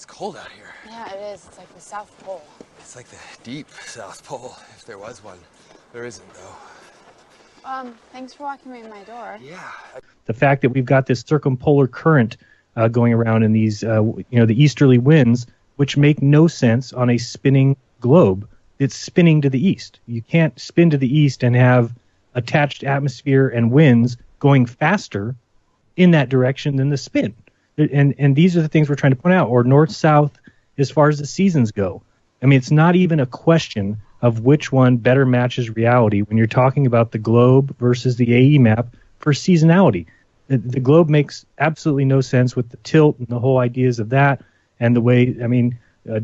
it's cold out here. Yeah, it is. It's like the South Pole. It's like the deep South Pole, if there was one. There isn't, though. Thanks for walking me in my door. Yeah. The fact that we've got this circumpolar current going around in these, the easterly winds, which make no sense on a spinning globe. It's spinning to the east. You can't spin to the east and have attached atmosphere and winds going faster in that direction than the spin. And these are the things we're trying to point out, or north-south as far as the seasons go. I mean, it's not even a question of which one better matches reality when you're talking about the globe versus the AE map for seasonality. The globe makes absolutely no sense with the tilt and the whole ideas of that, and the way,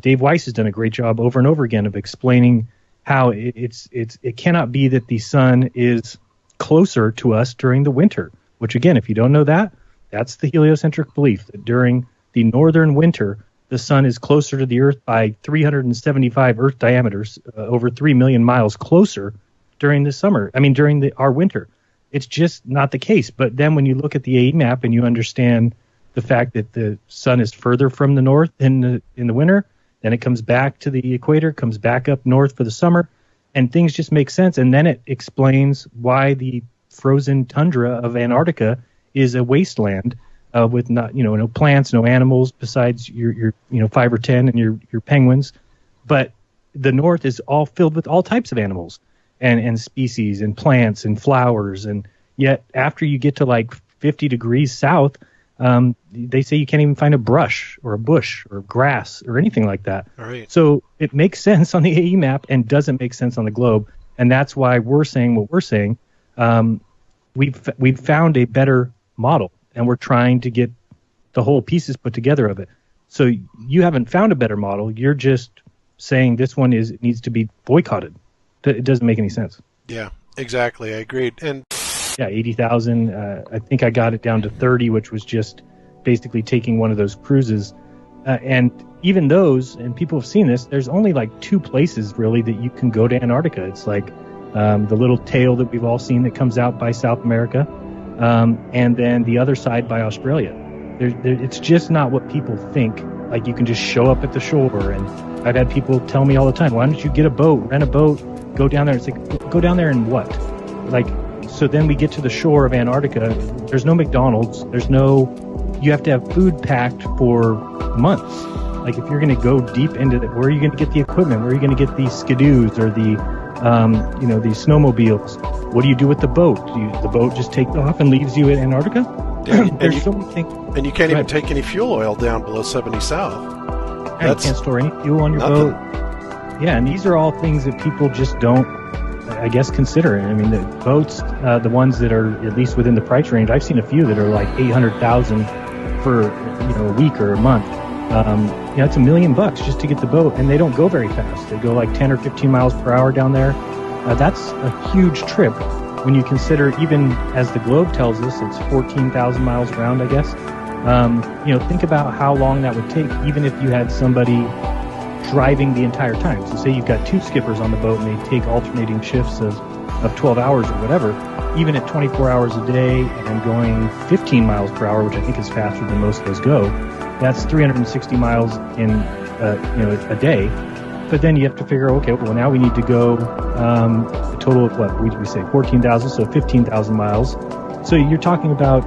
Dave Weiss has done a great job over and over again of explaining how it cannot be that the sun is closer to us during the winter, which, again, if you don't know that, that's the heliocentric belief, that during the northern winter, the sun is closer to the Earth by 375 Earth diameters, over 3 million miles closer during the summer. During our winter. It's just not the case. But then when you look at the AE map and you understand the fact that the sun is further from the north in the winter, then it comes back to the equator, comes back up north for the summer, and things just make sense. And then it explains why the frozen tundra of Antarctica is a wasteland with no plants, no animals besides your 5 or 10 and your penguins. But the north is all filled with all types of animals and species and plants and flowers. And yet after you get to like 50 degrees south, they say you can't even find a brush or a bush or grass or anything like that. All right. So it makes sense on the AE map and doesn't make sense on the globe. And that's why we're saying what we're saying. We've found a better model, and we're trying to get the whole pieces put together of it. So you haven't found a better model. You're just saying this one needs to be boycotted. It doesn't make any sense. Yeah, exactly. I agreed. And 80,000. I think I got it down to 30, which was just basically taking one of those cruises. And even those, and people have seen this, there's only like 2 places really that you can go to Antarctica. It's like the little tail that we've all seen that comes out by South America, and then the other side by Australia. It's just not what people think. Like you can just show up at the shore. And I've had people tell me all the time, why don't you get a boat, rent a boat, go down there? It's like, go down there and what? Like, so then we get to the shore of Antarctica. There's no McDonald's. You have to have food packed for months. Like if you're going to go deep into where are you going to get the equipment? Where are you going to get these skidoos or these snowmobiles? What do you do with the boat? The boat just take off and leaves you in Antarctica? There's so many things. And you can't even take any fuel oil down below 70 south. You can't store any fuel on your boat. Yeah, and these are all things that people just don't, I guess, consider. I mean, the boats, the ones that are at least within the price range, I've seen a few that are like $800,000 for a week or a month. It's $1 million just to get the boat, and they don't go very fast. They go like 10 or 15 miles per hour down there. That's a huge trip when you consider, even as the globe tells us, it's 14,000 miles around, I guess. Think about how long that would take, even if you had somebody driving the entire time. So say you've got 2 skippers on the boat and they take alternating shifts of 12 hours or whatever, even at 24 hours a day and going 15 miles per hour, which I think is faster than most of those go, that's 360 miles in a day. But then you have to figure, okay, well, now we need to go a total of what we say 14,000, so 15,000 miles. So you're talking about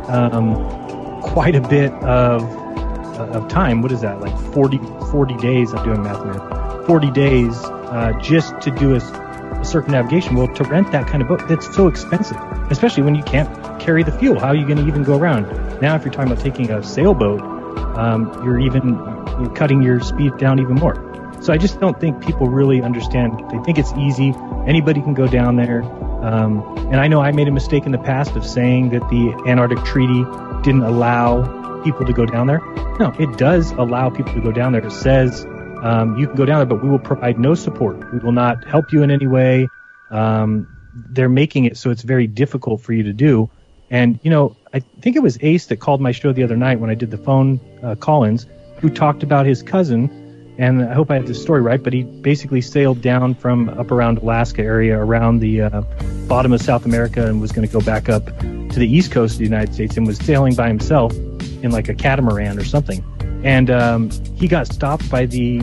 quite a bit of time. What is that, like 40 days? I'm doing math now. 40 days just to do a circumnavigation. Well, to rent that kind of boat, that's so expensive, especially when you can't carry the fuel. How are you going to even go around? Now, if you're talking about taking a sailboat, you're cutting your speed down even more. So I just don't think people really understand. They think it's easy. Anybody can go down there. And I know I made a mistake in the past of saying that the Antarctic Treaty didn't allow people to go down there. No, it does allow people to go down there. It says you can go down there, but we will provide no support. We will not help you in any way. They're making it so it's very difficult for you to do. And, I think it was Ace that called my show the other night when I did the phone call-ins, who talked about his cousin. And I hope I have this story right, but he basically sailed down from up around Alaska area, around the bottom of South America, and was going to go back up to the east coast of the United States, and was sailing by himself in like a catamaran or something. And he got stopped by the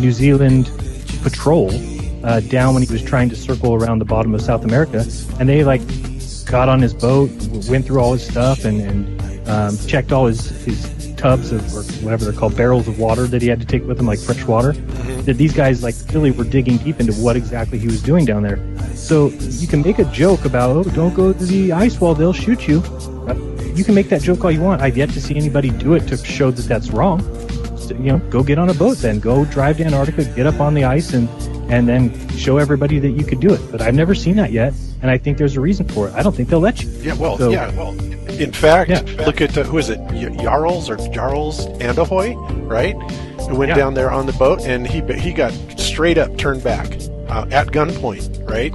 New Zealand patrol down when he was trying to circle around the bottom of South America. And they like got on his boat, went through all his stuff, and checked all his tubs of, or whatever they're called, barrels of water that he had to take with him, like fresh water. That these guys like really were digging deep into what exactly he was doing down there. So you can make a joke about, oh, don't go to the ice wall, they'll shoot you. You can make that joke all you want. I've yet to see anybody do it to show that that's wrong. So, go get on a boat then. Go drive to Antarctica, get up on the ice, and then show everybody that you could do it. But I've never seen that yet, and I think there's a reason for it. I don't think they'll let you. In fact, look at, who is it, Jarls Andahoy, right? Who went down there on the boat, and he got straight up turned back at gunpoint, right?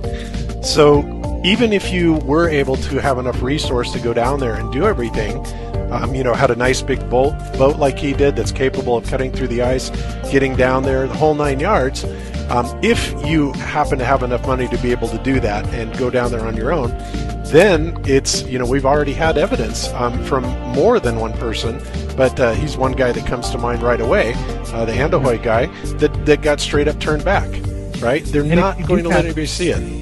So even if you were able to have enough resource to go down there and do everything, had a nice big boat like he did that's capable of cutting through the ice, getting down there, the whole 9 yards. If you happen to have enough money to be able to do that and go down there on your own, then it's, we've already had evidence from more than one person, but he's one guy that comes to mind right away, the Andahoy guy, that got straight up turned back, right? They're not going to let anybody see it.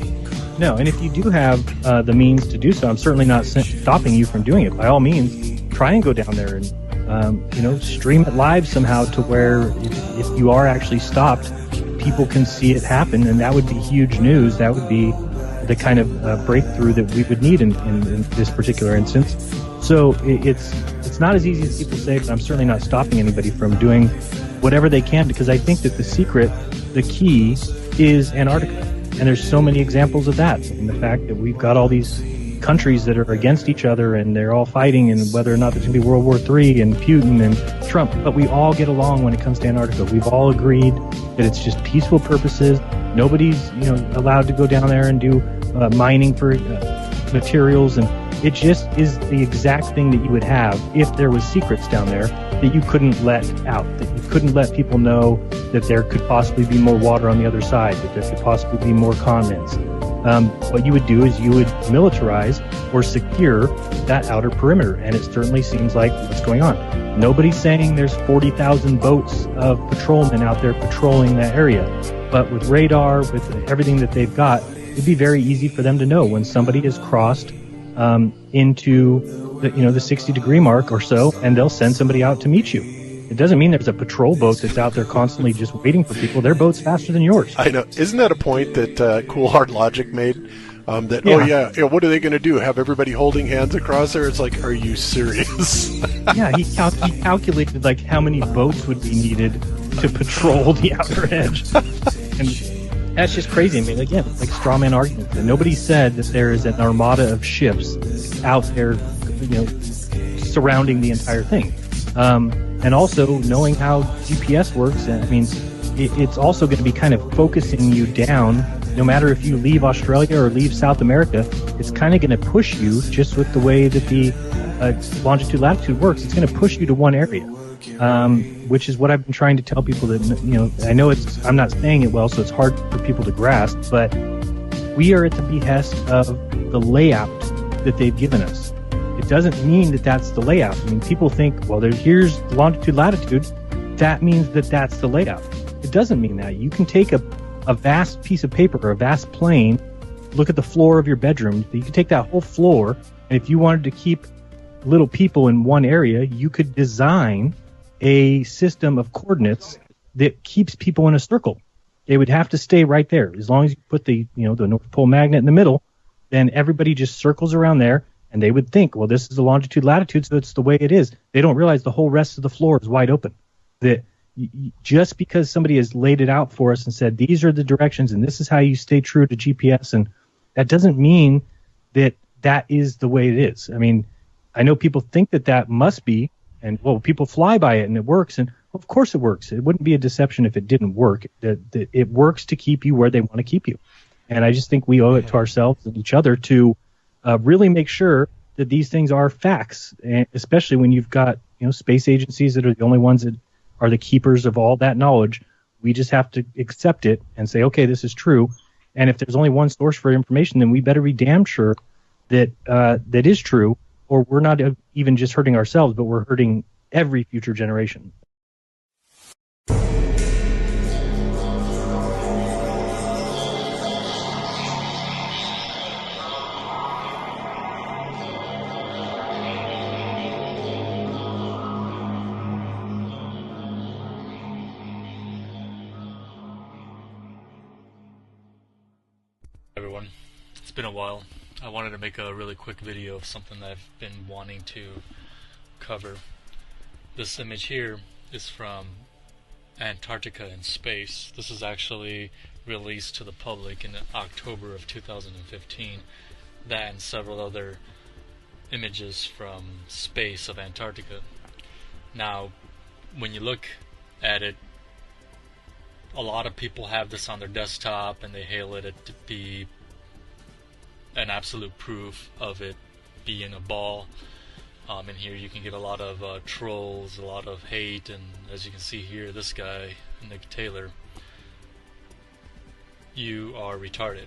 No, and if you do have the means to do so, I'm certainly not stopping you from doing it. By all means, try and go down there and, stream it live somehow to where if you are actually stopped, people can see it happen, and that would be huge news. That would be the kind of breakthrough that we would need in this particular instance. So it's not as easy as people say, but I'm certainly not stopping anybody from doing whatever they can, because I think that the key is Antarctica. And there's so many examples of that, and the fact that we've got all these countries that are against each other and they're all fighting, and whether or not there's going to be World War III and Putin and Trump, but we all get along when it comes to Antarctica. We've all agreed that it's just peaceful purposes. Nobody's allowed to go down there and do mining for materials, and it just is the exact thing that you would have if there was secrets down there that you couldn't let out, that you couldn't let people know that there could possibly be more water on the other side, that there could possibly be more continents. What you would do is you would militarize or secure that outer perimeter, and it certainly seems like what's going on. Nobody's saying there's 40,000 boats of patrolmen out there patrolling that area, but with radar, with everything that they've got, it'd be very easy for them to know when somebody has crossed into the 60-degree mark or so, and they'll send somebody out to meet you. It doesn't mean there's a patrol boat that's out there constantly just waiting for people. Their boat's faster than yours. I know. Isn't that a point that Cool Hard Logic made? What are they going to do? Have everybody holding hands across there? It's like, are you serious? Yeah, he calculated like how many boats would be needed to patrol the outer edge, and that's just crazy. I mean, again, like straw man arguments. And nobody said that there is an armada of ships out there, surrounding the entire thing. And also knowing how GPS works, I mean, it's also going to be kind of focusing you down. No matter if you leave Australia or leave South America, it's kind of going to push you, just with the way that the longitude latitude works. It's going to push you to one area, which is what I've been trying to tell people that, I know I'm not saying it well, so it's hard for people to grasp, but we are at the behest of the layout that they've given us. It doesn't mean that that's the layout. I mean, people think, well, here's longitude, latitude. That means that that's the layout. It doesn't mean that. You can take a vast piece of paper or a vast plane, look at the floor of your bedroom. You can take that whole floor, and if you wanted to keep little people in one area, you could design a system of coordinates that keeps people in a circle. They would have to stay right there. As long as you put the North Pole magnet in the middle, then everybody just circles around there. And they would think, well, this is the longitude, latitude, so it's the way it is. They don't realize the whole rest of the floor is wide open. That just because somebody has laid it out for us and said, these are the directions and this is how you stay true to GPS, and that doesn't mean that that is the way it is. I mean, I know people think that must be, and, well, people fly by it and it works, and of course it works. It wouldn't be a deception if it didn't work. It works to keep you where they want to keep you. And I just think we owe it to ourselves and each other to really make sure that these things are facts, and especially when you've got space agencies that are the only ones that are the keepers of all that knowledge. We just have to accept it and say, okay, this is true. And if there's only one source for information, then we better be damn sure that that is true, or we're not even just hurting ourselves, but we're hurting every future generation. It's been a while. I wanted to make a really quick video of something that I've been wanting to cover. This image here is from Antarctica in space. This is actually released to the public in October of 2015. That and several other images from space of Antarctica. Now, when you look at it, a lot of people have this on their desktop and they hail it to be an absolute proof of it being a ball. In here you can get a lot of trolls, a lot of hate, and as you can see here, this guy, Nick Taylor, you are retarded.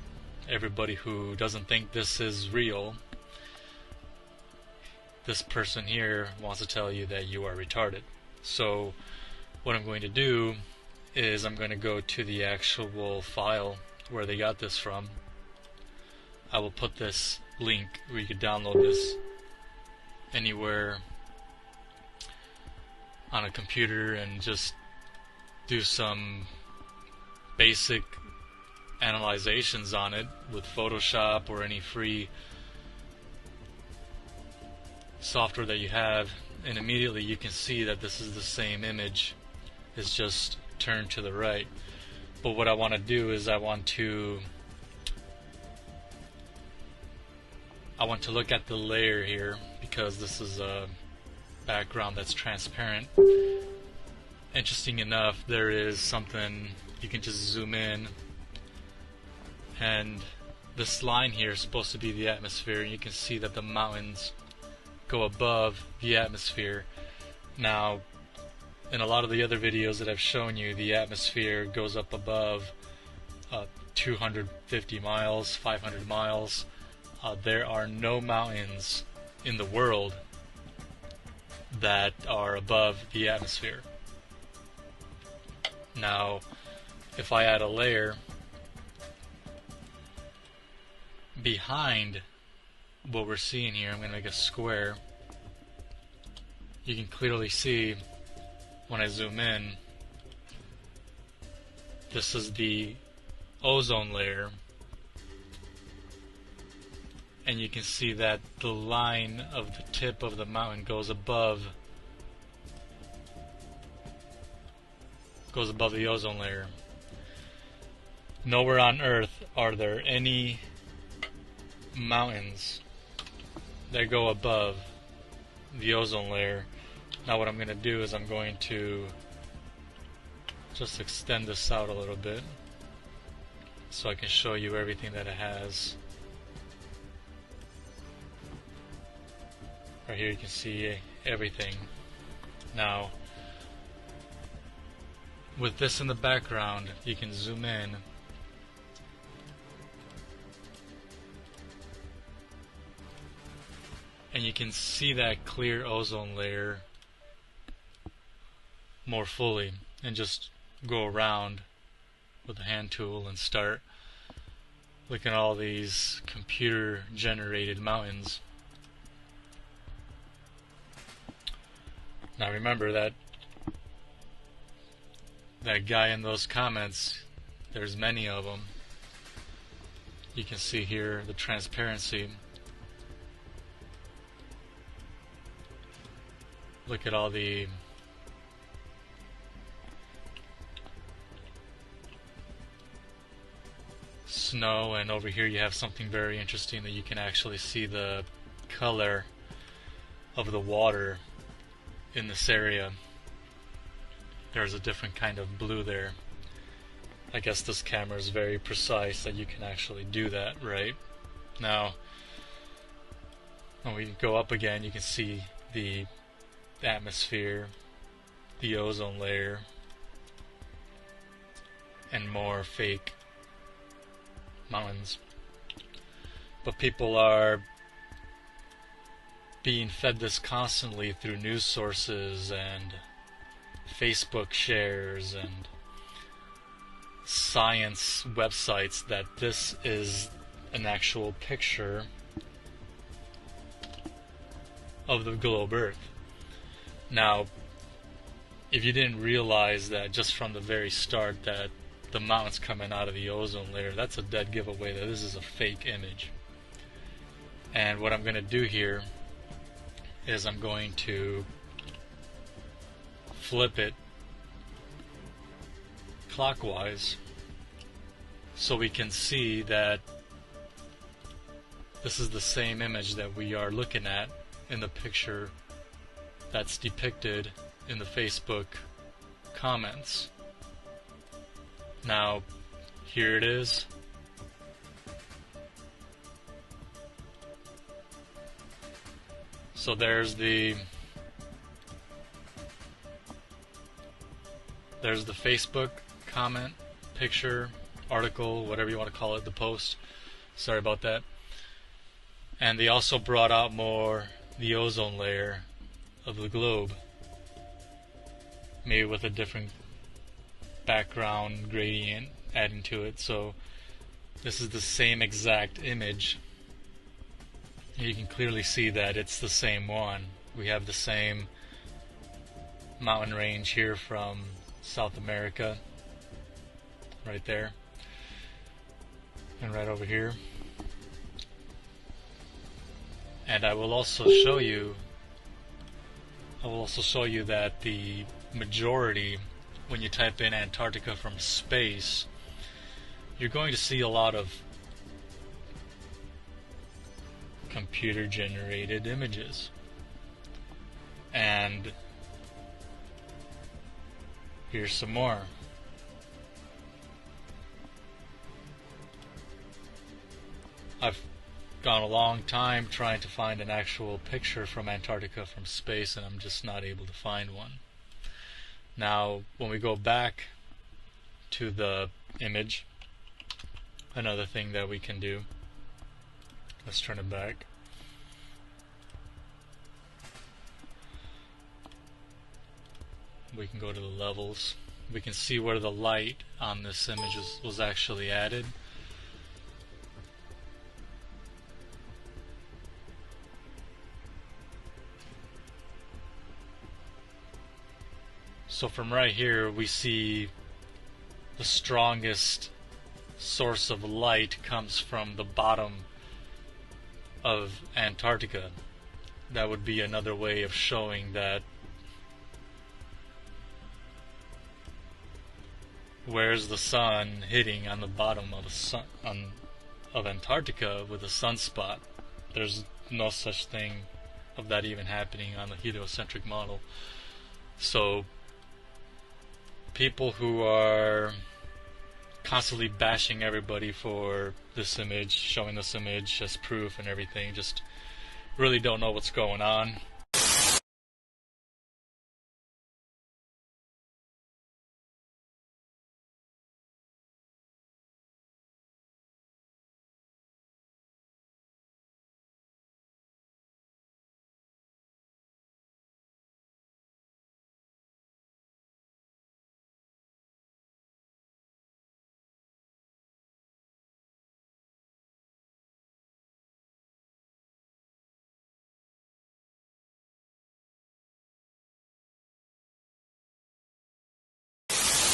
Everybody who doesn't think this is real, this person here wants to tell you that you are retarded. So what I'm going to do is I'm going to go to the actual file where they got this from. I will put this link where you can download this anywhere on a computer and just do some basic analyzations on it with Photoshop or any free software that you have, and immediately you can see that this is the same image. It's just turned to the right. But what I want to do is I want to look at the layer here, because this is a background that's transparent. Interesting enough, there is something, you can just zoom in, and this line here is supposed to be the atmosphere, and you can see that the mountains go above the atmosphere. Now, in a lot of the other videos that I've shown you, the atmosphere goes up above 250 miles, 500 miles. There are no mountains in the world that are above the atmosphere. Now, if I add a layer behind what we're seeing here, I'm going to make a square. You can clearly see when I zoom in, this is the ozone layer, and you can see that the line of the tip of the mountain goes above the ozone layer. Nowhere on Earth are there any mountains that go above the ozone layer. Now what I'm going to do is I'm going to just extend this out a little bit so I can show you everything that it has. Right here you can see everything. Now, with this in the background, you can zoom in and you can see that clear ozone layer more fully, and just go around with the hand tool and start looking at all these computer generated mountains. Now remember that guy in those comments, there's many of them. You can see here the transparency. Look at all the snow, and over here you have something very interesting that you can actually see the color of the water in this area. There's a different kind of blue there. I guess this camera is very precise that you can actually do that, right? Now, when we go up again, you can see the atmosphere, the ozone layer, and more fake mountains. But people are being fed this constantly through news sources and Facebook shares and science websites that this is an actual picture of the globe Earth. Now, if you didn't realize that just from the very start that the mountains coming out of the ozone layer, that's a dead giveaway that this is a fake image. And what I'm going to do here is I'm going to flip it clockwise so we can see that this is the same image that we are looking at in the picture that's depicted in the Facebook comments. Now, here it is. So there's the Facebook comment, picture, article, whatever you want to call it, the post. Sorry about that. And they also brought out more the ozone layer of the globe, maybe with a different background gradient adding to it. So this is the same exact image. You can clearly see that it's the same one. We have the same mountain range here from South America, right there, and right over here. And I will also show you that the majority, when you type in Antarctica from space, you're going to see a lot of computer generated images. And here's some more. I've gone a long time trying to find an actual picture from Antarctica from space, and I'm just not able to find one. Now, when we go back to the image, another thing that we can do, let's turn it back. We can go to the levels. We can see where the light on this image was actually added. So from right here we see the strongest source of light comes from the bottom of Antarctica. That would be another way of showing that where's the sun hitting on the bottom of of Antarctica with a sunspot. There's no such thing of that even happening on the heliocentric model. So people who are constantly bashing everybody for this image, showing this image as proof and everything, just really don't know what's going on.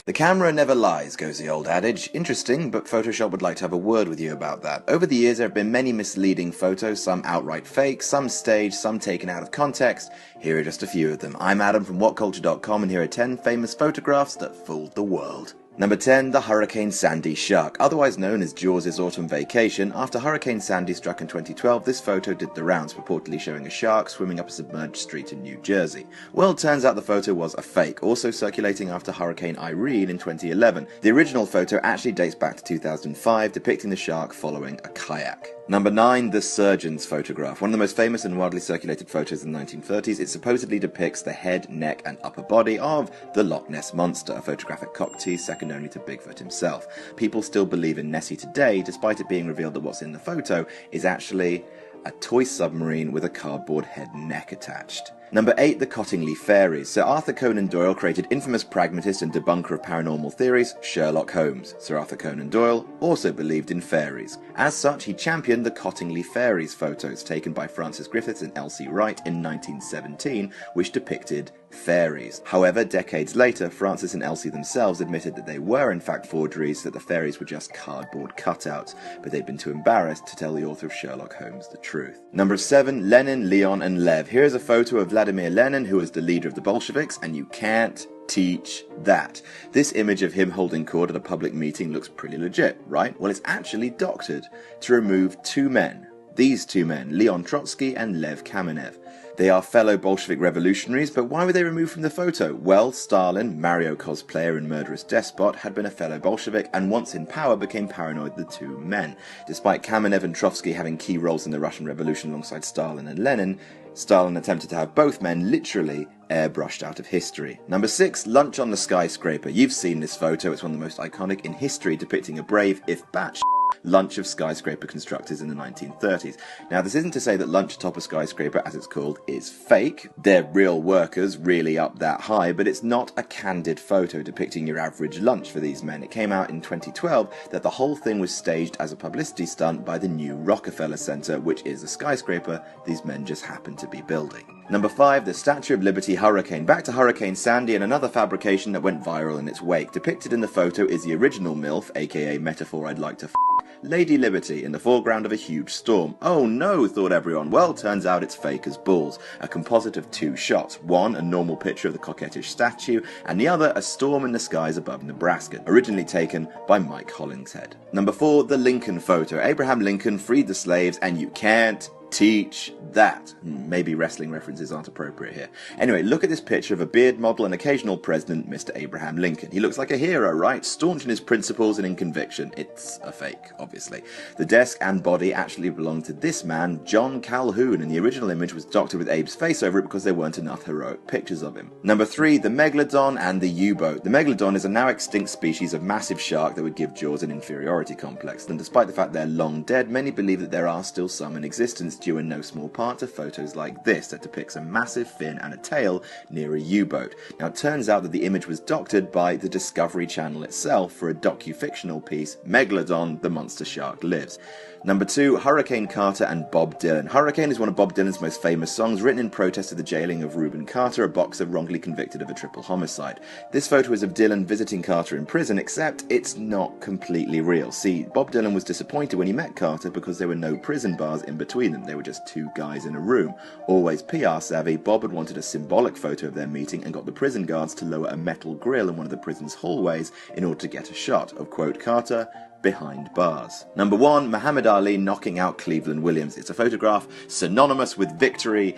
The camera never lies, goes the old adage. Interesting, but Photoshop would like to have a word with you about that. Over the years there have been many misleading photos, some outright fake, some staged, some taken out of context. Here are just a few of them. I'm Adam from WhatCulture.com, and here are 10 famous photographs that fooled the world. Number 10, the Hurricane Sandy shark. Otherwise known as Jaws' autumn vacation, after Hurricane Sandy struck in 2012, this photo did the rounds, purportedly showing a shark swimming up a submerged street in New Jersey. Well, it turns out the photo was a fake, also circulating after Hurricane Irene in 2011. The original photo actually dates back to 2005, depicting the shark following a kayak. Number 9, the surgeon's photograph. One of the most famous and widely circulated photos in the 1930s, it supposedly depicts the head, neck, and upper body of the Loch Ness Monster, a photographic cockatoo second only to Bigfoot himself. People still believe in Nessie today, despite it being revealed that what's in the photo is actually a toy submarine with a cardboard head and neck attached. Number 8, the Cottingley Fairies. Sir Arthur Conan Doyle created infamous pragmatist and debunker of paranormal theories, Sherlock Holmes. Sir Arthur Conan Doyle also believed in fairies. As such, he championed the Cottingley Fairies photos taken by Francis Griffiths and Elsie Wright in 1917, which depicted fairies. However, decades later, Francis and Elsie themselves admitted that they were in fact forgeries, that the fairies were just cardboard cutouts, but they'd been too embarrassed to tell the author of Sherlock Holmes the truth. Number 7, Lenin, Leon and Lev. Here's a photo of Vladimir Lenin, who was the leader of the Bolsheviks, and you can't teach that. This image of him holding court at a public meeting looks pretty legit, right? Well, it's actually doctored to remove two men. These two men, Leon Trotsky and Lev Kamenev. They are fellow Bolshevik revolutionaries, but why were they removed from the photo? Well, Stalin, Mario cosplayer and murderous despot, had been a fellow Bolshevik and once in power became paranoid of the two men. Despite Kamenev and Trotsky having key roles in the Russian Revolution alongside Stalin and Lenin, Stalin attempted to have both men literally airbrushed out of history. Number 6, Lunch on the Skyscraper. You've seen this photo, it's one of the most iconic in history, depicting a brave, if batshit, lunch of skyscraper constructors in the 1930s. Now, this isn't to say that lunch atop a skyscraper, as it's called, is fake. They're real workers, really up that high, but it's not a candid photo depicting your average lunch for these men. It came out in 2012 that the whole thing was staged as a publicity stunt by the new Rockefeller Center, which is a skyscraper these men just happen to be building. Number 5, the Statue of Liberty Hurricane. Back to Hurricane Sandy and another fabrication that went viral in its wake. Depicted in the photo is the original MILF, aka metaphor I'd like to Lady Liberty in the foreground of a huge storm. Oh no, thought everyone. Well, turns out it's fake as balls. A composite of two shots. One, a normal picture of the coquettish statue, and the other, a storm in the skies above Nebraska, originally taken by Mike Hollingshead. Number 4, the Lincoln photo. Abraham Lincoln freed the slaves, and you can't teach that. Maybe wrestling references aren't appropriate here. Anyway, look at this picture of a beard model and occasional president, Mr. Abraham Lincoln. He looks like a hero, right? Staunch in his principles and in conviction. It's a fake, obviously. The desk and body actually belonged to this man, John Calhoun, and the original image was doctored with Abe's face over it because there weren't enough heroic pictures of him. Number 3, the Megalodon and the U-boat. The Megalodon is a now extinct species of massive shark that would give Jaws an inferiority complex, and despite the fact they're long dead, many believe that there are still some in existence, due in no small part to photos like this that depicts a massive fin and a tail near a U-boat. Now, it turns out that the image was doctored by the Discovery Channel itself for a docu-fictional piece, Megalodon, the Monster Shark Lives. Number 2, Hurricane Carter and Bob Dylan. Hurricane is one of Bob Dylan's most famous songs, written in protest of the jailing of Reuben Carter, a boxer wrongly convicted of a triple homicide. This photo is of Dylan visiting Carter in prison, except it's not completely real. See, Bob Dylan was disappointed when he met Carter because there were no prison bars in between them. They were just two guys in a room. Always PR savvy, Bob had wanted a symbolic photo of their meeting and got the prison guards to lower a metal grill in one of the prison's hallways in order to get a shot of, quote, Carter behind bars. Number 1, Muhammad Ali knocking out Cleveland Williams. It's a photograph synonymous with victory,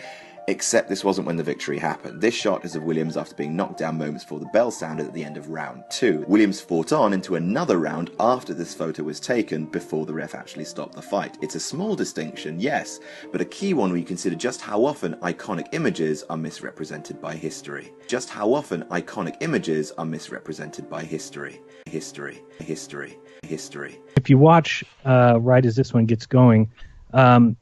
except this wasn't when the victory happened. This shot is of Williams after being knocked down moments before the bell sounded at the end of round 2. Williams fought on into another round after this photo was taken, before the ref actually stopped the fight. It's a small distinction, yes, but a key one when you consider just how often iconic images are misrepresented by history. Just how often iconic images are misrepresented by history. History. If you watch right as this one gets going,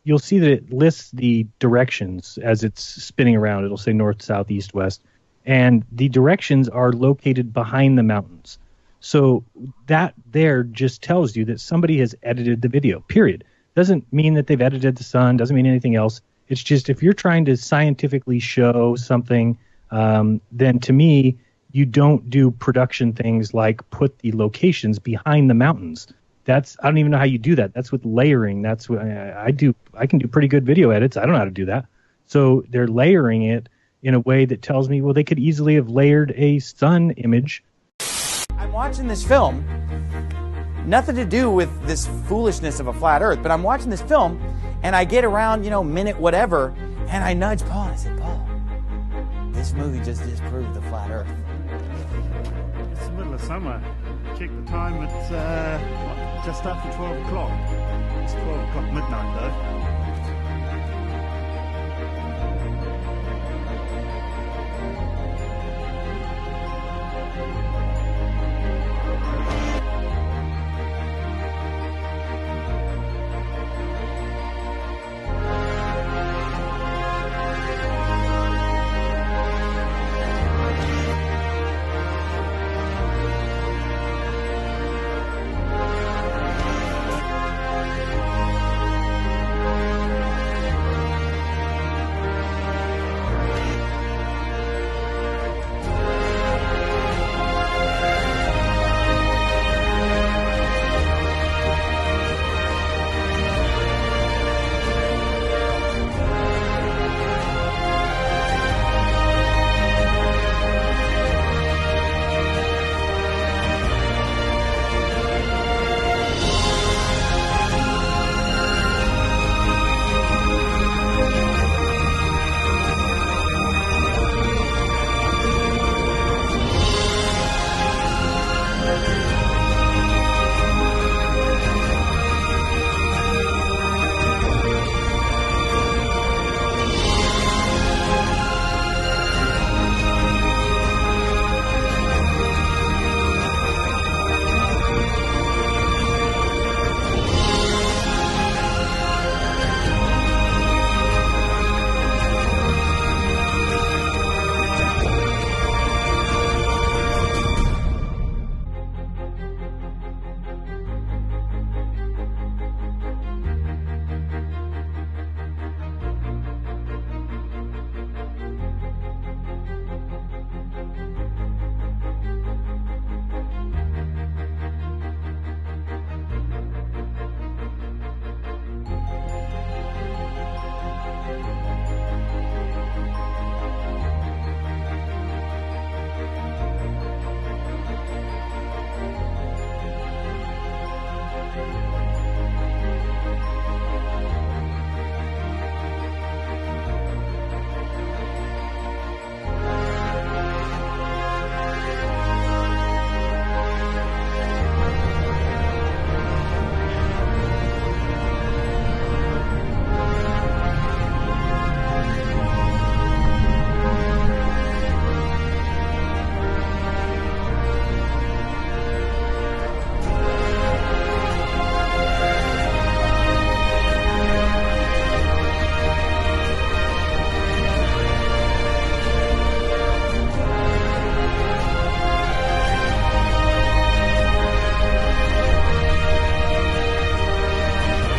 you'll see that it lists the directions as it's spinning around. It'll say north, south, east, west. And the directions are located behind the mountains. So that there just tells you that somebody has edited the video, period. Doesn't mean that they've edited the sun, doesn't mean anything else. It's just if you're trying to scientifically show something, then to me, you don't do production things like put the locations behind the mountains. I don't even know how you do that. That's with layering. That's what I do. I can do pretty good video edits. I don't know how to do that. So they're layering it in a way that tells me, well, they could easily have layered a sun image. I'm watching this film, nothing to do with this foolishness of a flat earth, but I'm watching this film and I get around, minute whatever, and I nudge Paul and I said, Paul, this movie just disproved the flat earth. It's the middle of summer. Check the time, it's just after 12 o'clock. It's 12 o'clock midnight though.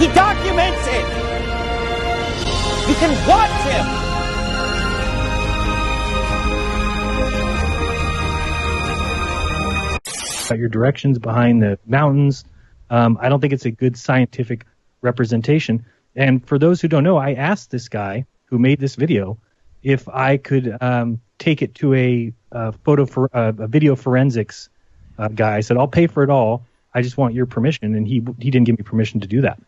He documents it. You can watch him. About your directions behind the mountains. I don't think it's a good scientific representation. And for those who don't know, I asked this guy who made this video if I could take it to a video forensics guy. I said, I'll pay for it all. I just want your permission. And he didn't give me permission to do that.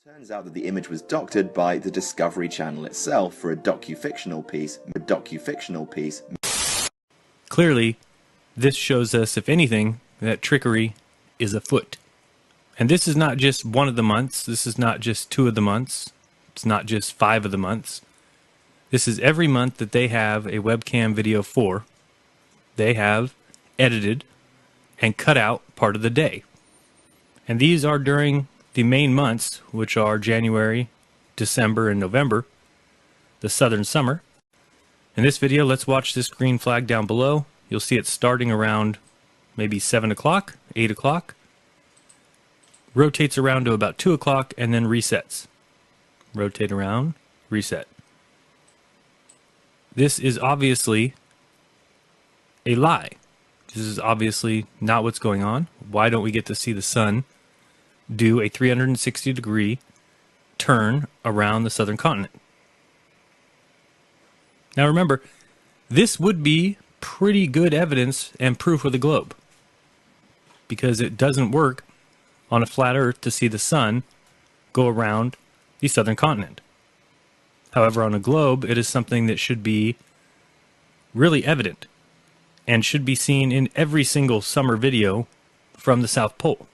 Turns out that the image was doctored by the Discovery Channel itself for a docu-fictional piece. Clearly, this shows us, if anything, that trickery is afoot. And this is not just one of the months. This is not just 2 of the months. It's not just 5 of the months. This is every month that they have a webcam video for. They have edited and cut out part of the day. And these are during the main months, which are January, December, and November, the southern summer. In this video, let's watch this green flag down below. You'll see it starting around maybe 7 o'clock, 8 o'clock, rotates around to about 2 o'clock, and then resets. Rotate around, reset. This is obviously a lie. This is obviously not what's going on. Why don't we get to see the sun do a 360-degree turn around the southern continent? Now remember, this would be pretty good evidence and proof of the globe, because it doesn't work on a flat Earth to see the sun go around the southern continent. However, on a globe, it is something that should be really evident and should be seen in every single summer video from the South Pole.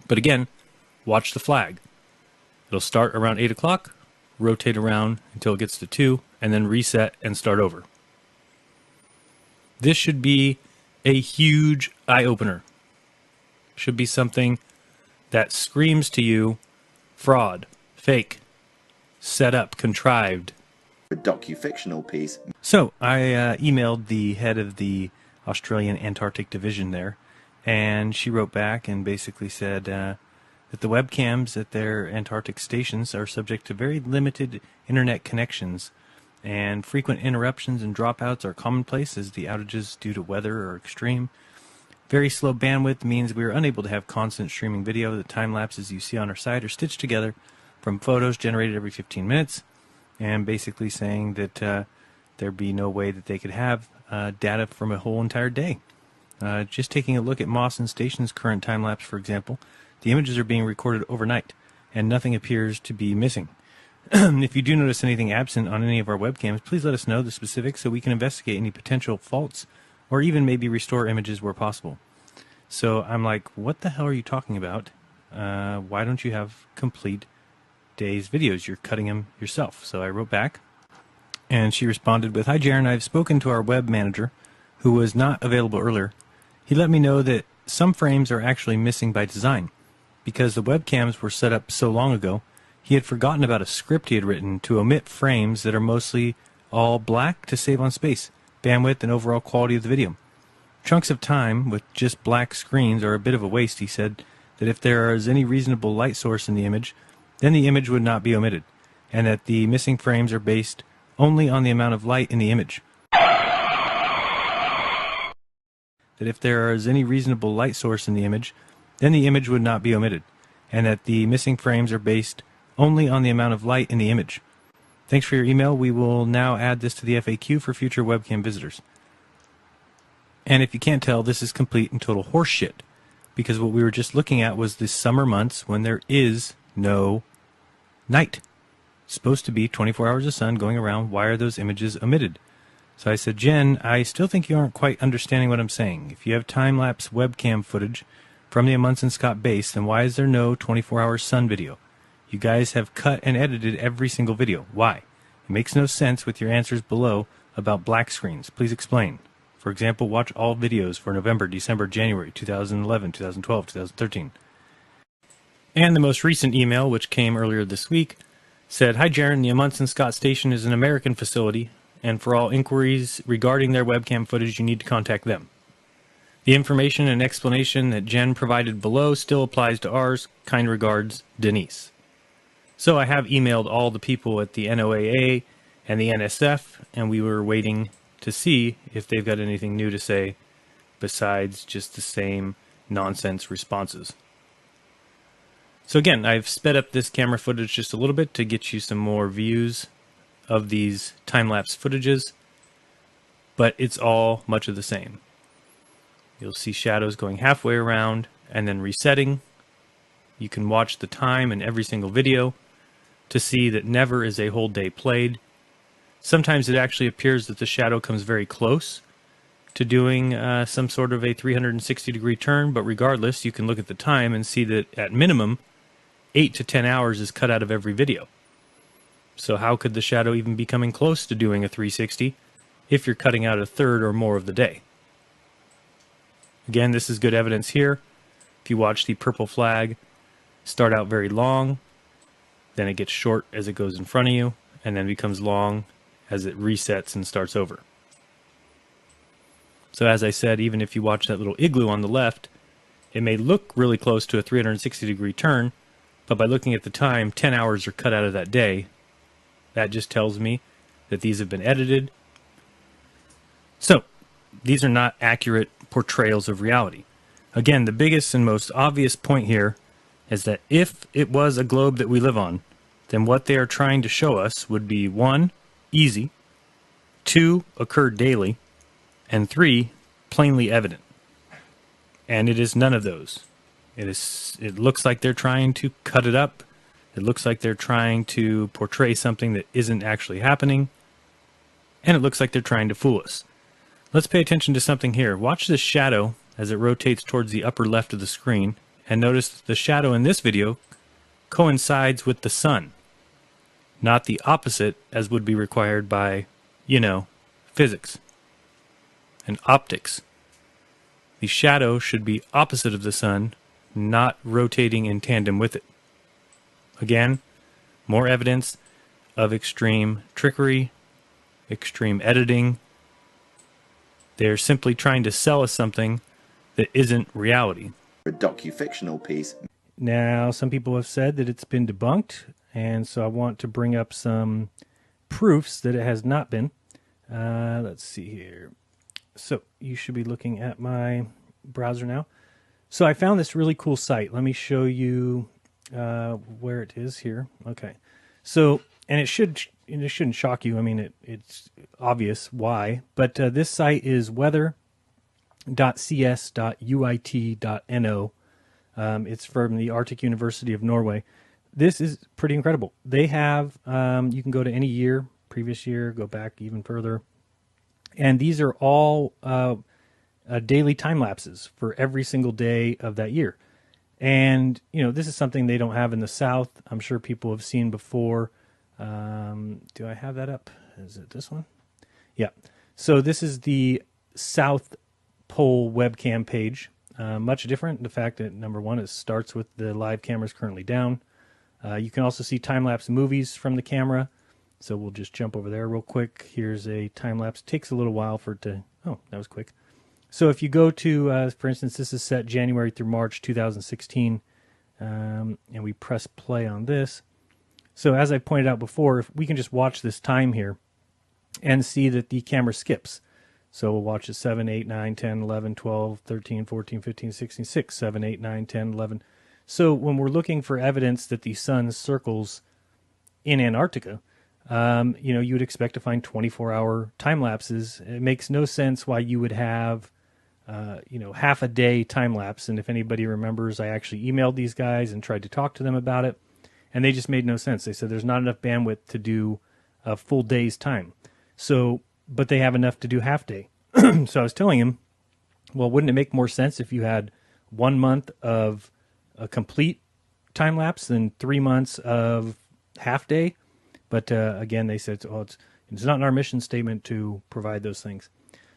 But again, watch the flag. It'll start around 8 o'clock, rotate around until it gets to 2, and then reset and start over. This should be a huge eye-opener. Should be something that screams to you, fraud, fake, set up, contrived. A docu-fictional piece. So I emailed the head of the Australian Antarctic Division there, and she wrote back and basically said that the webcams at their Antarctic stations are subject to very limited internet connections, and frequent interruptions and dropouts are commonplace as the outages due to weather are extreme. Very slow bandwidth means we are unable to have constant streaming video. The time lapses you see on our site are stitched together from photos generated every 15 minutes, and basically saying that there'd be no way that they could have data from a whole entire day. Just taking a look at Mawson Station's current time lapse, for example, the images are being recorded overnight, and nothing appears to be missing. If you do notice anything absent on any of our webcams, please let us know the specifics so we can investigate any potential faults, or even maybe restore images where possible. So I'm like, what the hell are you talking about? Why don't you have complete day's videos? You're cutting them yourself. So I wrote back, and she responded with, "Hi Jaron, I've spoken to our web manager, who was not available earlier. He let me know that some frames are actually missing by design. Because the webcams were set up so long ago, he had forgotten about a script he had written to omit frames that are mostly all black to save on space, bandwidth, and overall quality of the video. Chunks of time with just black screens are a bit of a waste," he said, "that if there is any reasonable light source in the image, then the image would not be omitted, and that the missing frames are based only on the amount of light in the image. That if there is any reasonable light source in the image, then the image would not be omitted, and that the missing frames are based only on the amount of light in the image. Thanks for your email. We will now add this to the FAQ for future webcam visitors." And if you can't tell, this is complete and total horseshit, because what we were just looking at was the summer months when there is no night. It's supposed to be 24 hours of sun going around. Why are those images omitted? So I said, "Jen, I still think you aren't quite understanding what I'm saying. If you have time-lapse webcam footage from the Amundsen Scott base, then why is there no 24-hour sun video? You guys have cut and edited every single video. Why? It makes no sense with your answers below about black screens. Please explain. For example, watch all videos for November, December, January 2011, 2012, 2013. And the most recent email, which came earlier this week, said, "Hi Jaron, the Amundsen Scott Station is an American facility, and for all inquiries regarding their webcam footage, you need to contact them. The information and explanation that Jen provided below still applies to ours. Kind regards, Denise." So I have emailed all the people at the NOAA and the NSF, and we were waiting to see if they've got anything new to say besides just the same nonsense responses. So again, I've sped up this camera footage just a little bit to get you some more views of these time-lapse footages, but it's all much of the same. You'll see shadows going halfway around and then resetting. You can watch the time in every single video to see that never is a whole day played. Sometimes it actually appears that the shadow comes very close to doing some sort of a 360-degree turn, but regardless, you can look at the time and see that at minimum, 8 to 10 hours is cut out of every video. So how could the shadow even be coming close to doing a 360 if you're cutting out a third or more of the day? Again, this is good evidence here. If you watch the purple flag start out very long, then it gets short as it goes in front of you, and then becomes long as it resets and starts over. So as I said, even if you watch that little igloo on the left, it may look really close to a 360-degree turn, but by looking at the time, 10 hours are cut out of that day. That just tells me that these have been edited. So, these are not accurate portrayals of reality. Again, the biggest and most obvious point here is that if it was a globe that we live on, then what they are trying to show us would be 1, easy, 2, occur daily, and 3, plainly evident. And it is none of those. It looks like they're trying to cut it up. It looks like they're trying to portray something that isn't actually happening. And it looks like they're trying to fool us. Let's pay attention to something here. Watch this shadow as it rotates towards the upper left of the screen, and notice that the shadow in this video coincides with the sun, not the opposite as would be required by, physics and optics. The shadow should be opposite of the sun, not rotating in tandem with it. Again, more evidence of extreme trickery, extreme editing. They're simply trying to sell us something that isn't reality. A docu-fictional piece. Now, some people have said that it's been debunked, and so I want to bring up some proofs that it has not been. Let's see here. So you should be looking at my browser now. So I found this really cool site. Let me show you where it is here. Okay. So, and it shouldn't shock you. I mean, it's obvious why. But this site is weather.cs.uit.no. It's from the Arctic University of Norway. This is pretty incredible. They have, you can go to any year, previous year, go back even further. And these are all daily time lapses for every single day of that year. And, this is something they don't have in the South. I'm sure people have seen before. Do I have that up? Is it this one? Yeah. So this is the South Pole webcam page. Much different. The fact that, number one, it starts with the live cameras currently down. You can also see time-lapse movies from the camera. So we'll just jump over there real quick. Here's a time-lapse. Takes a little while for it to... Oh, that was quick. So if you go to, for instance, this is set January through March 2016, and we press play on this. So as I pointed out before, if we can just watch this time here and see that the camera skips. So we'll watch it 7, 8, 9, 10, 11, 12, 13, 14, 15, 16, 6, 7, 8, 9, 10, 11. So when we're looking for evidence that the sun circles in Antarctica, you would expect to find 24-hour time lapses. It makes no sense why you would have, half a day time lapse. And if anybody remembers, I actually emailed these guys and tried to talk to them about it, and they just made no sense. They said there's not enough bandwidth to do a full day's time. So, but they have enough to do half day. So I was telling him, well, wouldn't it make more sense if you had 1 month of a complete time lapse than 3 months of half day? But again, they said, it's not in our mission statement to provide those things.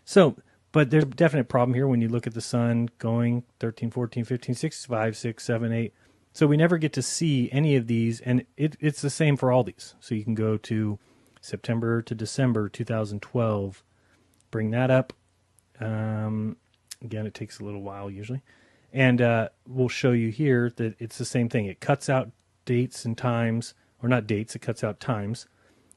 So, but there's a definite problem here when you look at the sun going 13, 14, 15, 16, 5, 6, 7, 8. So we never get to see any of these, and it's the same for all these. So you can go to September to December 2012, bring that up. Again, it takes a little while usually. And we'll show you here that it's the same thing. It cuts out dates and times, or not dates, it cuts out times,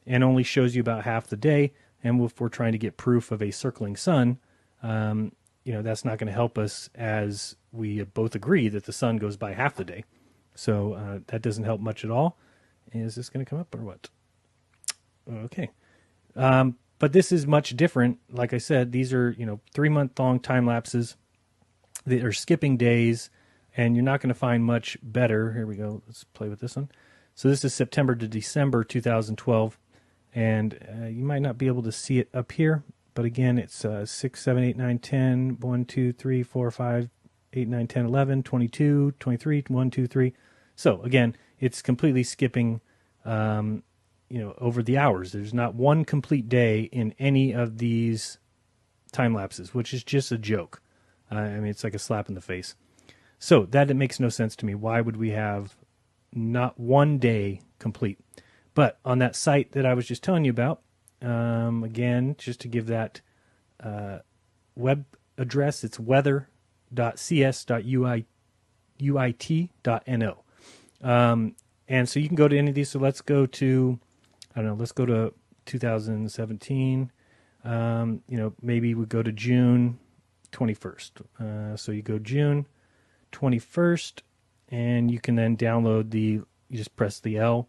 and only shows you about half the day. And if we're trying to get proof of a circling sun, that's not going to help us, as we both agree that the sun goes by half the day. So that doesn't help much at all. Is this going to come up or what? Okay. But this is much different. Like I said, these are, 3-month-long time lapses that are skipping days, and you're not going to find much better. Here we go. Let's play with this one. So this is September to December 2012, and you might not be able to see it up here, but again, it's 6, 7, 8, 9, 10, 1, 2, 3, 4, 5, 8, 9, 10, 11, 22, 23, 1, 2, 3. So again, it's completely skipping, over the hours. There's not one complete day in any of these time lapses, which is just a joke. It's like a slap in the face. So that makes no sense to me. Why would we have not one day complete? But on that site that I was just telling you about, again, just to give that web address, it's weather.cs.uit.no. And so you can go to any of these. So let's go to, let's go to 2017. maybe we go to June 21st. So you go June 21st, and you can then download you just press the L,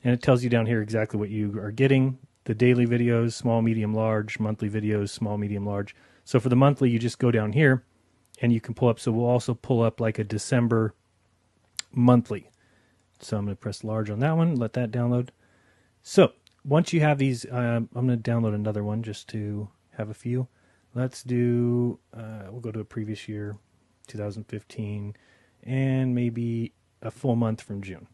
and it tells you down here exactly what you are getting. The daily videos, small, medium, large, monthly videos, small, medium, large. So for the monthly, you just go down here, and you can pull up. So we'll also pull up like a December monthly. So I'm going to press large on that one, let that download. So once you have these, I'm going to download another one just to have a few. Let's do, we'll go to a previous year, 2015, and maybe a full month from June.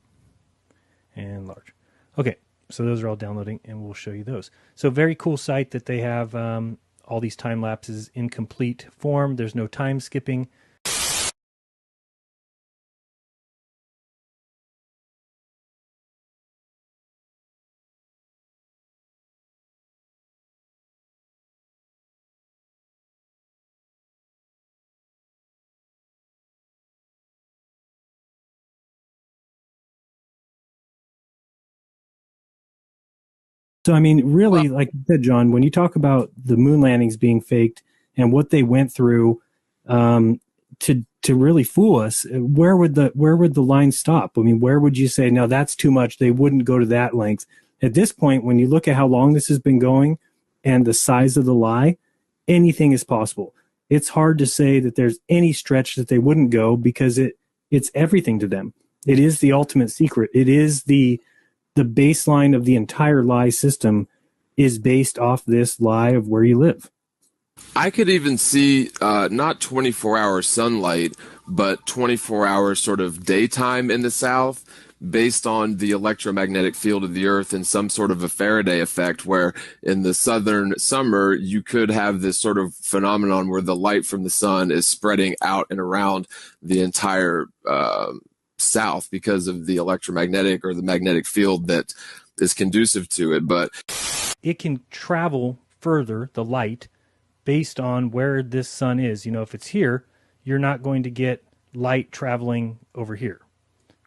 And large. Okay, so those are all downloading, and we'll show you those. So very cool site that they have all these time lapses in complete form. There's no time skipping. So, I mean, really, like you said, John, when you talk about the moon landings being faked and what they went through to really fool us, where would the line stop? I mean, where would you say, no, that's too much? They wouldn't go to that length. At this point, when you look at how long this has been going and the size of the lie, anything is possible. It's hard to say that there's any stretch that they wouldn't go, because it's everything to them. It is the ultimate secret. It is the baseline of the entire lie system is based off this lie of where you live. I could even see not 24-hour sunlight, but 24-hour sort of daytime in the south, based on the electromagnetic field of the Earth and some sort of a Faraday effect, where in the southern summer you could have this sort of phenomenon where the light from the sun is spreading out and around the entire south because of the electromagnetic or the magnetic field that is conducive to it. But it can travel further, the light, based on where this sun is. If it's here, you're not going to get light traveling over here,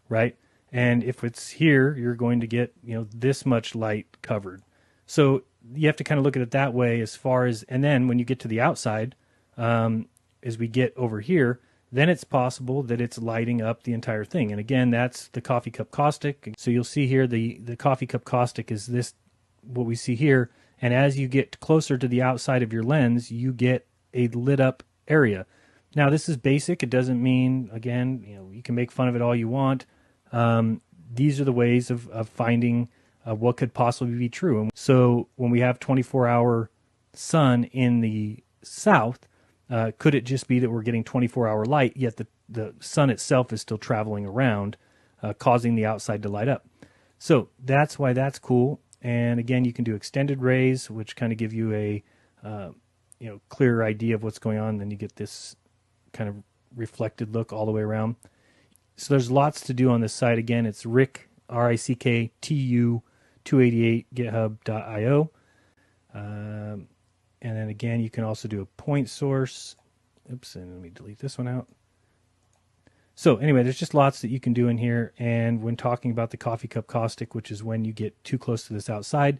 right? And if it's here, you're going to get, this much light covered. So you have to kind of look at it that way as far as, and then when you get to the outside, as we get over here, then it's possible that it's lighting up the entire thing. And again, that's the coffee cup caustic. So you'll see here the coffee cup caustic is this, what we see here. And as you get closer to the outside of your lens, you get a lit up area. Now, this is basic. It doesn't mean, again, you can make fun of it all you want. These are the ways of finding what could possibly be true. And so when we have 24-hour sun in the south, could it just be that we're getting 24-hour light, yet the sun itself is still traveling around, causing the outside to light up? So that's why that's cool. And again, you can do extended rays, which kind of give you a clearer idea of what's going on. Then you get this kind of reflected look all the way around. So there's lots to do on this site. Again, it's Rick, RICKTU 288 github.io. And then again, you can also do a point source. Oops, and let me delete this one out. So anyway, there's just lots that you can do in here. And when talking about the coffee cup caustic, which is when you get too close to this outside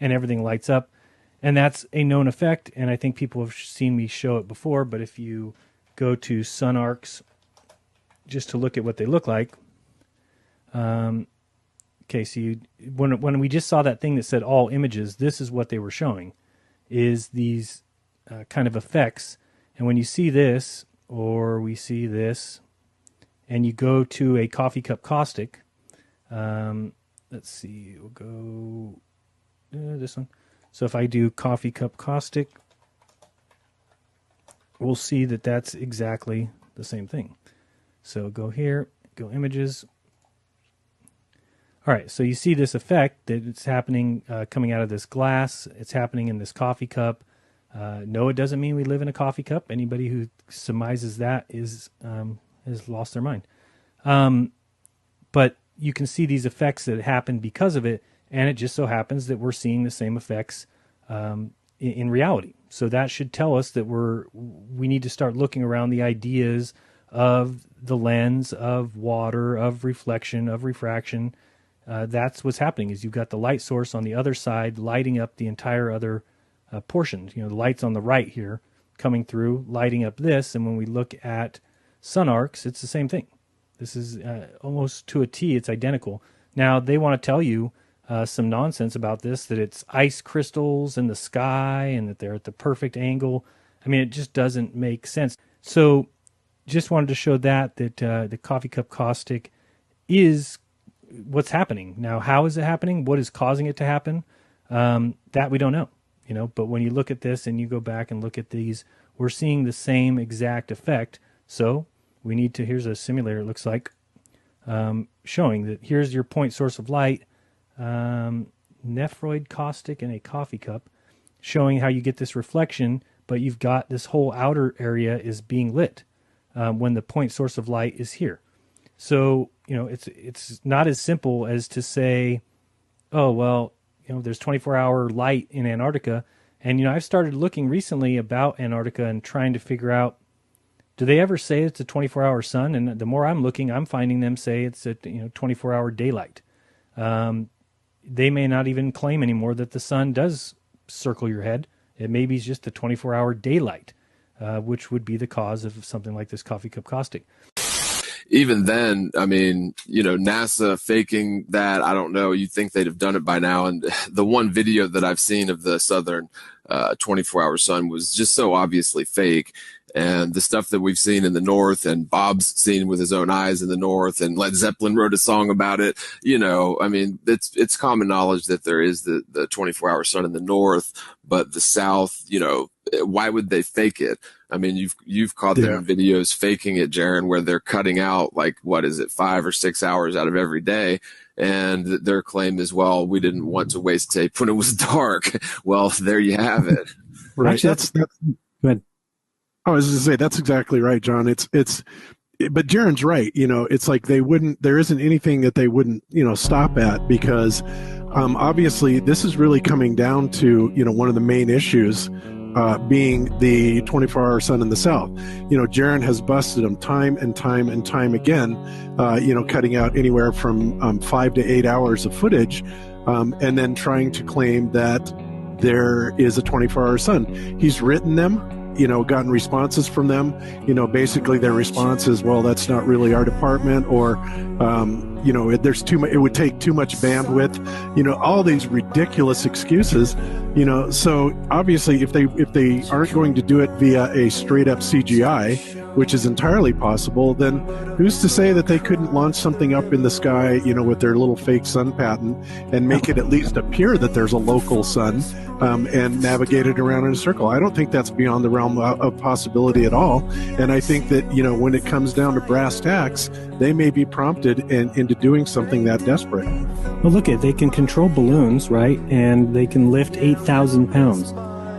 and everything lights up, and that's a known effect. And I think people have seen me show it before, but if you go to sun arcs, just to look at what they look like. Okay, so when we just saw that thing that said all images, this is what they were showing, is these kind of effects. And when you see this, or we see this, and you go to a coffee cup caustic, let's see, we'll go this one. So if I do coffee cup caustic, we'll see that that's exactly the same thing. So go here, go images. All right, so you see this effect that it's happening coming out of this glass. It's happening in this coffee cup. No, it doesn't mean we live in a coffee cup. Anybody who surmises that has lost their mind. But you can see these effects that happen because of it, and it just so happens that we're seeing the same effects in reality. So that should tell us that we need to start looking around the ideas of the lens, of water, of reflection, of refraction. That's what's happening, is you've got the light source on the other side lighting up the entire other portions. The lights on the right here coming through, lighting up this, and when we look at sun arcs, it's the same thing. This is almost to a T, it's identical. Now, they want to tell you some nonsense about this, that it's ice crystals in the sky and that they're at the perfect angle. I mean, it just doesn't make sense. So just wanted to show that the coffee cup caustic is what's happening. Now, how is it happening? What is causing it to happen? That we don't know. But when you look at this and you go back and look at these, we're seeing the same exact effect. So we need to, here's a simulator, it looks like, showing that here's your point source of light, nephroid caustic in a coffee cup, showing how you get this reflection, but you've got this whole outer area is being lit when the point source of light is here. So, it's not as simple as to say, oh, well, there's 24-hour light in Antarctica. And, I've started looking recently about Antarctica and trying to figure out, do they ever say it's a 24-hour sun? And the more I'm looking, I'm finding them say it's a 24-hour daylight. They may not even claim anymore that the sun does circle your head. It may be just a 24-hour daylight, which would be the cause of something like this coffee cup caustic. Even then, I mean, NASA faking that, I don't know. You'd think they'd have done it by now. And the one video that I've seen of the southern 24-hour sun was just so obviously fake. And the stuff that we've seen in the north, and Bob's seen with his own eyes in the north, and Led Zeppelin wrote a song about it. I mean, it's common knowledge that there is the 24-hour sun in the north, but the south, why would they fake it? I mean, you've caught them in videos faking it, Jaron, where they're cutting out 5 or 6 hours out of every day. And their claim is, well, we didn't want to waste tape when it was dark. Well, there you have it. Right. Actually, That's go ahead. I was going to say, that's exactly right, John. But Jaron's right. It's like there isn't anything that they wouldn't, stop at, because obviously this is really coming down to, one of the main issues being the 24-hour sun in the south. Jaron has busted them time and time and time again, cutting out anywhere from 5 to 8 hours of footage, and then trying to claim that there is a 24-hour sun. He's written them, gotten responses from them. Basically their response is, well, that's not really our department, or, there's too much, it would take too much bandwidth, all these ridiculous excuses, so obviously if they aren't going to do it via a straight up CGI, which is entirely possible, then who's to say that they couldn't launch something up in the sky, with their little fake sun patent, and make it at least appear that there's a local sun, and navigate it around in a circle. I don't think that's beyond the realm of possibility at all. And I think that, when it comes down to brass tacks, they may be prompted into doing something that desperate. Well, look they can control balloons, right? And they can lift 8,000 pounds.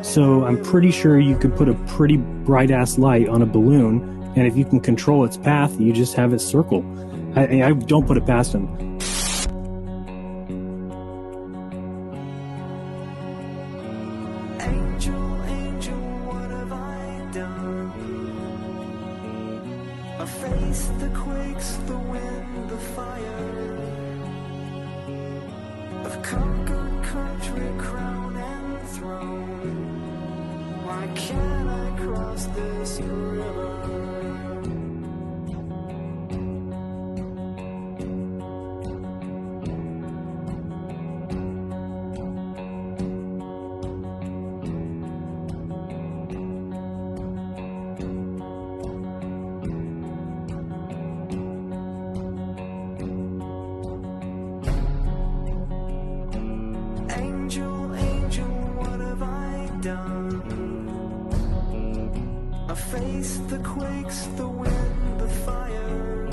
So I'm pretty sure you could put a pretty bright-ass light on a balloon, and if you can control its path, you just have it circle. I don't put it past them. Angel, angel, what have I done? I face the quakes, the wind, the fire. I've conquered country, crown and throne. Why can't I cross this river? Angel, angel, what have I done? I face the quakes, the wind, the fire.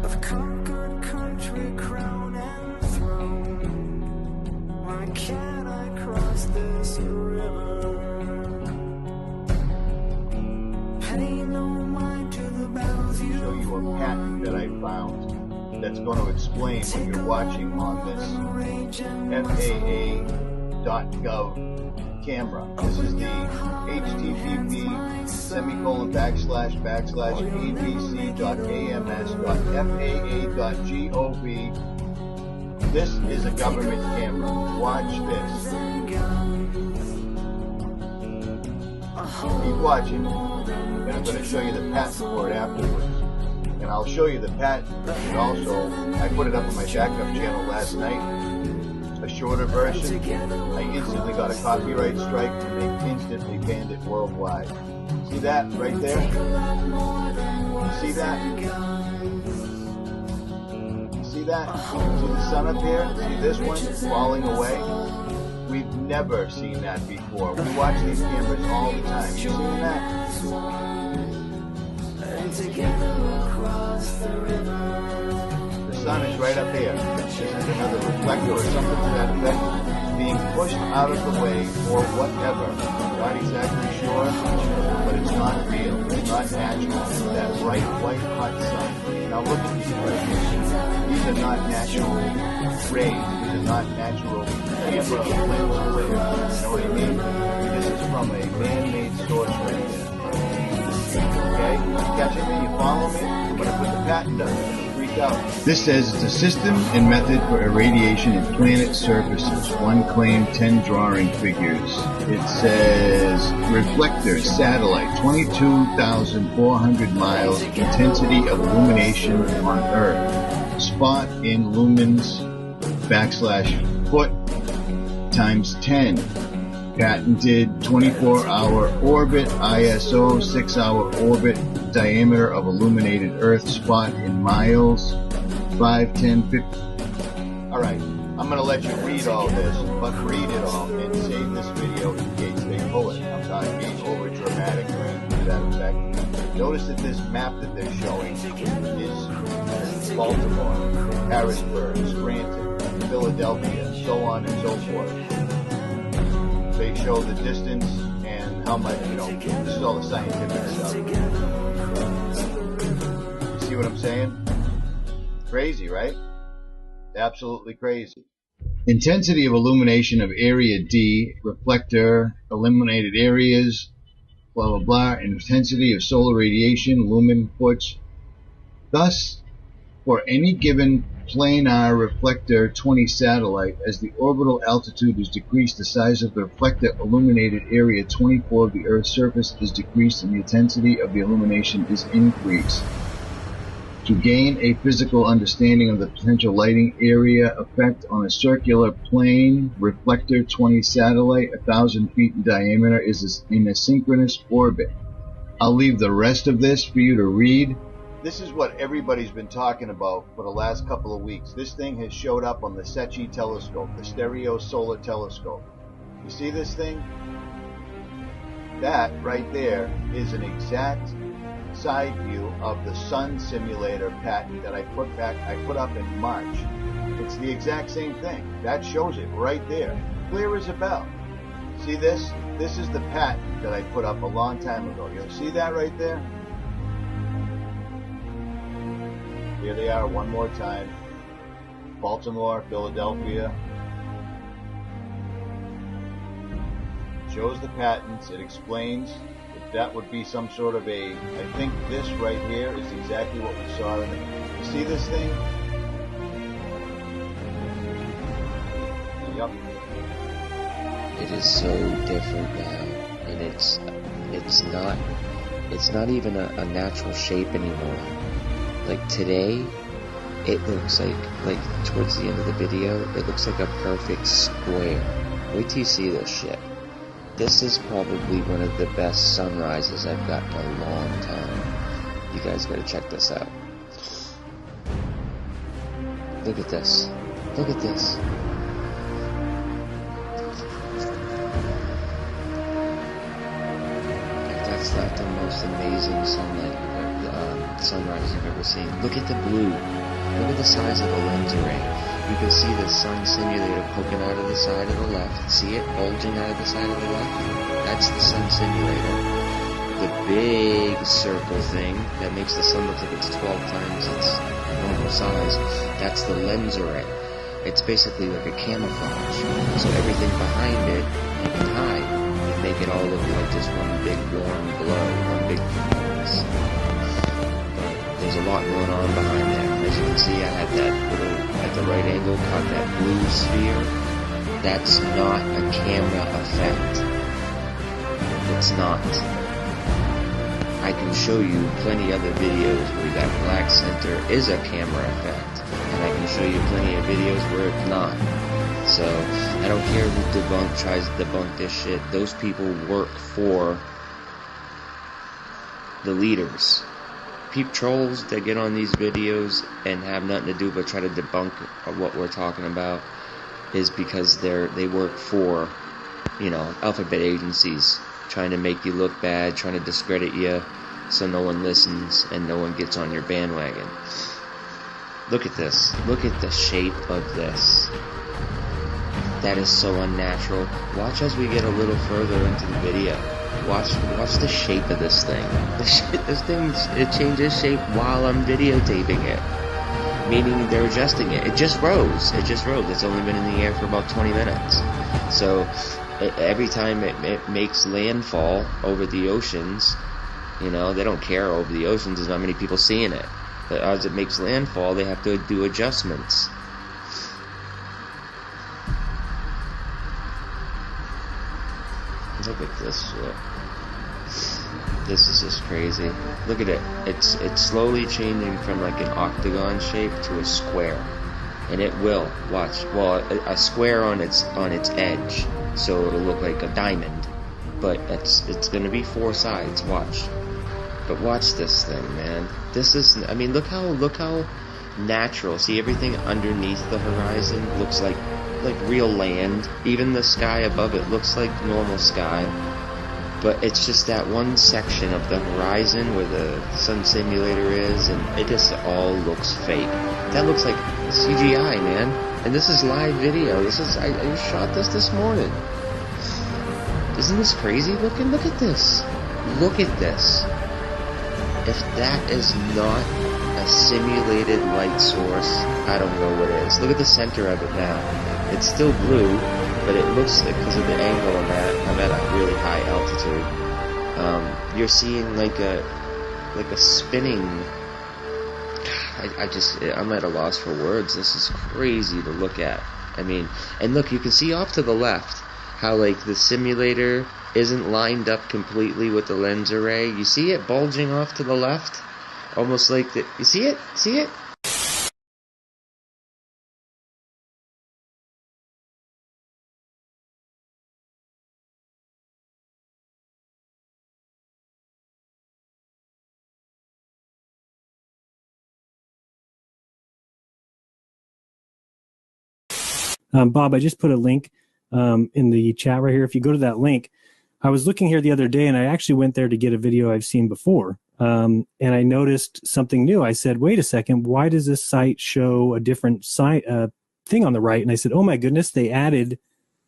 I've conquered country, crown and throne. Why can't I cross this river? Pay no mind to the battles you show you a patent that I found that's going to explain what you're watching on this FAA.gov camera. This is the http://abc.ams.faa.gov. This is a government camera. Watch this. Keep watching, and I'm going to show you the patent for it afterwards. And I'll show you the patent, and also, I put it up on my backup channel last night, a shorter version. I instantly got a copyright strike, and they instantly banned it worldwide. See that right there? You see that? See that? See the sun up here? See this one falling away? We've never seen that before. We watch these cameras all the time. You seen that? The sun is right up here. This is another reflector or something to that effect, being pushed out of the way or whatever. I'm not exactly sure, but it's not real. It's not natural. That bright white hot sun. Now look at these right here. These are not natural rays. These are not natural camera lens flares. You know what I mean? This is from a man-made source right there. Okay? You catching me? You follow me? I'm going to put the patent up. This says it's a system and method for irradiation in planet surfaces. One claim, 10 drawing figures. It says reflector, satellite, 22,400 miles, intensity of illumination on Earth. Spot in lumens /foot times 10. Patented 24-hour orbit, ISO, 6-hour orbit, diameter of illuminated Earth spot in miles, 5, 10, 50. Alright, I'm going to let you read all this, but read it all and save this video in case they pull it. I'm not being over dramatic or anything to that effect. Notice that this map that they're showing is Baltimore, Harrisburg, Scranton, Philadelphia, so on and so forth. They show the distance and how much, this is all the scientific stuff. You see what I'm saying? Crazy, right? Absolutely crazy. Intensity of illumination of area D, reflector, illuminated areas, blah, blah, blah, intensity of solar radiation, lumen foots. Thus, for any given planar reflector 20 satellite, as the orbital altitude is decreased, the size of the reflector illuminated area 24 of the Earth's surface is decreased and the intensity of the illumination is increased. To gain a physical understanding of the potential lighting area effect on a circular plane, reflector 20 satellite, 1,000 feet in diameter, is in a synchronous orbit. I'll leave the rest of this for you to read. This is what everybody's been talking about for the last couple of weeks. This thing has showed up on the Secchi telescope, the stereo solar telescope. You see this thing? That right there is an exact side view of the sun simulator patent that I put up in March. It's the exact same thing. That shows it right there, clear as a bell. See this? This is the patent that I put up a long time ago. You see that right there? Here they are one more time. Baltimore, Philadelphia. Shows the patents. It explains that that would be some sort of a, I think this right here is exactly what we saw in the, you see this thing? Yep. It is so different now, and it's not even a natural shape anymore. Like today, it looks like towards the end of the video, it looks like a perfect square. Wait till you see this shit. This is probably one of the best sunrises I've got in a long time. You guys gotta check this out. Look at this. Look at this. That's like the most amazing sunrise you've ever seen. Look at the blue. Look at the size of the lens array. You can see the sun simulator poking out of the side of the left. See it bulging out of the side of the left? That's the sun simulator. The big circle thing that makes the sun look like it's 12 times its normal size, that's the lens array. It's basically like a camouflage. So everything behind it, you can hide and make it all look like just one big warm glow, one big brightness. There's a lot going on behind there. As you can see, I had that little, at the right angle, caught that blue sphere. That's not a camera effect. It's not. I can show you plenty other videos where that black center is a camera effect, and I can show you plenty of videos where it's not. So I don't care who tries to debunk this shit. Those people work for the leaders. Peep trolls that get on these videos and have nothing to do but try to debunk what we're talking about is because they work for, you know, alphabet agencies trying to make you look bad, trying to discredit you so no one listens and no one gets on your bandwagon. Look at this. Look at the shape of this. That is so unnatural. Watch as we get a little further into the video. Watch the shape of this thing. This thing, it changes shape while I'm videotaping it. Meaning they're adjusting it. It just rose. It's only been in the air for about 20 minutes. So every time it makes landfall over the oceans, you know, they don't care over the oceans. There's not many people seeing it. But as it makes landfall, they have to do adjustments. Look at this shit. This is just crazy. Look at it. It's slowly changing from like an octagon shape to a square. And it will. Watch. Well, a square on its edge, so it'll look like a diamond. But it's gonna be 4 sides. Watch. But watch this thing, man. This is, I mean, look how natural. See, everything underneath the horizon looks like real land. Even the sky above it looks like normal sky. But it's just that one section of the horizon where the sun simulator is, and it just all looks fake. That looks like CGI, man. And this is live video. I shot this morning. Isn't this crazy looking? Look at this. Look at this. If that is not a simulated light source, I don't know what is. Look at the center of it now. It's still blue, but it looks like, because of the angle I'm at a really high altitude. You're seeing like a spinning. I'm at a loss for words. This is crazy to look at. I mean, and look, you can see off to the left how like the simulator isn't lined up completely with the lens array. You see it bulging off to the left? Almost like the, you see it? See it? Bob, I just put a link in the chat right here. If you go to that link, I was looking here the other day, and I actually went there to get a video I've seen before, and I noticed something new. I said, wait a second, why does this site show a different site thing on the right? And I said, oh my goodness, they added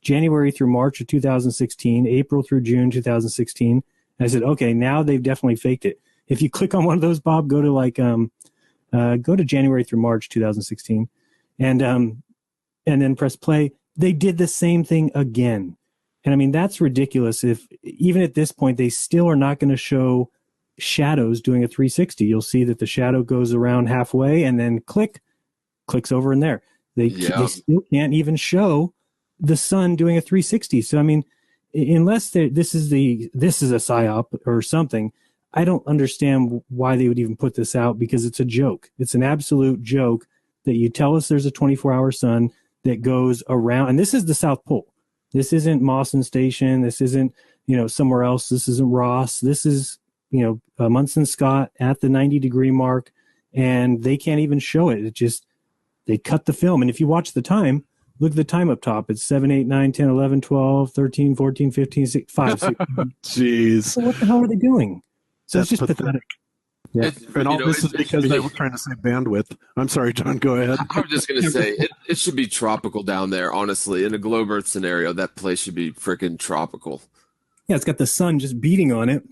January through March of 2016, April through June 2016. And I said, okay, now they've definitely faked it. If you click on one of those, Bob, go to January through March 2016, and then press play. They did the same thing again. And I mean, that's ridiculous. If even at this point, they still are not going to show shadows doing a 360. You'll see that the shadow goes around halfway and then clicks over in there. They still can't even show the sun doing a 360. So, I mean, unless this is a psyop or something, I don't understand why they would even put this out, because it's a joke. It's an absolute joke that you tell us there's a 24-hour sun that goes around, and this is the South Pole. This isn't Mawson Station. This isn't, somewhere else. This isn't Ross. This is, Munson Scott at the 90-degree mark, and they can't even show it. They cut the film. And if you watch the time, look at the time up top. It's 7, 8, 9, 10, 11, 12, 13, 14, 15, 16, 5. 6. Jeez. So what the hell are they doing? So That's it's just pathetic. Yeah. And all this is because they were trying to save bandwidth. I'm sorry, John, go ahead. I was just going to say, it should be tropical down there, honestly. In a globe Earth scenario, that place should be freaking tropical. Yeah, it's got the sun just beating on it.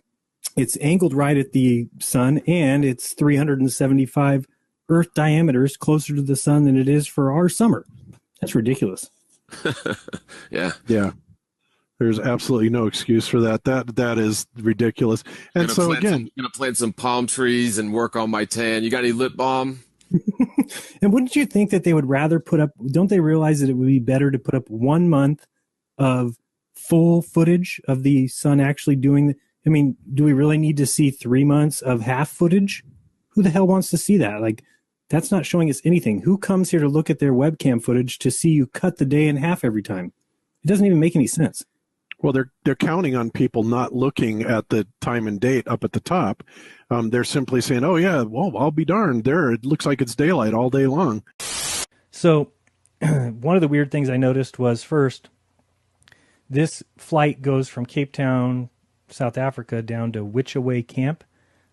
It's angled right at the sun, and it's 375 Earth diameters closer to the sun than it is for our summer. That's ridiculous. Yeah. Yeah. There's absolutely no excuse for that. That is ridiculous. And so again, I'm gonna plant some palm trees and work on my tan. You got any lip balm? And wouldn't you think that they would rather put up? Don't they realize that it would be better to put up 1 month of full footage of the sun actually doing the, I mean, do we really need to see 3 months of half footage? Who the hell wants to see that? Like, that's not showing us anything. Who comes here to look at their webcam footage to see you cut the day in half every time? It doesn't even make any sense. Well, they're counting on people not looking at the time and date up at the top. They're simply saying, "Oh yeah, well, I'll be darned. There, it looks like it's daylight all day long." So, one of the weird things I noticed was, first, this flight goes from Cape Town, South Africa, down to Witchaway Camp.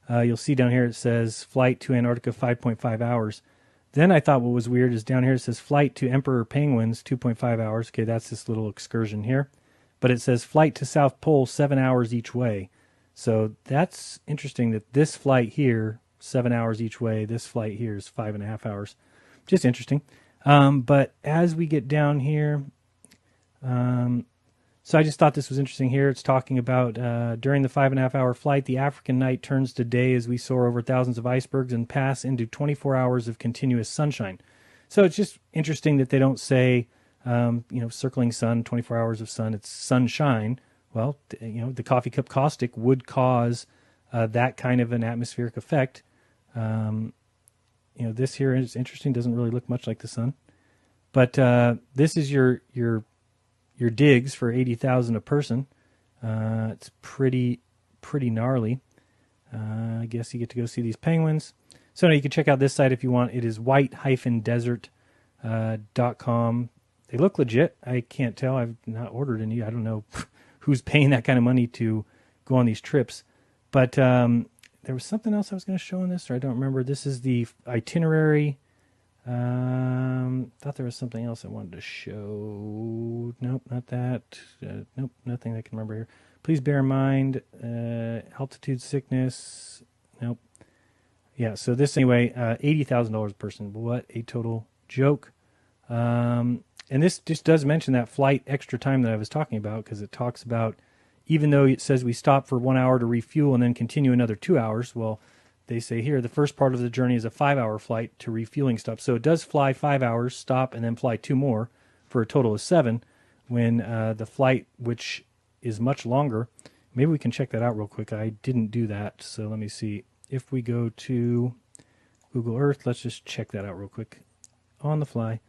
You'll see down here it says flight to Antarctica 5.5 hours. Then I thought what was weird is down here it says flight to Emperor Penguins 2.5 hours. Okay, that's this little excursion here. But it says flight to South Pole 7 hours each way. So that's interesting that this flight here, 7 hours each way, this flight here is 5.5 hours. Just interesting. But as we get down here, so I just thought this was interesting here. It's talking about during the 5.5 hour flight, the African night turns to day as we soar over thousands of icebergs and pass into 24 hours of continuous sunshine. So it's just interesting that they don't say, circling sun, 24 hours of sun, it's sunshine. Well, the coffee cup caustic would cause that kind of an atmospheric effect. This here is interesting. Doesn't really look much like the sun. But this is your digs for 80,000 a person. It's pretty gnarly. I guess you get to go see these penguins. So now you can check out this site if you want. It is white-desert.com. They look legit. I can't tell. I've not ordered any. I don't know who's paying that kind of money to go on these trips. But there was something else I was going to show in this, or I don't remember. This is the itinerary. Thought there was something else I wanted to show. Nope, not that. Nope, nothing I can remember here. Please bear in mind, altitude sickness. Nope. Yeah, so this anyway, $80,000 a person. What a total joke. And this just does mention that flight extra time that I was talking about, because it talks about, even though it says we stop for 1 hour to refuel and then continue another 2 hours, well, they say here the first part of the journey is a 5-hour flight to refueling stop. So it does fly 5 hours, stop, and then fly 2 more for a total of 7, when the flight, which is much longer, maybe we can check that out real quick. I didn't do that, so let me see. If we go to Google Earth, let's just check that out real quick on the fly.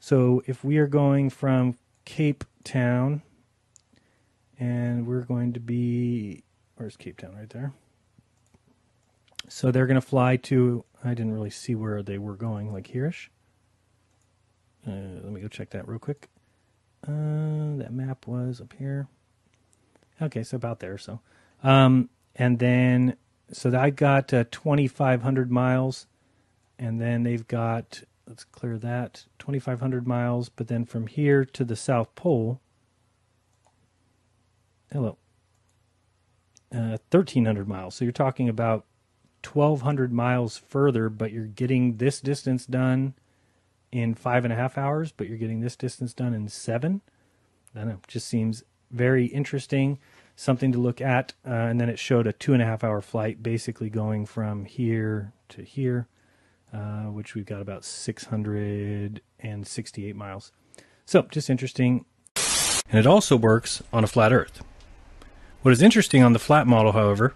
So if we are going from Cape Town, and we're going to be, where's Cape Town? Right there. So they're going to fly to, I didn't really see where they were going, like here-ish. Let me go check that real quick. That map was up here. Okay, so about there. So, and then, so I got 2,500 miles, and then they've got, let's clear that, 2,500 miles, but then from here to the South Pole, 1,300 miles. So you're talking about 1,200 miles further, but you're getting this distance done in 5.5 hours, but you're getting this distance done in 7. I don't know, just seems very interesting, something to look at. And then it showed a 2.5 hour flight, basically going from here to here, which we've got about 668 miles. So just interesting. And it also works on a flat Earth. What is interesting on the flat model, however,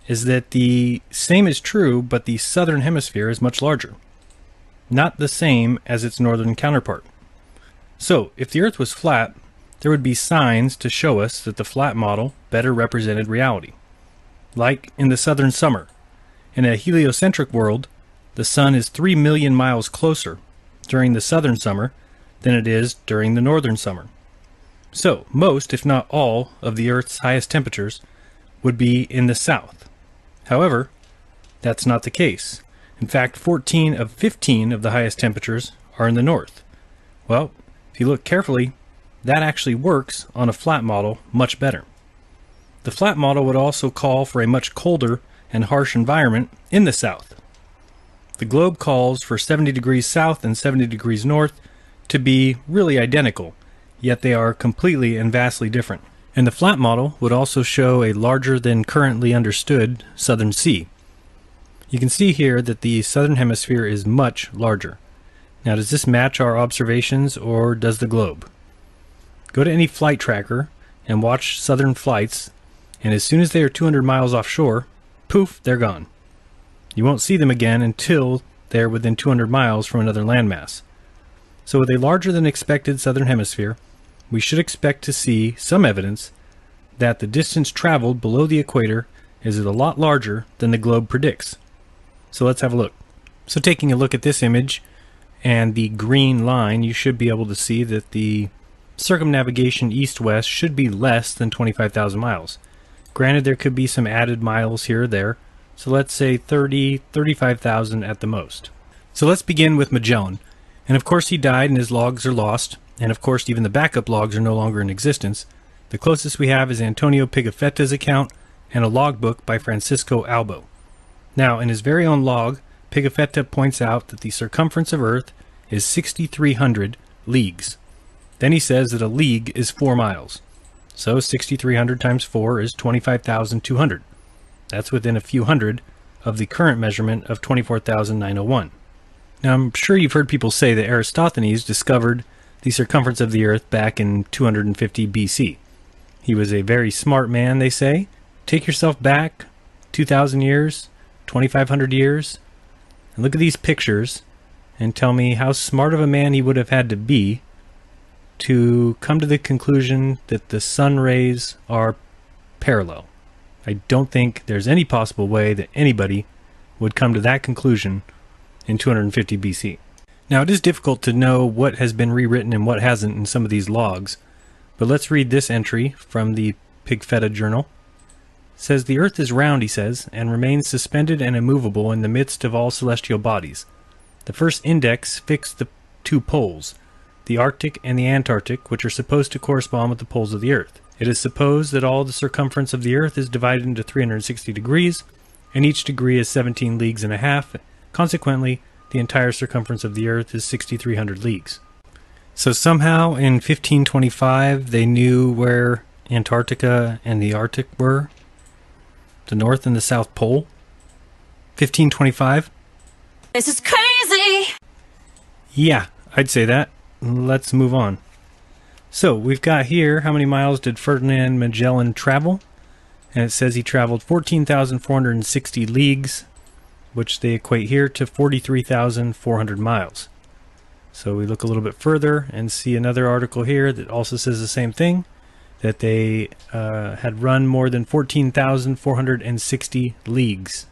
is that the same is true, but the southern hemisphere is much larger. Not the same as its northern counterpart. So, if the Earth was flat, there would be signs to show us that the flat model better represented reality. Like in the southern summer. In a heliocentric world, the sun is 3 million miles closer during the southern summer than it is during the northern summer. So, most, if not all, of the Earth's highest temperatures would be in the south. However, that's not the case. In fact, 14 of 15 of the highest temperatures are in the north. Well, if you look carefully, that actually works on a flat model much better. The flat model would also call for a much colder and harsh environment in the south. The globe calls for 70 degrees south and 70 degrees north to be really identical, yet they are completely and vastly different. And the flat model would also show a larger than currently understood southern sea. You can see here that the southern hemisphere is much larger. Now, does this match our observations, or does the globe? Go to any flight tracker and watch southern flights, and as soon as they are 200 miles offshore, poof, they're gone. You won't see them again until they're within 200 miles from another landmass. So with a larger than expected southern hemisphere, we should expect to see some evidence that the distance traveled below the equator is a lot larger than the globe predicts. So let's have a look. So taking a look at this image and the green line, you should be able to see that the circumnavigation east-west should be less than 25,000 miles. Granted, there could be some added miles here or there, so let's say 30, 35,000 at the most. So let's begin with Magellan. And of course he died and his logs are lost, and of course even the backup logs are no longer in existence. The closest we have is Antonio Pigafetta's account and a logbook by Francisco Albo. Now, in his very own log, Pigafetta points out that the circumference of Earth is 6,300 leagues. Then he says that a league is 4 miles. So 6,300 times 4 is 25,200. That's within a few hundred of the current measurement of 24,901. Now, I'm sure you've heard people say that Eratosthenes discovered the circumference of the Earth back in 250 BC. He was a very smart man, they say. Take yourself back 2,000 years, 2,500 years, and look at these pictures and tell me how smart of a man he would have had to be to come to the conclusion that the sun rays are parallel. I don't think there's any possible way that anybody would come to that conclusion in 250 BC. Now, it is difficult to know what has been rewritten and what hasn't in some of these logs, but let's read this entry from the Pigafetta journal. It says, "The earth is round," he says, "and remains suspended and immovable in the midst of all celestial bodies. The first index fixed the 2 poles, the Arctic and the Antarctic, which are supposed to correspond with the poles of the earth. It is supposed that all the circumference of the earth is divided into 360 degrees, and each degree is 17 leagues and a half. Consequently, the entire circumference of the earth is 6,300 leagues." So somehow in 1525 they knew where Antarctica and the Arctic were, the North and the South Pole. 1525? This is crazy! Yeah, I'd say that. Let's move on. So we've got here, how many miles did Ferdinand Magellan travel? And it says he traveled 14,460 leagues, which they equate here to 43,400 miles. So we look a little bit further and see another article here that also says the same thing, that they had run more than 14,460 leagues.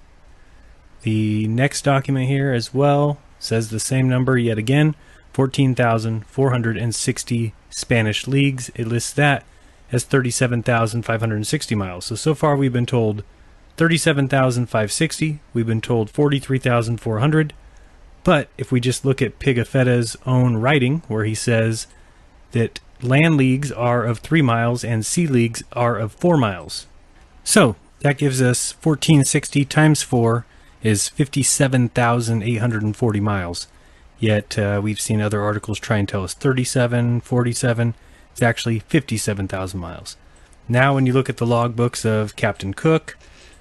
The next document here as well says the same number yet again, 14,460 Spanish leagues. It lists that as 37,560 miles. So far we've been told 37,560, we've been told 43,400, but if we just look at Pigafetta's own writing, where he says that land leagues are of 3 miles and sea leagues are of 4 miles. So that gives us 1460 times 4 is 57,840 miles. Yet we've seen other articles try and tell us 37, 47. It's actually 57,000 miles. Now when you look at the logbooks of Captain Cook,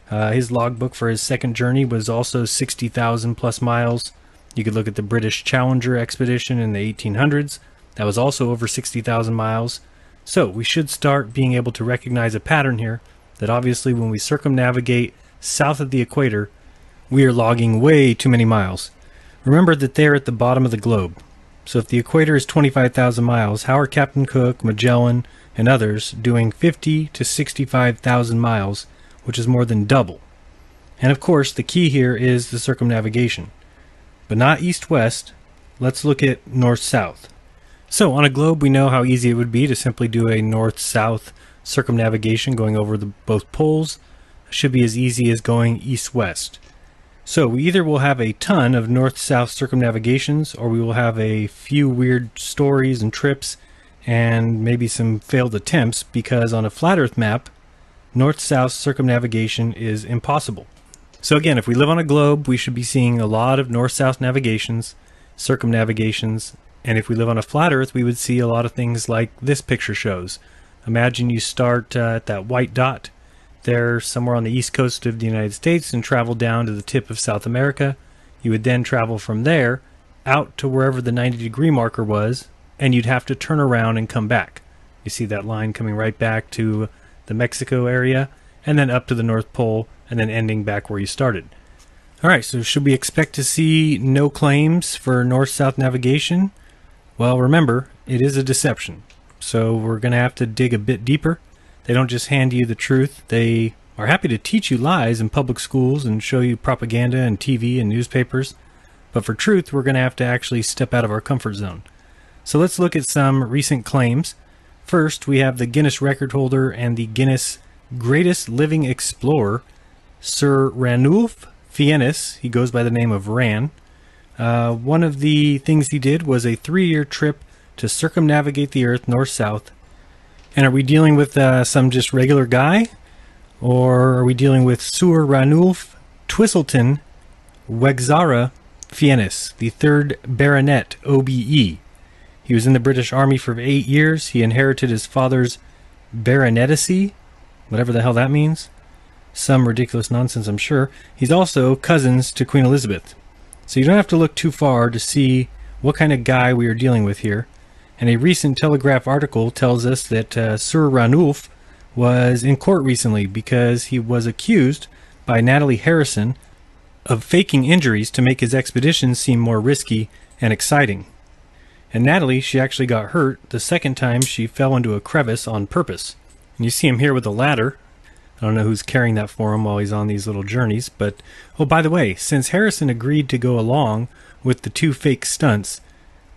his logbook for his second journey was also 60,000 plus miles. You could look at the British Challenger expedition in the 1800s. That was also over 60,000 miles. So we should start being able to recognize a pattern here that obviously when we circumnavigate south of the equator, we are logging way too many miles. Remember that they're at the bottom of the globe. So if the equator is 25,000 miles, how are Captain Cook, Magellan, and others doing 50 to 65,000 miles, which is more than double? And of course, the key here is the circumnavigation. But not east-west. Let's look at north-south. So on a globe, we know how easy it would be to simply do a north-south circumnavigation going over both poles. It should be as easy as going east-west. So we either will have a ton of north-south circumnavigations, or we will have a few weird stories and trips and maybe some failed attempts, because on a flat earth map, north-south circumnavigation is impossible. So again, if we live on a globe, we should be seeing a lot of north-south navigations, circumnavigations, and if we live on a flat earth, we would see a lot of things like this picture shows. Imagine you start at that white dot there somewhere on the east coast of the United States and travel down to the tip of South America. You would then travel from there out to wherever the 90-degree marker was, and you'd have to turn around and come back. You see that line coming right back to the Mexico area, and then up to the North Pole, and then ending back where you started. All right, so should we expect to see no claims for north-south navigation? Well, remember, it is a deception. So we're going to have to dig a bit deeper. They don't just hand you the truth. They are happy to teach you lies in public schools and show you propaganda and TV and newspapers. But for truth, we're going to have to actually step out of our comfort zone. So let's look at some recent claims. First, we have the Guinness record holder and the Guinness Greatest Living Explorer, Sir Ranulph Fiennes. He goes by the name of Ran. One of the things he did was a 3-year trip to circumnavigate the Earth north-south. And are we dealing with some just regular guy? Or are we dealing with Sir Ranulph Twistleton Wexara Fiennes, the 3rd Baronet, OBE? He was in the British Army for 8 years. He inherited his father's baronetcy, whatever the hell that means. Some ridiculous nonsense, I'm sure. He's also cousins to Queen Elizabeth. So you don't have to look too far to see what kind of guy we are dealing with here. And a recent Telegraph article tells us that Sir Ranulph was in court recently because he was accused by Natalie Harrison of faking injuries to make his expedition seem more risky and exciting. And Natalie, she actually got hurt the second time she fell into a crevice on purpose. And you see him here with a ladder. I don't know who's carrying that for him while he's on these little journeys. But, oh, by the way, since Harrison agreed to go along with the 2 fake stunts,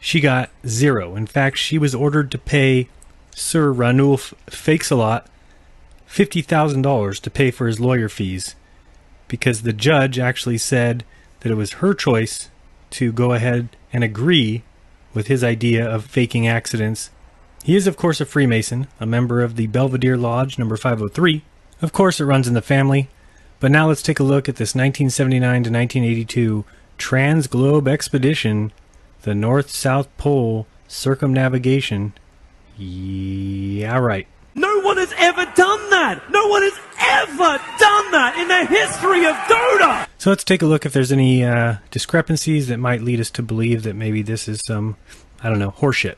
she got 0. In fact, she was ordered to pay Sir Ranulph Fakes-A-Lot $50,000 to pay for his lawyer fees, because the judge actually said that it was her choice to go ahead and agree with his idea of faking accidents. He is, of course, a Freemason, a member of the Belvedere Lodge number 503. Of course, it runs in the family. But now let's take a look at this 1979 to 1982 Trans-Globe Expedition, the North-South Pole Circumnavigation. Yeah, right. No one has ever done that! No one has ever done that in the history of Dota! So let's take a look if there's any discrepancies that might lead us to believe that maybe this is some, I don't know, horseshit.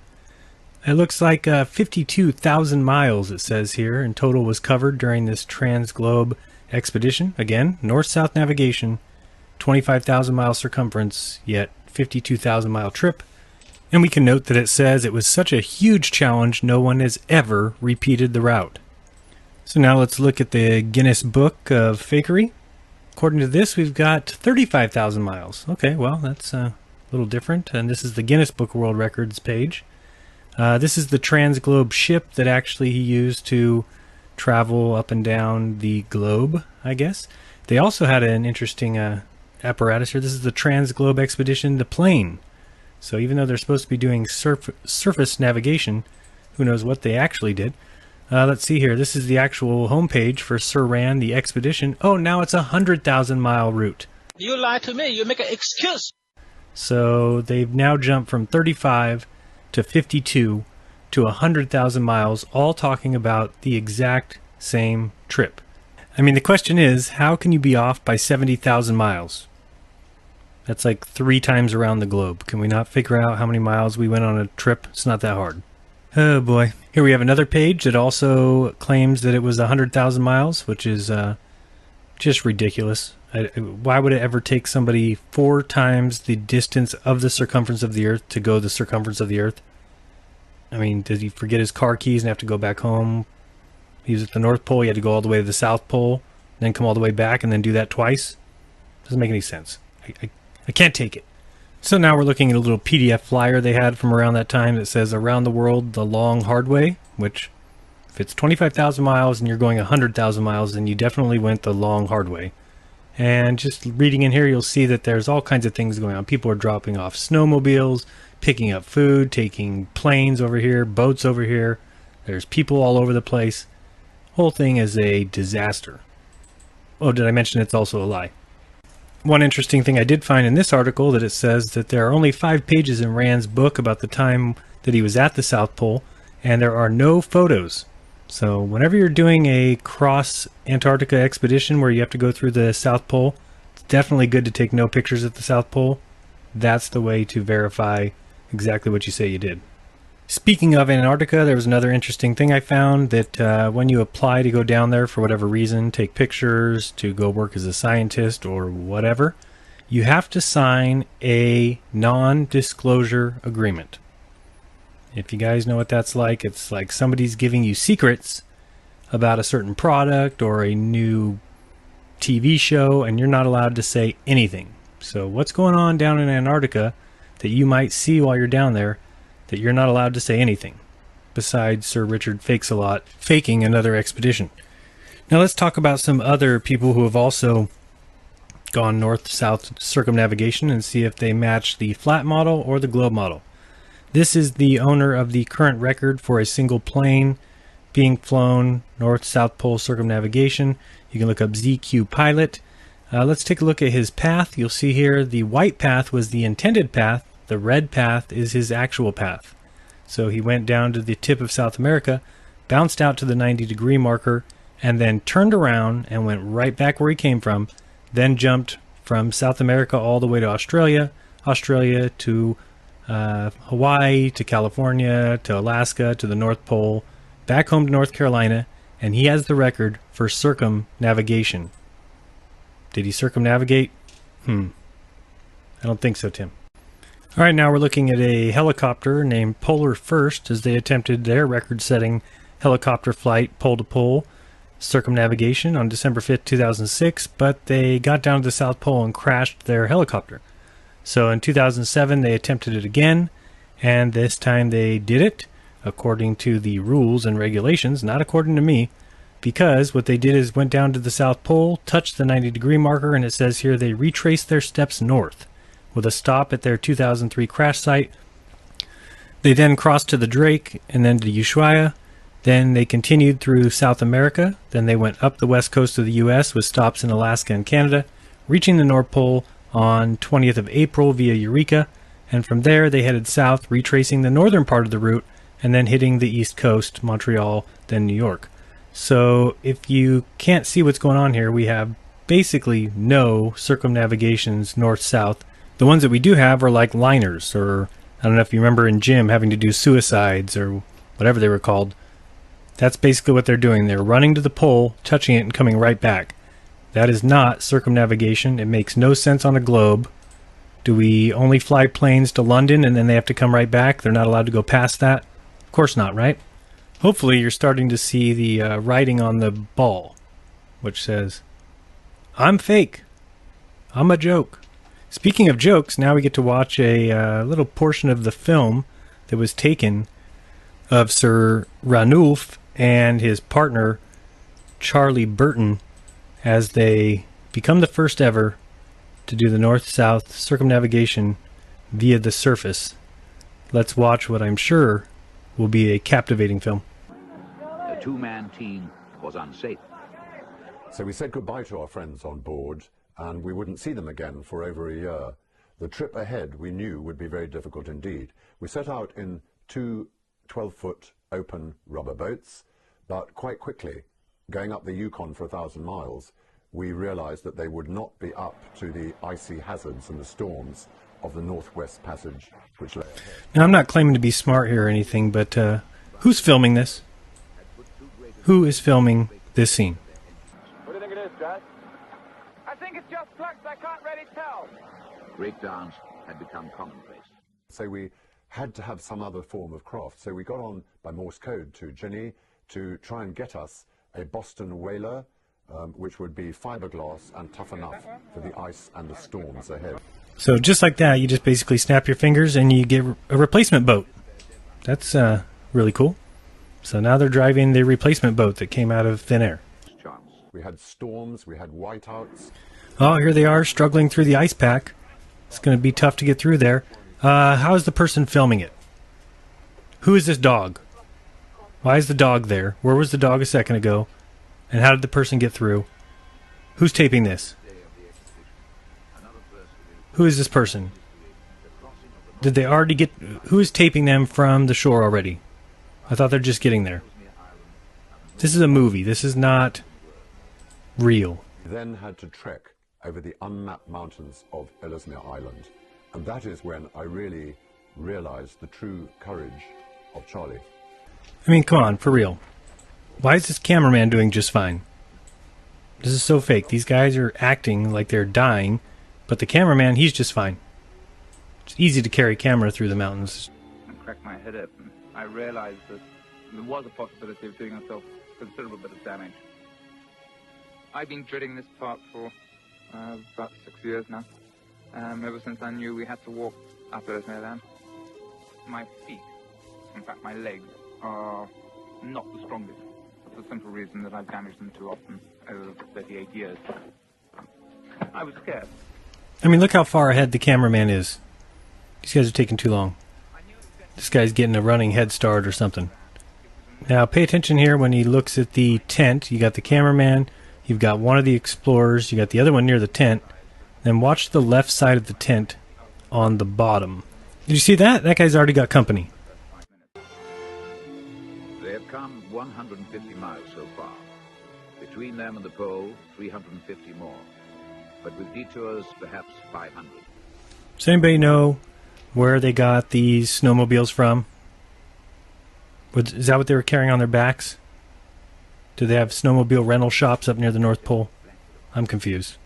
It looks like 52,000 miles, it says here, in total was covered during this Trans-Globe Expedition. Again, north-south navigation, 25,000 mile circumference, yet 52,000 mile trip. And we can note that it says it was such a huge challenge, no one has ever repeated the route. So now let's look at the Guinness Book of Fakery. According to this, we've got 35,000 miles. Okay, well, that's a little different. And this is the Guinness Book of World Records page. This is the Trans-Globe ship that actually he used to travel up and down the globe, I guess. They also had an interesting apparatus here. This is the Trans-Globe Expedition, the plane. So even though they're supposed to be doing surface navigation, who knows what they actually did. Let's see here. This is the actual homepage for Sir Ran, the expedition. Oh, now it's a 100,000 mile route. You lie to me. You make an excuse. So they've now jumped from 35 to 52 to 100,000 miles, all talking about the exact same trip. I mean, the question is, how can you be off by 70,000 miles? That's like 3 times around the globe. Can we not figure out how many miles we went on a trip? It's not that hard. Oh boy. Here we have another page that also claims that it was 100,000 miles, which is just ridiculous. Why would it ever take somebody 4 times the distance of the circumference of the Earth to go the circumference of the Earth? I mean, did he forget his car keys and have to go back home? He was at the North Pole, he had to go all the way to the South Pole, then come all the way back and then do that twice? Doesn't make any sense. I can't take it. So now we're looking at a little PDF flyer they had from around that time that says Around the World the Long Hard Way, which if it's 25,000 miles and you're going 100,000 miles, then you definitely went the long hard way. And just reading in here, you'll see that there's all kinds of things going on. People are dropping off snowmobiles, picking up food, taking planes over here, boats over here. There's people all over the place. Whole thing is a disaster. Oh, did I mention it's also a lie? One interesting thing I did find in this article that it says that there are only 5 pages in Rand's book about the time that he was at the South Pole, and there are no photos. So whenever you're doing a cross Antarctica expedition where you have to go through the South Pole, it's definitely good to take no pictures at the South Pole. That's the way to verify exactly what you say you did. Speaking of Antarctica, there was another interesting thing I found that when you apply to go down there for whatever reason, take pictures, to go work as a scientist or whatever, you have to sign a non-disclosure agreement. If you guys know what that's like, it's like somebody's giving you secrets about a certain product or a new TV show, and you're not allowed to say anything. So what's going on down in Antarctica that you might see while you're down there that you're not allowed to say anything, besides Sir Richard Fakes-a-Lot faking another expedition? Now let's talk about some other people who have also gone north-south circumnavigation and see if they match the flat model or the globe model. This is the owner of the current record for a single plane being flown north-south pole circumnavigation. You can look up ZQ Pilot. Let's take a look at his path. You'll see here the white path was the intended path. The red path is his actual path. So he went down to the tip of South America, bounced out to the 90-degree marker, and then turned around and went right back where he came from, then jumped from South America all the way to Australia, Australia to Hawaii, to California, to Alaska, to the North Pole, back home to North Carolina, and he has the record for circumnavigation. Did he circumnavigate? I don't think so, Tim. All right, now we're looking at a helicopter named Polar First as they attempted their record-setting helicopter flight pole-to-pole circumnavigation on December 5th, 2006, but they got down to the South Pole and crashed their helicopter. So in 2007, they attempted it again, and this time they did it according to the rules and regulations, not according to me, because what they did is went down to the South Pole, touched the 90-degree marker, and it says here they retraced their steps north with a stop at their 2003 crash site. They then crossed to the Drake and then to Ushuaia. Then they continued through South America. Then they went up the west coast of the U.S. with stops in Alaska and Canada, reaching the North Pole on 20th of April via Eureka. And from there they headed south, retracing the northern part of the route, and then hitting the east coast, Montreal, then New York. So if you can't see what's going on here, we have basically no circumnavigations north-south. The ones that we do have are like liners, or I don't know if you remember in gym having to do suicides or whatever they were called. That's basically what they're doing. They're running to the pole, touching it, and coming right back. That is not circumnavigation. It makes no sense on a globe. Do we only fly planes to London and then they have to come right back? They're not allowed to go past that? Of course not, right? Hopefully you're starting to see the writing on the ball, which says, "I'm fake. I'm a joke." Speaking of jokes, now we get to watch a little portion of the film that was taken of Sir Ranulf and his partner, Charlie Burton, as they become the first ever to do the north-south circumnavigation via the surface. Let's watch what I'm sure will be a captivating film. The two-man team was unsafe. So we said goodbye to our friends on board, and we wouldn't see them again for over a year. The trip ahead we knew would be very difficult indeed. We set out in two 12-foot open rubber boats, but quite quickly, going up the Yukon for 1,000 miles, we realized that they would not be up to the icy hazards and the storms of the Northwest Passage, which lay ahead. Now, I'm not claiming to be smart here or anything, but who's filming this? Who is filming this scene? What do you think it is, Jack? I think it's just flux. I can't really tell. Breakdowns had become commonplace. So we had to have some other form of craft. So we got on by Morse code to Ginny to try and get us a Boston whaler, which would be fiberglass and tough enough for the ice and the storms ahead. So just like that, you just basically snap your fingers and you get a replacement boat. That's really cool. So now they're driving the replacement boat that came out of thin air. We had storms, we had whiteouts. Oh, here they are struggling through the ice pack. It's going to be tough to get through there. How is the person filming it? Who is this dog? Why is the dog there? Where was the dog a second ago? And how did the person get through? Who's taping this? Who is this person? Did they already get... Who is taping them from the shore already? I thought they're just getting there. This is a movie. This is not real. We then had to trek over the unmapped mountains of Ellesmere Island. And that is when I really realized the true courage of Charlie. I mean, come on, for real. Why is this cameraman doing just fine? This is so fake. These guys are acting like they're dying, but the cameraman, he's just fine. It's easy to carry camera through the mountains. I cracked my head open. I realized that there was a possibility of doing ourselves a considerable bit of damage. I've been drilling this part for about 6 years now. Ever since I knew we had to walk up Earthmere land. My feet, in fact my legs, are not the strongest. For the simple reason that I've damaged them too often over 38 years. I was scared. I mean, look how far ahead the cameraman is. These guys are taking too long. This guy's getting a running head start or something. Now, pay attention here when he looks at the tent. You got the cameraman, you've got one of the explorers, you got the other one near the tent. Then watch the left side of the tent on the bottom. Did you see that? That guy's already got company. They have come 150 miles so far. Between them and the pole, 350 more. But with detours, perhaps 500. Does anybody know where they got these snowmobiles from? Is that what they were carrying on their backs? Do they have snowmobile rental shops up near the North Pole? I'm confused.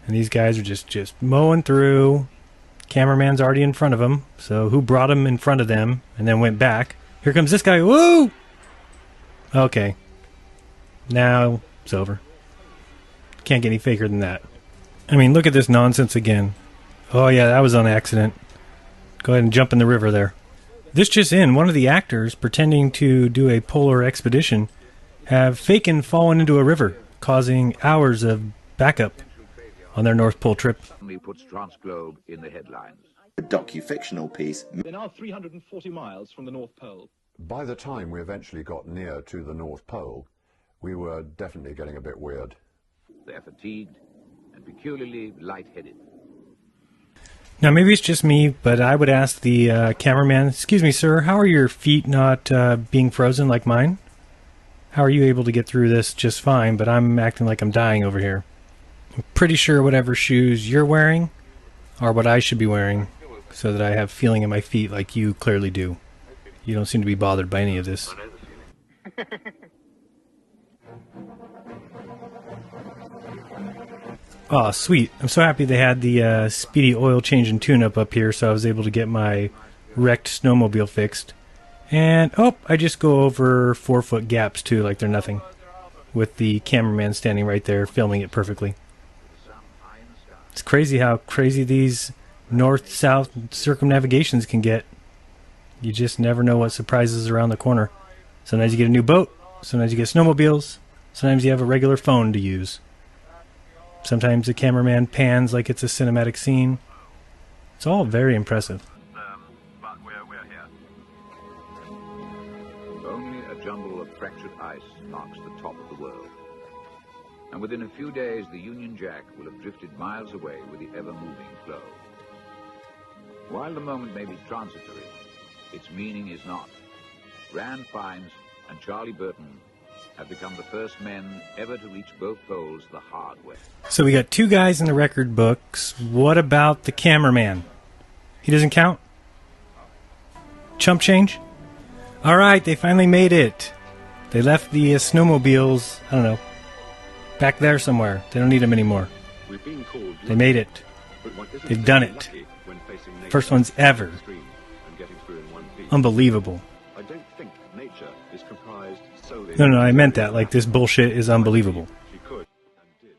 And these guys are just mowing through. Cameraman's already in front of them. So who brought him in front of them and then went back? Here comes this guy. Woo! Okay. Now it's over. Can't get any faker than that. I mean, look at this nonsense again. Oh yeah, that was on accident. Go ahead and jump in the river there. This just in, one of the actors pretending to do a polar expedition have faken fallen into a river, causing hours of backup on their North Pole trip. Puts Transglobe in the headlines. A docu-fictional piece. They're now 340 miles from the North Pole. By the time we eventually got near to the North Pole, we were definitely getting a bit weird. They're fatigued and peculiarly lightheaded. Now, maybe it's just me, but I would ask the cameraman, excuse me, sir, how are your feet not being frozen like mine? How are you able to get through this just fine, but I'm acting like I'm dying over here? I'm pretty sure whatever shoes you're wearing are what I should be wearing, so that I have feeling in my feet like you clearly do. You don't seem to be bothered by any of this. Oh, sweet. I'm so happy they had the speedy oil change and tune-up up here, so I was able to get my wrecked snowmobile fixed. And, oh, I just go over 4-foot gaps, too, like they're nothing. With the cameraman standing right there, filming it perfectly. It's crazy how crazy these north-south circumnavigations can get. You just never know what surprises around the corner. Sometimes you get a new boat, sometimes you get snowmobiles, sometimes you have a regular phone to use. Sometimes the cameraman pans like it's a cinematic scene. It's all very impressive. But we're here. Only a jumble of fractured ice marks the top of the world. And within a few days, the Union Jack will have drifted miles away with the ever-moving flow. While the moment may be transitory, its meaning is not. Rand Fiennes and Charlie Burton have become the first men ever to reach both poles the hard way. So we got 2 guys in the record books. What about the cameraman? He doesn't count? Chump change? Alright, they finally made it. They left the snowmobiles, I don't know, back there somewhere. They don't need them anymore. They made it. They've done it. First ones ever. Unbelievable. I don't think nature is comprised solely. No, I meant that. Like, this bullshit is unbelievable. She could and did.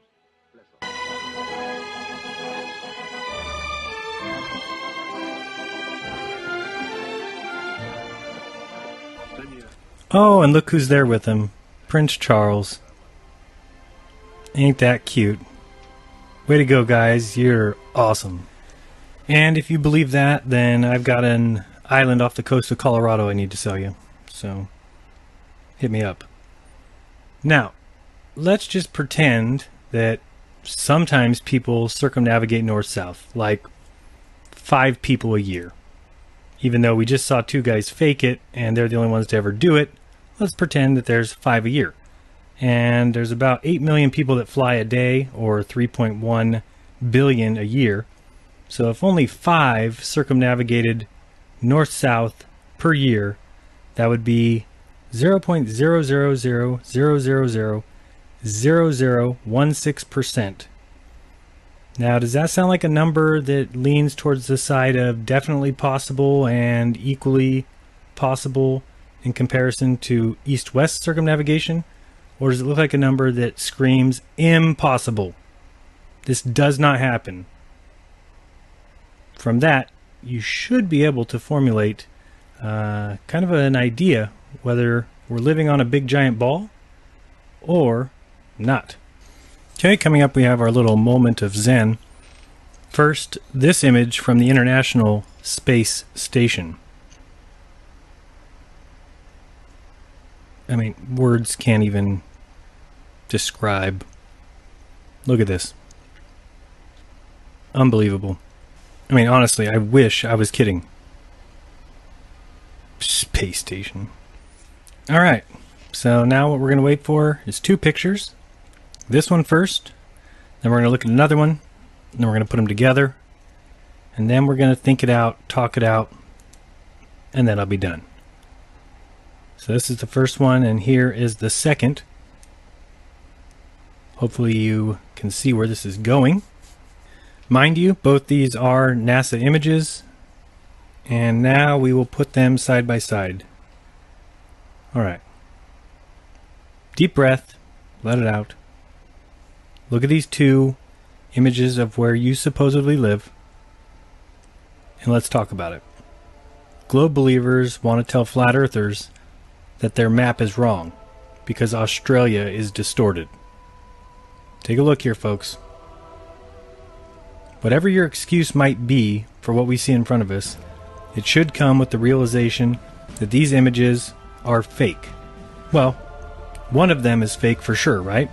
Oh, and look who's there with him. Prince Charles. Ain't that cute. Way to go, guys. You're awesome. And if you believe that, then I've got an island off the coast of Colorado I need to sell you. So, hit me up. Now, let's just pretend that sometimes people circumnavigate north-south, like 5 people a year. Even though we just saw 2 guys fake it, and they're the only ones to ever do it, let's pretend that there's 5 a year. And there's about 8 million people that fly a day, or 3.1 billion a year. So if only 5 circumnavigated north-south per year, that would be 0.00000000016%. Now, does that sound like a number that leans towards the side of definitely possible and equally possible in comparison to east-west circumnavigation? Or does it look like a number that screams impossible? This does not happen. From that, you should be able to formulate kind of an idea whether we're living on a big giant ball or not. Okay, coming up we have our little moment of Zen. First, this image from the International Space Station. I mean, words can't even describe. Look at this. Unbelievable. I mean, honestly, I wish I was kidding. Space station. Alright, so now what we're going to wait for is two pictures. This one first, then we're going to look at another one, and then we're going to put them together, and then we're going to think it out, talk it out, and then I'll be done. So this is the first one, and here is the second. Hopefully you can see where this is going. Mind you, both these are NASA images, and now we will put them side by side. Alright. Deep breath, let it out. Look at these two images of where you supposedly live, and let's talk about it. Globe believers want to tell flat earthers that their map is wrong because Australia is distorted. Take a look here, folks. Whatever your excuse might be for what we see in front of us, it should come with the realization that these images are fake. Well, one of them is fake for sure, right?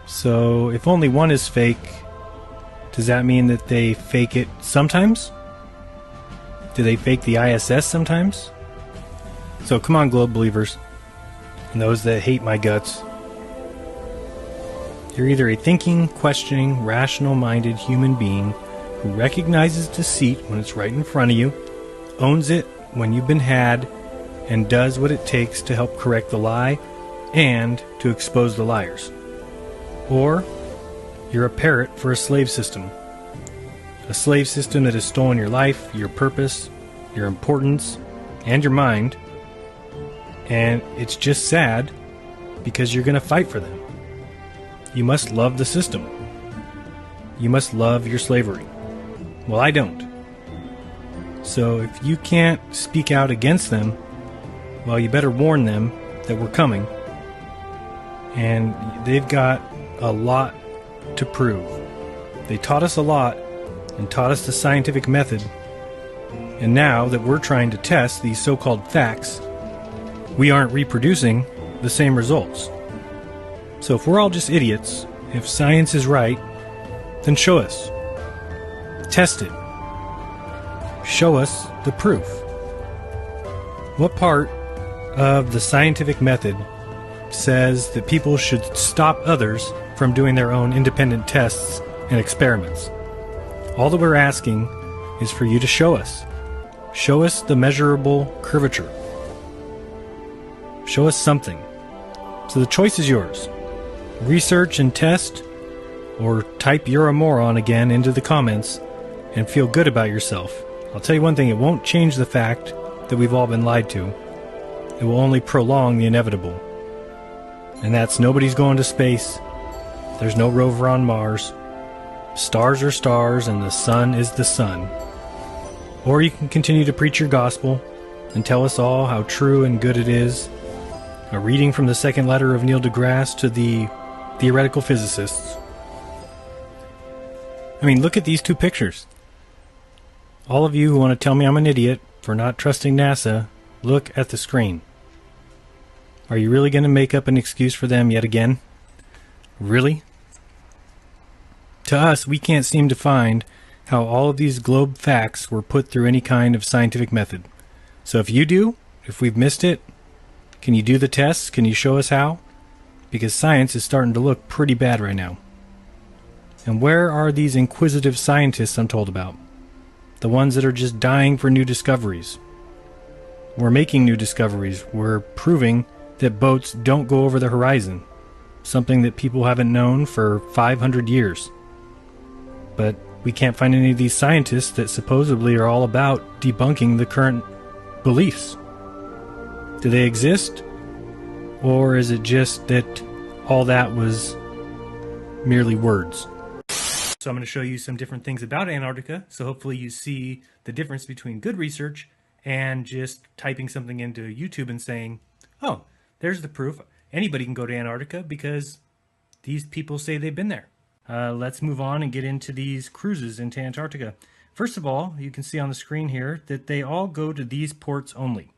So if only one is fake, does that mean that they fake it sometimes? Do they fake the ISS sometimes? So come on, globe believers, and those that hate my guts. You're either a thinking, questioning, rational-minded human being who recognizes deceit when it's right in front of you, owns it when you've been had, and does what it takes to help correct the lie and to expose the liars. Or you're a parrot for a slave system. A slave system that has stolen your life, your purpose, your importance, and your mind. And it's just sad because you're going to fight for them. You must love the system. You must love your slavery. Well, I don't. So if you can't speak out against them, well, you better warn them that we're coming. And they've got a lot to prove. They taught us a lot and taught us the scientific method. And now that we're trying to test these so-called facts, we aren't reproducing the same results. So if we're all just idiots, if science is right, then show us. Test it. Show us the proof. What part of the scientific method says that people should stop others from doing their own independent tests and experiments? All that we're asking is for you to show us. Show us the measurable curvature. Show us something. So the choice is yours. Research and test, or type "you're a moron" again into the comments and feel good about yourself. I'll tell you one thing, it won't change the fact that we've all been lied to. It will only prolong the inevitable. And that's nobody's going to space. There's no rover on Mars. Stars are stars and the sun is the sun. Or you can continue to preach your gospel and tell us all how true and good it is. A reading from the second letter of Neil deGrasse to the theoretical physicists. I mean, look at these two pictures. All of you who want to tell me I'm an idiot for not trusting NASA, look at the screen. Are you really going to make up an excuse for them yet again? Really? To us, we can't seem to find how all of these globe facts were put through any kind of scientific method. So if you do, if we've missed it, can you do the tests? Can you show us how? Because science is starting to look pretty bad right now. And where are these inquisitive scientists I'm told about? The ones that are just dying for new discoveries. We're making new discoveries. We're proving that boats don't go over the horizon, something that people haven't known for 500 years. But we can't find any of these scientists that supposedly are all about debunking the current beliefs. Do they exist? Or is it just that all that was merely words? So I'm going to show you some different things about Antarctica, so hopefully you see the difference between good research and just typing something into YouTube and saying, oh, there's the proof. Anybody can go to Antarctica because these people say they've been there. Let's move on and get into these cruises into Antarctica. First of all, you can see on the screen here that they all go to these ports only.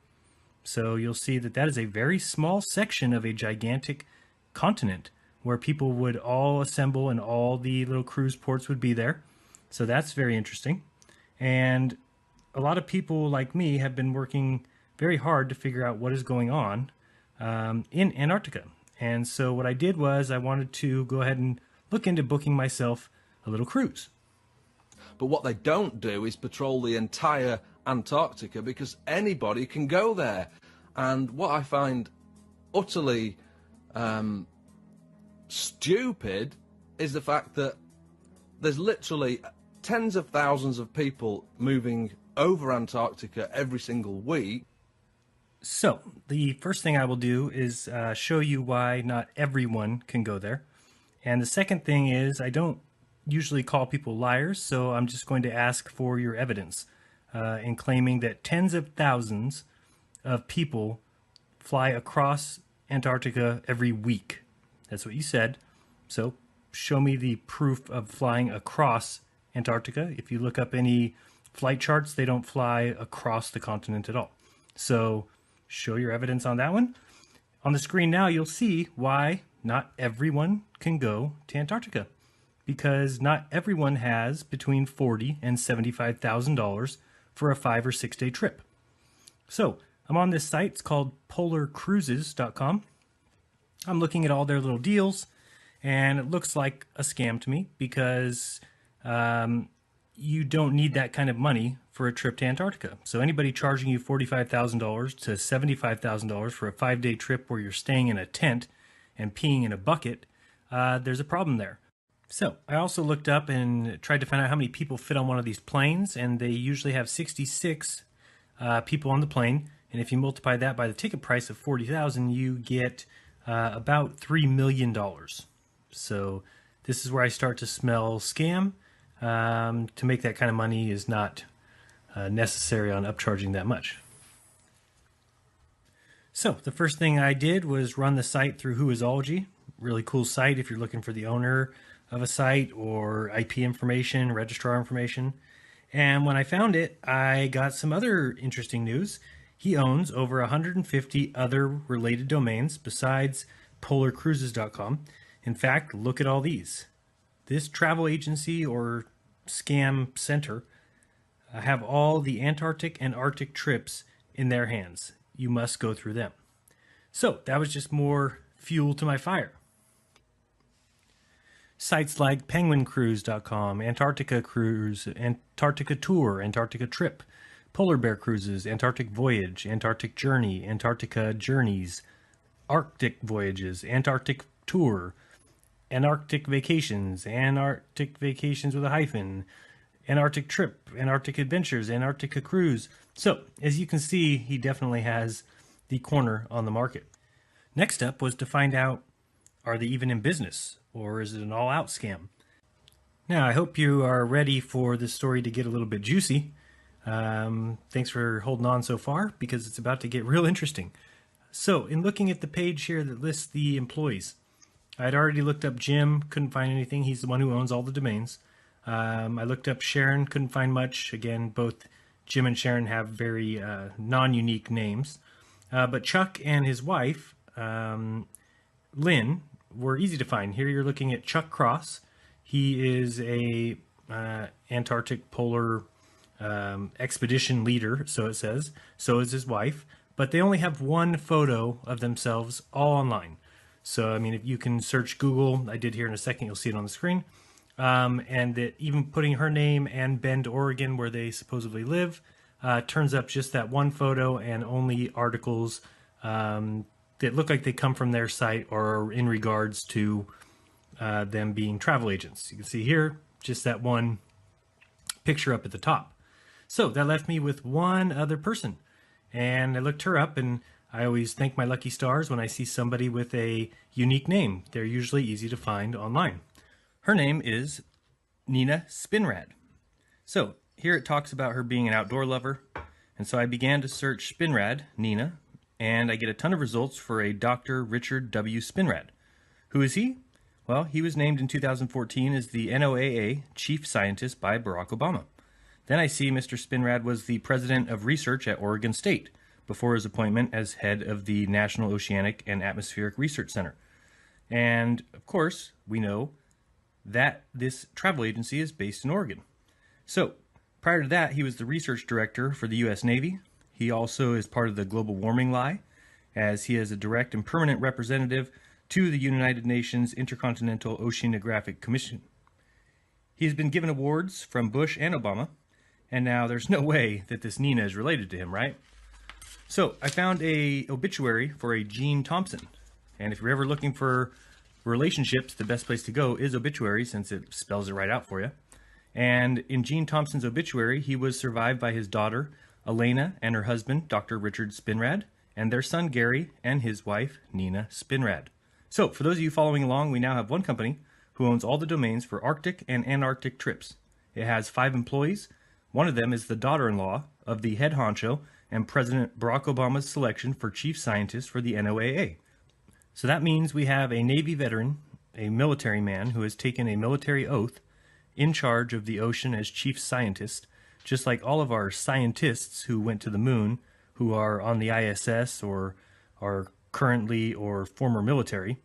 So you'll see that that is a very small section of a gigantic continent where people would all assemble and all the little cruise ports would be there. So that's very interesting. And a lot of people like me have been working very hard to figure out what is going on in Antarctica. And so what I did was I wanted to go ahead and look into booking myself a little cruise. But what they don't do is patrol the entire Antarctica, because anybody can go there. And what I find utterly stupid is the fact that there's literally tens of thousands of people moving over Antarctica every single week. So the first thing I will do is show you why not everyone can go there. And the second thing is I don't usually call people liars, so I'm just going to ask for your evidence in claiming that tens of thousands of people fly across Antarctica every week. That's what you said. So show me the proof of flying across Antarctica. If you look up any flight charts, they don't fly across the continent at all. So show your evidence on that one. On the screen now, you'll see why not everyone can go to Antarctica. Because not everyone has between $40,000 and $75,000 for a 5 or 6 day trip. So I'm on this site. It's called polarcruises.com. I'm looking at all their little deals, and it looks like a scam to me because you don't need that kind of money for a trip to Antarctica. So anybody charging you $45,000 to $75,000 for a 5 day trip where you're staying in a tent and peeing in a bucket, there's a problem there. So I also looked up and tried to find out how many people fit on one of these planes, and they usually have 66 people on the plane. And if you multiply that by the ticket price of $40,000, you get about $3 million. So this is where I start to smell scam. To make that kind of money is not necessary on upcharging that much. So the first thing I did was run the site through Whoisology. Really cool site if you're looking for the owner of a site or IP information, registrar information. And when I found it, I got some other interesting news. He owns over 150 other related domains besides polarcruises.com. In fact, look at all these. This travel agency or scam center have all the Antarctic and Arctic trips in their hands. You must go through them. So that was just more fuel to my fire. Sites like penguincruise.com, Antarctica Cruise, Antarctica Tour, Antarctica Trip, Polar Bear Cruises, Antarctic Voyage, Antarctic Journey, Antarctica Journeys, Arctic Voyages, Antarctic Tour, Antarctic Vacations with a hyphen, Antarctic Trip, Antarctic Adventures, Antarctica Cruise. So, as you can see, he definitely has the corner on the market. Next up was to find out, are they even in business, or is it an all-out scam? Now, I hope you are ready for this story to get a little bit juicy. Thanks for holding on so far, because it's about to get real interesting. So, in looking at the page here that lists the employees, I'd already looked up Jim, couldn't find anything. He's the one who owns all the domains. I looked up Sharon, couldn't find much. Again, both Jim and Sharon have very non-unique names. But Chuck and his wife, Lynn, were easy to find. Here you're looking at Chuck Cross. He is a Antarctic polar expedition leader, so it says. So is his wife. But they only have one photo of themselves all online. So, I mean, if you can search Google, I did here in a second, you'll see it on the screen. And that even putting her name and Bend, Oregon, where they supposedly live, turns up just that one photo and only articles that look like they come from their site or are in regards to them being travel agents. You can see here just that one picture up at the top. So that left me with one other person, and I looked her up, and I always thank my lucky stars when I see somebody with a unique name. They're usually easy to find online. Her name is Nina Spinrad. So here it talks about her being an outdoor lover, and so I began to search Spinrad, Nina, and I get a ton of results for a Dr. Richard W. Spinrad. Who is he? Well, he was named in 2014 as the NOAA Chief Scientist by Barack Obama. Then I see Mr. Spinrad was the President of Research at Oregon State before his appointment as head of the National Oceanic and Atmospheric Research Center. And, of course, we know that this travel agency is based in Oregon. So, prior to that, he was the research director for the U.S. Navy. He also is part of the global warming lie, as he is a direct and permanent representative to the United Nations Intercontinental Oceanographic Commission. He's been given awards from Bush and Obama, and now there's no way that this Nina is related to him, right? So I found a obituary for a Gene Thompson, and if you're ever looking for relationships, the best place to go is obituary, since it spells it right out for you. And in Gene Thompson's obituary, he was survived by his daughter, Elena, and her husband, Dr. Richard Spinrad, and their son, Gary, and his wife, Nina Spinrad. So, for those of you following along, we now have one company who owns all the domains for Arctic and Antarctic trips. It has 5 employees. One of them is the daughter-in-law of the head honcho and President Barack Obama's selection for chief scientist for the NOAA. So that means we have a Navy veteran, a military man who has taken a military oath in charge of the ocean as chief scientist, just like all of our scientists who went to the moon, who are on the ISS or are currently or former military.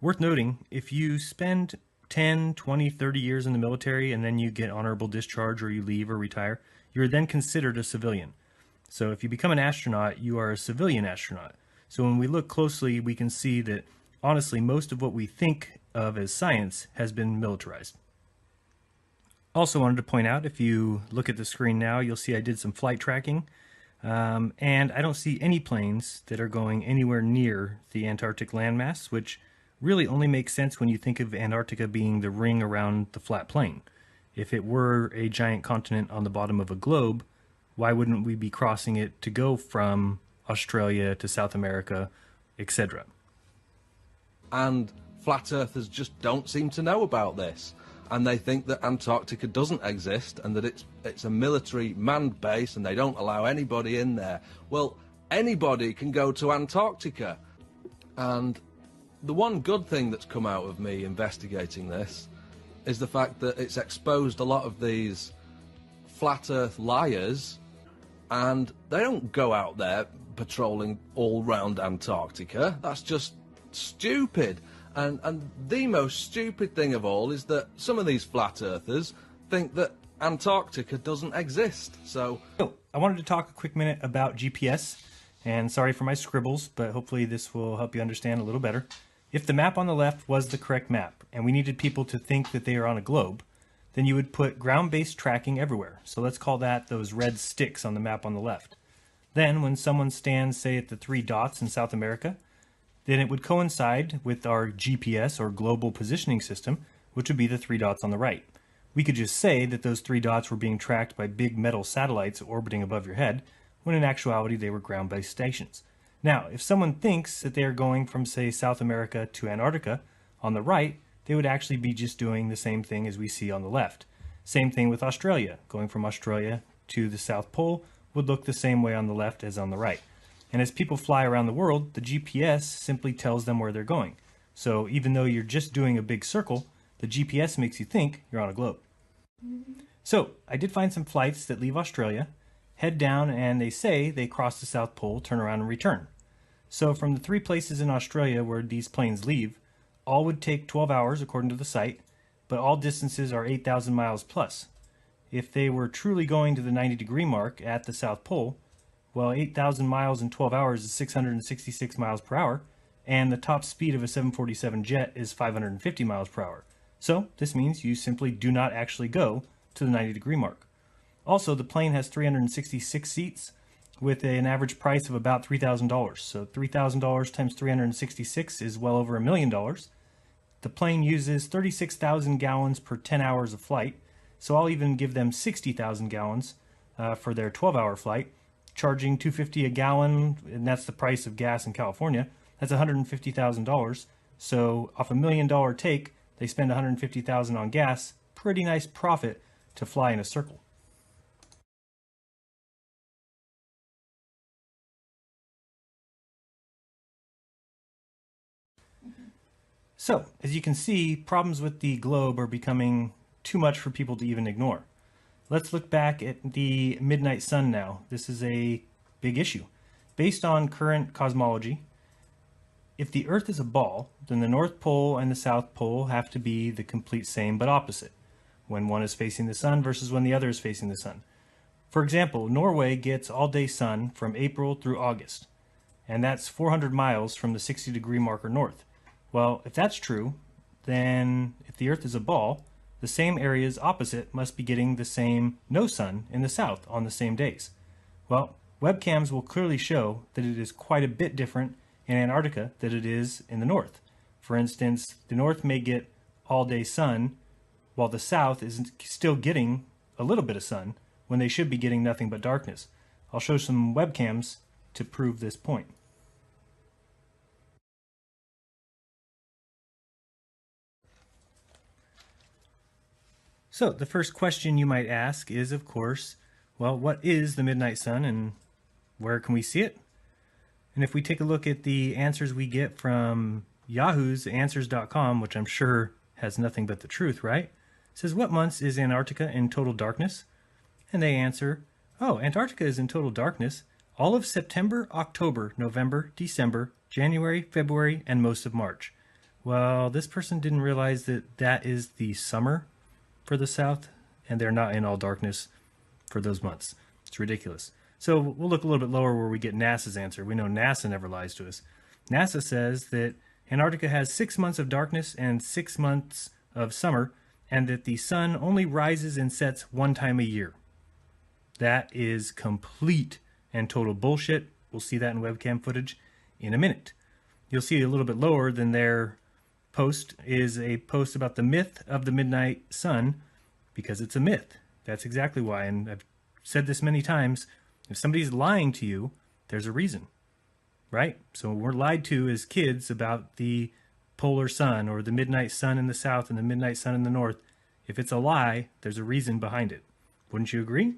Worth noting, if you spend 10, 20, 30 years in the military and then you get honorable discharge or you leave or retire, you're then considered a civilian. So if you become an astronaut, you are a civilian astronaut. So when we look closely, we can see that honestly most of what we think of as science has been militarized. Also wanted to point out, if you look at the screen now, you'll see I did some flight tracking, and I don't see any planes that are going anywhere near the Antarctic landmass, which really only makes sense when you think of Antarctica being the ring around the flat plane. If it were a giant continent on the bottom of a globe, why wouldn't we be crossing it to go from Australia to South America, etc.? And flat earthers just don't seem to know about this. And they think that Antarctica doesn't exist and that it's a military manned base and they don't allow anybody in there. Well, anybody can go to Antarctica. And the one good thing that's come out of me investigating this is the fact that it's exposed a lot of these flat earth liars, and they don't go out there patrolling all round Antarctica. That's just stupid. And the most stupid thing of all is that some of these flat earthers think that Antarctica doesn't exist. So I wanted to talk a quick minute about GPS, and sorry for my scribbles, but hopefully this will help you understand a little better. If the map on the left was the correct map, and we needed people to think that they are on a globe, then you would put ground-based tracking everywhere. So let's call that those red sticks on the map on the left. Then when someone stands, say, at the 3 dots in South America, then it would coincide with our GPS, or Global Positioning System, which would be the 3 dots on the right. We could just say that those 3 dots were being tracked by big metal satellites orbiting above your head, when in actuality they were ground-based stations. Now, if someone thinks that they are going from, say, South America to Antarctica, on the right, they would actually be just doing the same thing as we see on the left. Same thing with Australia. Going from Australia to the South Pole would look the same way on the left as on the right. And as people fly around the world, the GPS simply tells them where they're going. So even though you're just doing a big circle, the GPS makes you think you're on a globe. So I did find some flights that leave Australia, head down, and they say they cross the South Pole, turn around, and return. So from the 3 places in Australia where these planes leave, all would take 12 hours according to the site, but all distances are 8,000 miles plus. If they were truly going to the 90-degree mark at the South Pole, well, 8,000 miles in 12 hours is 666 miles per hour, and the top speed of a 747 jet is 550 miles per hour. So this means you simply do not actually go to the 90-degree mark. Also, the plane has 366 seats with an average price of about $3,000. So $3,000 times 366 is well over $1 million. The plane uses 36,000 gallons per 10 hours of flight, so I'll even give them 60,000 gallons for their 12-hour flight, charging $2.50 a gallon, and that's the price of gas in California. That's $150,000. So off $1 million take, they spend $150,000 on gas. Pretty nice profit to fly in a circle. So, as you can see, problems with the globe are becoming too much for people to even ignore. Let's look back at the midnight sun now. This is a big issue. Based on current cosmology, if the Earth is a ball, then the North Pole and the South Pole have to be the complete same but opposite, when one is facing the sun versus when the other is facing the sun. For example, Norway gets all-day sun from April through August, and that's 400 miles from the 60-degree marker north. Well, if that's true, then if the Earth is a ball, the same areas opposite must be getting the same no sun in the south on the same days. Well, webcams will clearly show that it is quite a bit different in Antarctica than it is in the north. For instance, the north may get all-day sun, while the south is still getting a little bit of sun when they should be getting nothing but darkness. I'll show some webcams to prove this point. So the first question you might ask is, of course, well, what is the midnight sun and where can we see it? And if we take a look at the answers we get from Yahoo's Answers.com, which I'm sure has nothing but the truth, right? It says, what months is Antarctica in total darkness? And they answer, oh, Antarctica is in total darkness all of September, October, November, December, January, February, and most of March. Well, this person didn't realize that that is the summer for the South, and they're not in all darkness for those months. It's ridiculous. So we'll look a little bit lower where we get NASA's answer. We know NASA never lies to us. NASA says that Antarctica has 6 months of darkness and 6 months of summer, and that the sun only rises and sets one time a year. That is complete and total bullshit. We'll see that in webcam footage in a minute. You'll see a little bit lower than their post is a post about the myth of the midnight sun, because it's a myth. That's exactly why, and I've said this many times, if somebody's lying to you, there's a reason, right? So we're lied to as kids about the polar sun or the midnight sun in the south and the midnight sun in the north. If it's a lie, there's a reason behind it. Wouldn't you agree?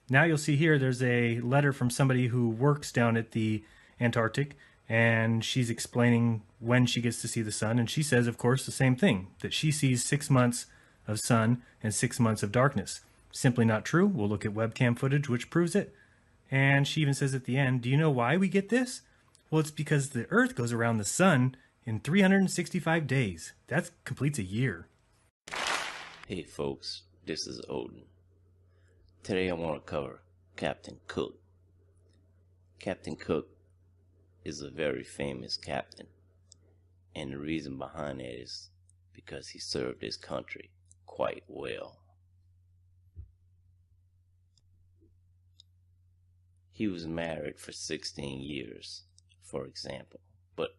Now you'll see here there's a letter from somebody who works down at the Antarctic, and she's explaining when she gets to see the sun, and she says, of course, the same thing, that she sees 6 months of sun and 6 months of darkness. Simply not true. We'll look at webcam footage which proves it. And she even says at the end, do you know why we get this? Well, it's because the Earth goes around the sun in 365 days. That completes a year. Hey folks, this is Odin. Today I want to cover Captain Cook. Captain Cook is a very famous captain, and the reason behind that is because he served his country quite well. He was married for 16 years, for example, but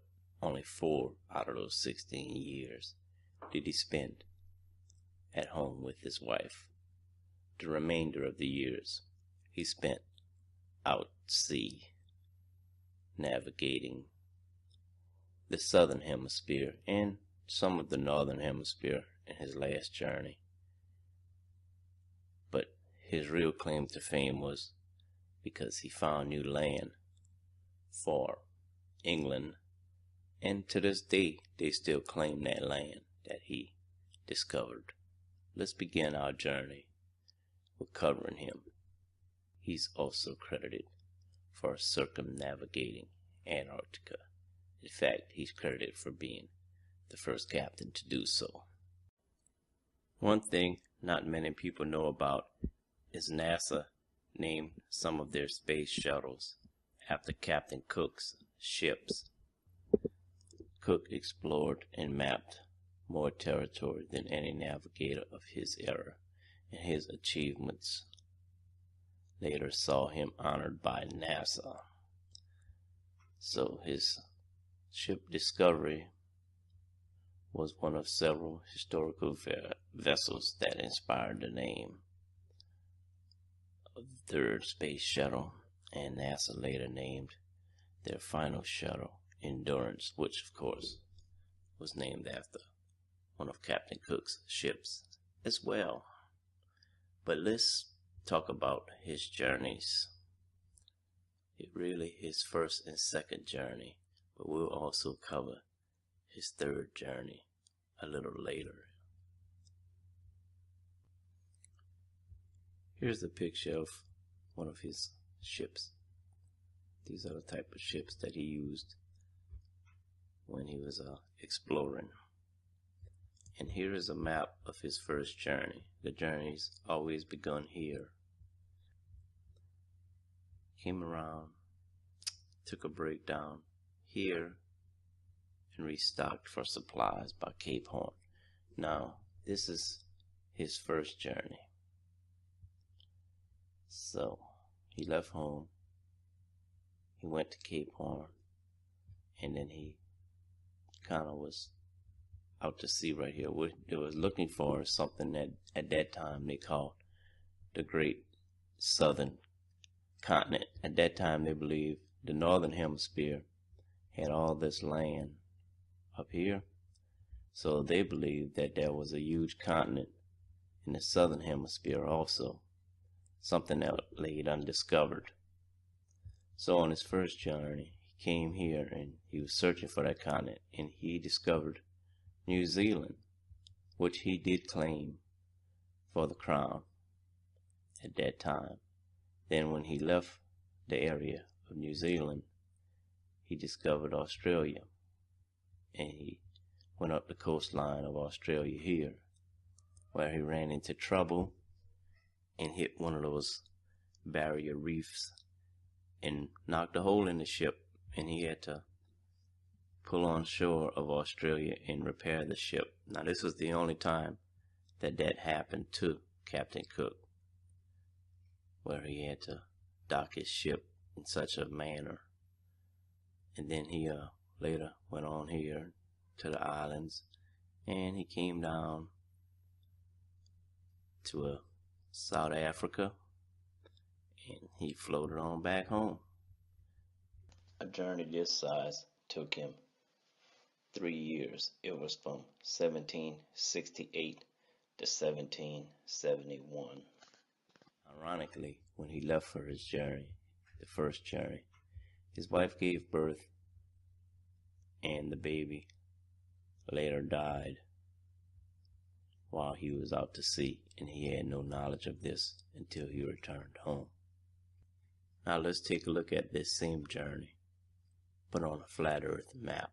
only 4 out of those 16 years did he spend at home with his wife. The remainder of the years he spent out at sea, navigating the southern hemisphere and some of the northern hemisphere in his last journey. But his real claim to fame was because he found new land for England, and to this day they still claim that land that he discovered. Let's begin our journey with covering him. He's also credited for circumnavigating Antarctica. In fact, he's credited for being the first captain to do so. One thing not many people know about is NASA named some of their space shuttles after Captain Cook's ships. Cook explored and mapped more territory than any navigator of his era, and his achievements later saw him honored by NASA. So his ship Discovery was one of several historical vessels that inspired the name of the third space shuttle, and NASA later named their final shuttle Endurance, which of course was named after one of Captain Cook's ships as well. But let's talk about his journeys. It really his first and second journey, but we'll also cover his third journey a little later. Here's a picture of one of his ships. These are the type of ships that he used when he was exploring. And here is a map of his first journey. The journey's always begun here. Came around, took a break down here, and restocked for supplies by Cape Horn. Now, this is his first journey. So, he left home, he went to Cape Horn, and then he kind of was out to sea right here. What they was looking for is something that at that time they called the Great Southern Continent. At that time they believed the Northern Hemisphere had all this land up here. So they believed that there was a huge continent in the Southern Hemisphere also, something that laid undiscovered. So on his first journey, he came here and he was searching for that continent, and he discovered New Zealand, which he did claim for the crown at that time. Then when he left the area of New Zealand, he discovered Australia, and he went up the coastline of Australia here, where he ran into trouble and hit one of those barrier reefs and knocked a hole in the ship, and he had to pull on shore of Australia and repair the ship. Now this was the only time that happened to Captain Cook, where he had to dock his ship in such a manner. And then he later went on here to the islands, and he came down to South Africa, and he floated on back home. A journey this size took him 3 years. It was from 1768 to 1771. Ironically, when he left for his journey, the first journey, his wife gave birth, and the baby later died while he was out to sea, and he had no knowledge of this until he returned home. Now let's take a look at this same journey, but on a flat earth map.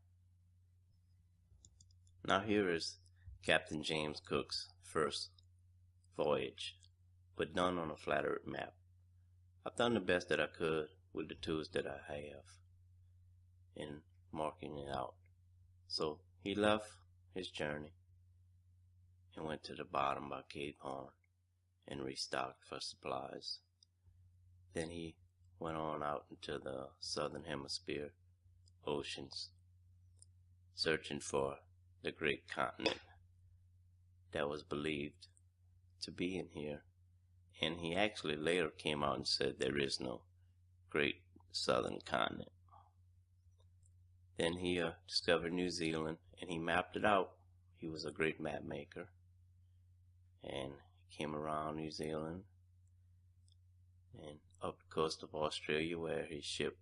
Now here is Captain James Cook's first voyage, but done on a flat earth map. I've done the best that I could with the tools that I have in marking it out. So he left his journey and went to the bottom by Cape Horn and restocked for supplies. Then he went on out into the Southern Hemisphere oceans, searching for the great continent that was believed to be in here. And he actually later came out and said there is no great southern continent. Then he discovered New Zealand, and he mapped it out. He was a great map maker, and he came around New Zealand and up the coast of Australia, where his ship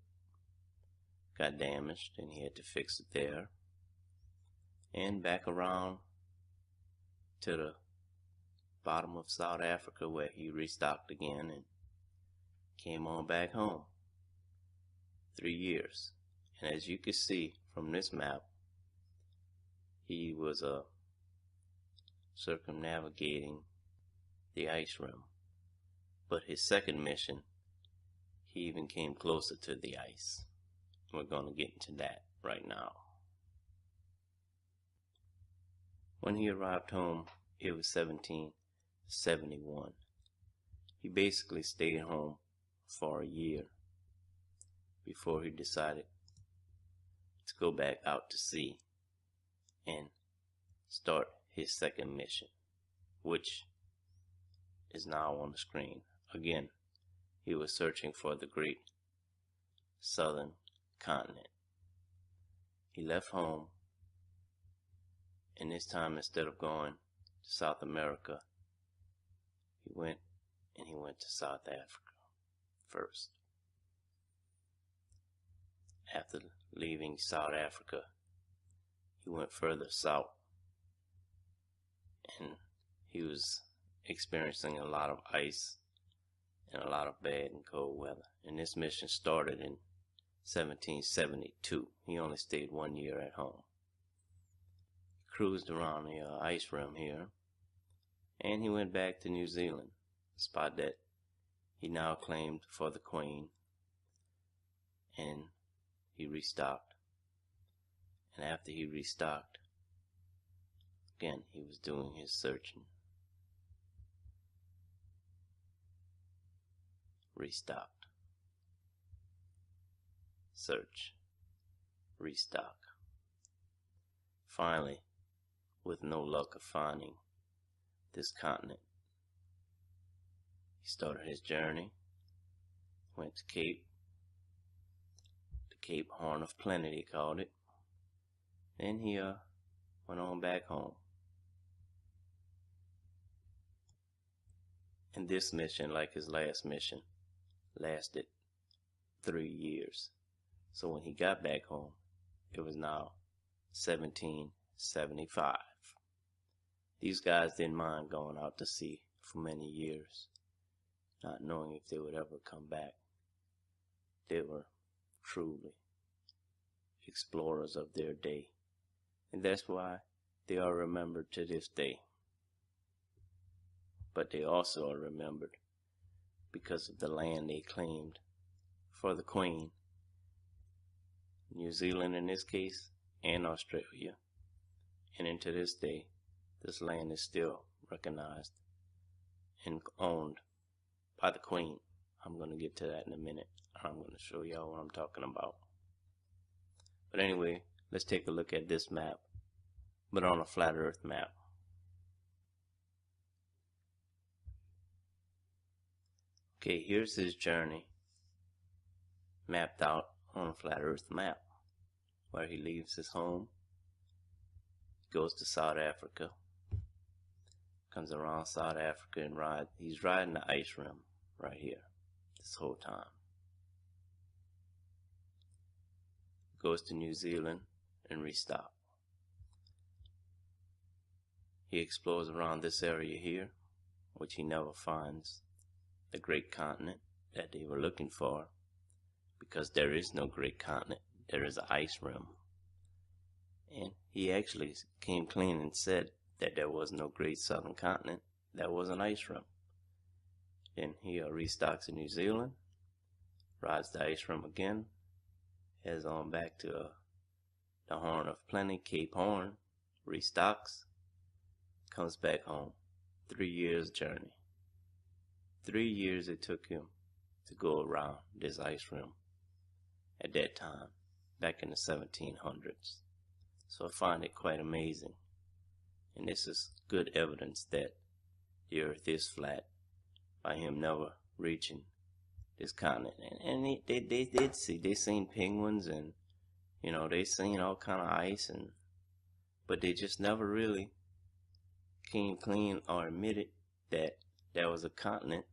got damaged and he had to fix it there, and back around to the bottom of South Africa, where he restocked again and came on back home. 3 years. And as you can see from this map, he was circumnavigating the ice rim. But his second mission, he even came closer to the ice. We're going to get into that right now. When he arrived home, it was 1771. He basically stayed home for a year before he decided to go back out to sea and start his second mission, which is now on the screen. Again, he was searching for the great southern continent. He left home, and this time, instead of going to South America, he went to South Africa first. After leaving South Africa, he went further south, and he was experiencing a lot of ice and a lot of bad and cold weather. And this mission started in 1772. He only stayed 1 year at home. He cruised around the ice rim here, and he went back to New Zealand, a spot that he now claimed for the Queen, and he restocked. And after he restocked, again, he was doing his searching. Restocked. Search. Restock. Finally, with no luck of finding this continent, he started his journey, went to Cape Horn of Plenty, they called it. Then he went on back home. And this mission, like his last mission, lasted 3 years. So when he got back home, it was now 1775. These guys didn't mind going out to sea for many years, not knowing if they would ever come back. They were truly explorers of their day, and that's why they are remembered to this day. But they also are remembered because of the land they claimed for the Queen. New Zealand in this case, and Australia. And into this day, this land is still recognized and owned by the Queen. I'm going to get to that in a minute. I'm going to show y'all what I'm talking about. But anyway, let's take a look at this map, but on a flat earth map. Okay, here's his journey mapped out on a flat earth map, where he leaves his home, goes to South Africa, comes around South Africa and he's riding the ice rim right here this whole time. Goes to New Zealand and restock. He explores around this area here, which he never finds the great continent that they were looking for, because there is no great continent. There is an ice rim. And he actually came clean and said that there was no great southern continent. There was an ice rim. Then he restocks in New Zealand, rides the ice rim again, heads on back to the Horn of Plenty, Cape Horn, restocks, comes back home. 3 years journey. 3 years it took him to go around this ice rim at that time, back in the 1700s. So I find it quite amazing. And this is good evidence that the earth is flat by him never reaching this continent. And they did see, they seen penguins and, you know, they seen all kind of ice, but they just never really came clean or admitted that there was a continent.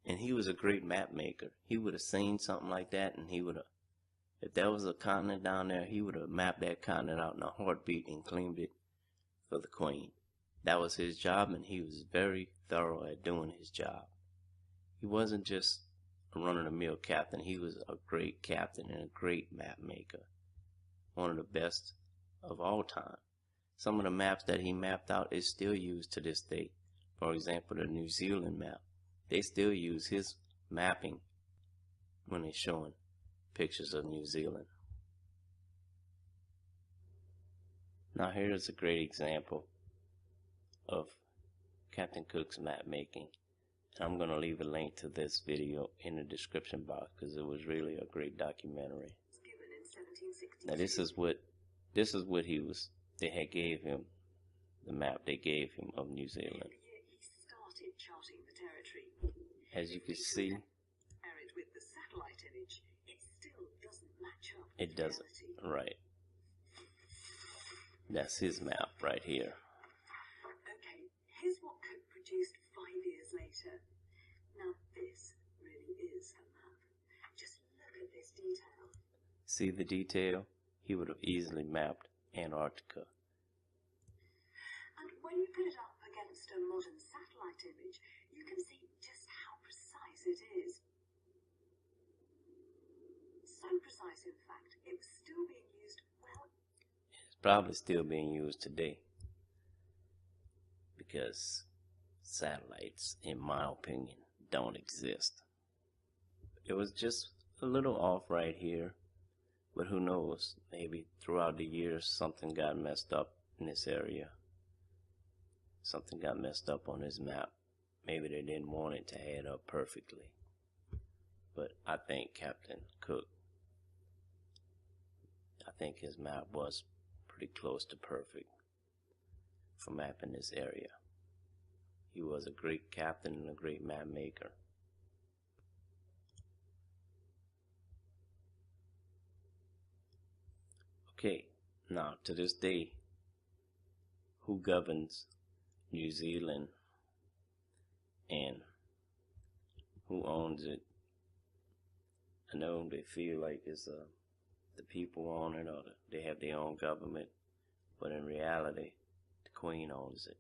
And he was a great map maker. He would have seen something like that, and he would have, if there was a continent down there, he would have mapped that continent out in a heartbeat and claimed it for the Queen. That was his job, and he was very thorough at doing his job. He wasn't just a run-of-the-mill captain. He was a great captain and a great map maker. One of the best of all time. Some of the maps that he mapped out is still used to this day. For example, the New Zealand map. They still use his mapping when they're showing pictures of New Zealand. Now here's a great example of Captain Cook's map making I'm going to leave a link to this video in the description box because it was really a great documentary. Now this is what they had gave him, the map they gave him of New Zealand. As you can see, it doesn't, right. That's his map right here. Okay, here's what Cook produced 5 years later. Now this really is a map. Just look at this detail. See the detail? He would have easily mapped Antarctica. And when you put it up against a modern satellite image, you can see just how precise it is. So precise, in fact, it was still being used well. It's probably still being used today because satellites, in my opinion, don't exist. It was just a little off right here, but who knows, maybe throughout the years something got messed up in this area. Something got messed up on his map. Maybe they didn't want it to add up perfectly. But I think Captain Cook, I think his map was pretty close to perfect for mapping this area. He was a great captain and a great map maker. Okay, now to this day, who governs New Zealand and who owns it? I know they feel like it's the people own it, or they have their own government, but in reality, the Queen owns it.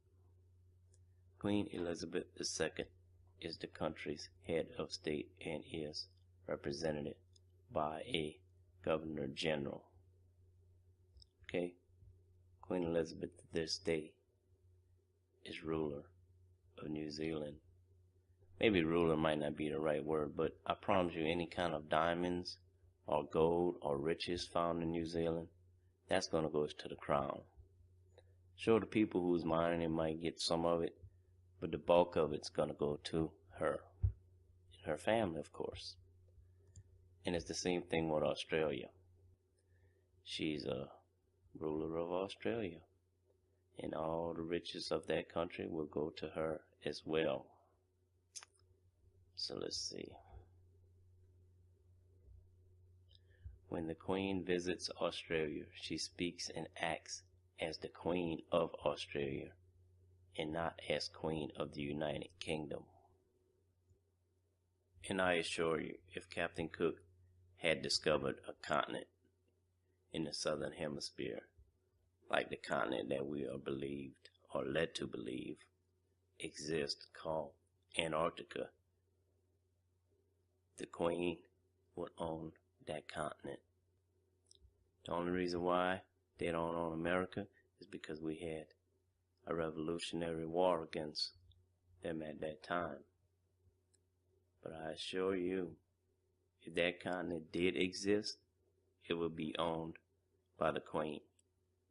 Queen Elizabeth II is the country's head of state and is represented by a Governor General. Okay? Queen Elizabeth this day is ruler of New Zealand. Maybe ruler might not be the right word, but I promise you any kind of diamonds or gold or riches found in New Zealand, that's going to go to the crown. Sure, the people who's mining it might get some of it, but the bulk of it's going to go to her and her family, of course. And it's the same thing with Australia. She's a ruler of Australia, and all the riches of that country will go to her as well. So let's see. When the Queen visits Australia, she speaks and acts as the Queen of Australia and not as Queen of the United Kingdom. And I assure you, if Captain Cook had discovered a continent in the southern hemisphere, like the continent that we are believed or led to believe exists, called Antarctica, the Queen would own that continent. The only reason why they don't own America is because we had a revolutionary war against them at that time. But I assure you, if that continent did exist, it would be owned by the Queen.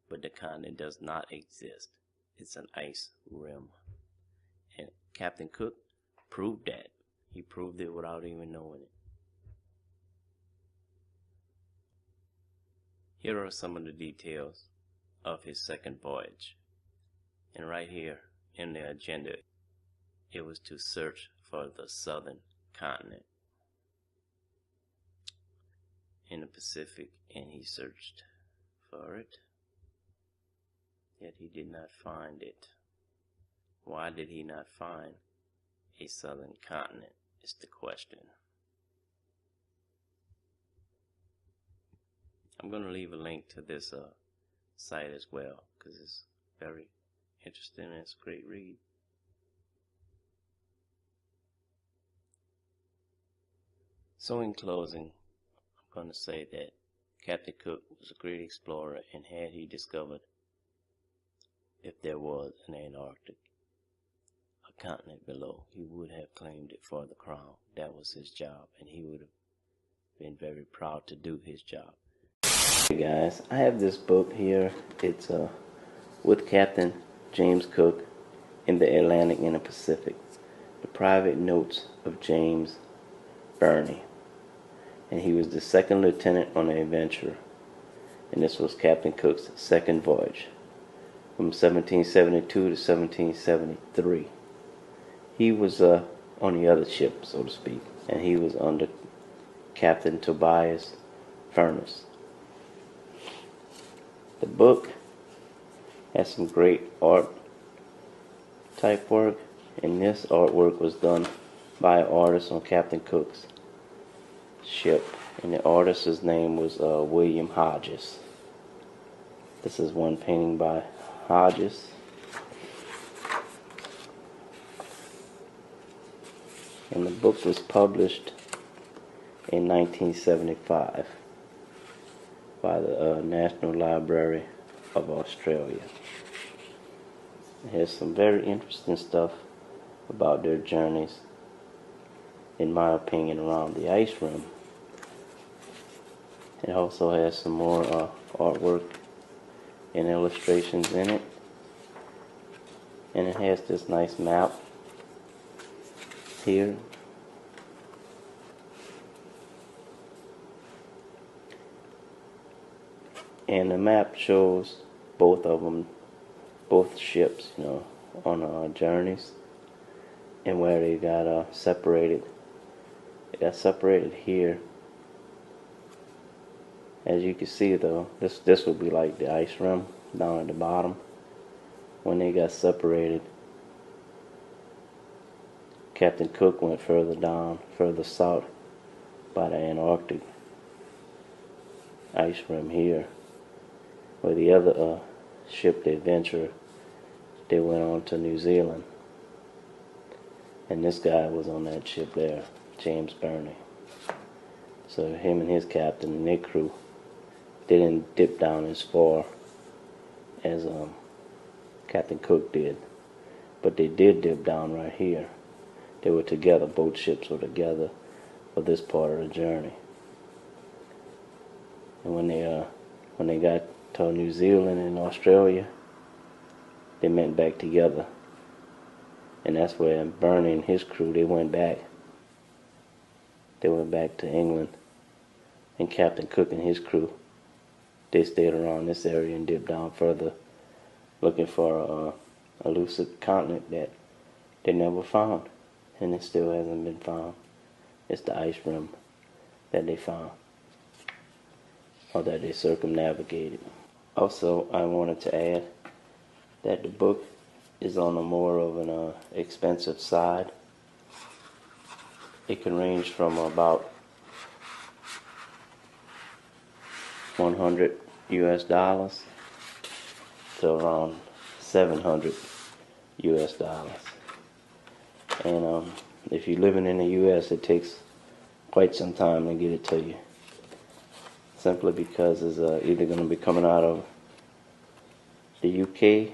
But the continent does not exist. It's an ice rim. And Captain Cook proved that. He proved it without even knowing it. Here are some of the details of his second voyage. And right here in the agenda, it was to search for the southern continent in the Pacific, and he searched for it, yet he did not find it. Why did he not find a southern continent is the question. I'm going to leave a link to this site as well, because it's very interesting and it's a great read. So in closing, I'm going to say that Captain Cook was a great explorer, and had he discovered if there was an Antarctic, a continent below, he would have claimed it for the crown. That was his job, and he would have been very proud to do his job. Hey guys, I have this book here. It's with Captain James Cook in the Atlantic and the Pacific. The Private Notes of James Burney. And he was the second lieutenant on the Adventure. And this was Captain Cook's second voyage, from 1772 to 1773. He was on the other ship, so to speak, and he was under Captain Tobias Furness. The book has some great art type work, and this artwork was done by an artist on Captain Cook's ship, and the artist's name was William Hodges. This is one painting by Hodges. And the book was published in 1975 by the National Library of Australia. It has some very interesting stuff about their journeys, in my opinion, around the ice rim. It also has some more artwork and illustrations in it. And it has this nice map here. And the map shows both of them, both ships, you know, on journeys, and where they got separated. They got separated here. As you can see, though, this would be like the ice rim down at the bottom. When they got separated, Captain Cook went further down, further south by the Antarctic ice rim here. Where the other ship, the Adventurer, they went on to New Zealand. And this guy was on that ship there, James Burney. So him and his captain and their crew, they didn't dip down as far as Captain Cook did. But they did dip down right here. They were together, both ships were together for this part of the journey. And when they got to New Zealand and Australia, they went back together. And that's where Burney and his crew, they went back. They went back to England. And Captain Cook and his crew, they stayed around this area and dipped down further, looking for a elusive continent that they never found. And it still hasn't been found. It's the ice rim that they found, or that they circumnavigated. Also, I wanted to add that the book is on a more of an expensive side. It can range from about $100 US to around $700 US. And if you're living in the US, it takes quite some time to get it to you. Simply because it's either going to be coming out of the UK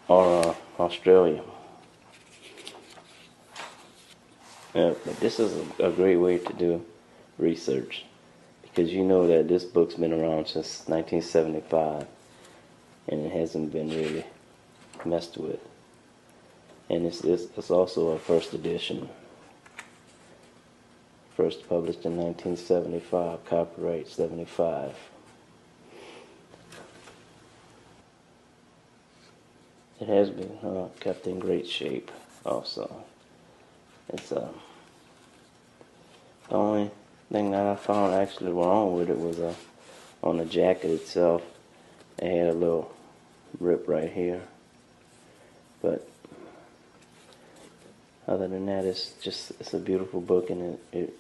or Australia. But this is a great way to do research, because you know that this book's been around since 1975 and it hasn't been really messed with. And it's also a first edition. First published in 1975, copyright 75. It has been kept in great shape also. It's the only thing that I found actually wrong with it was on the jacket itself. It had a little rip right here. But other than that, it's a beautiful book, and it's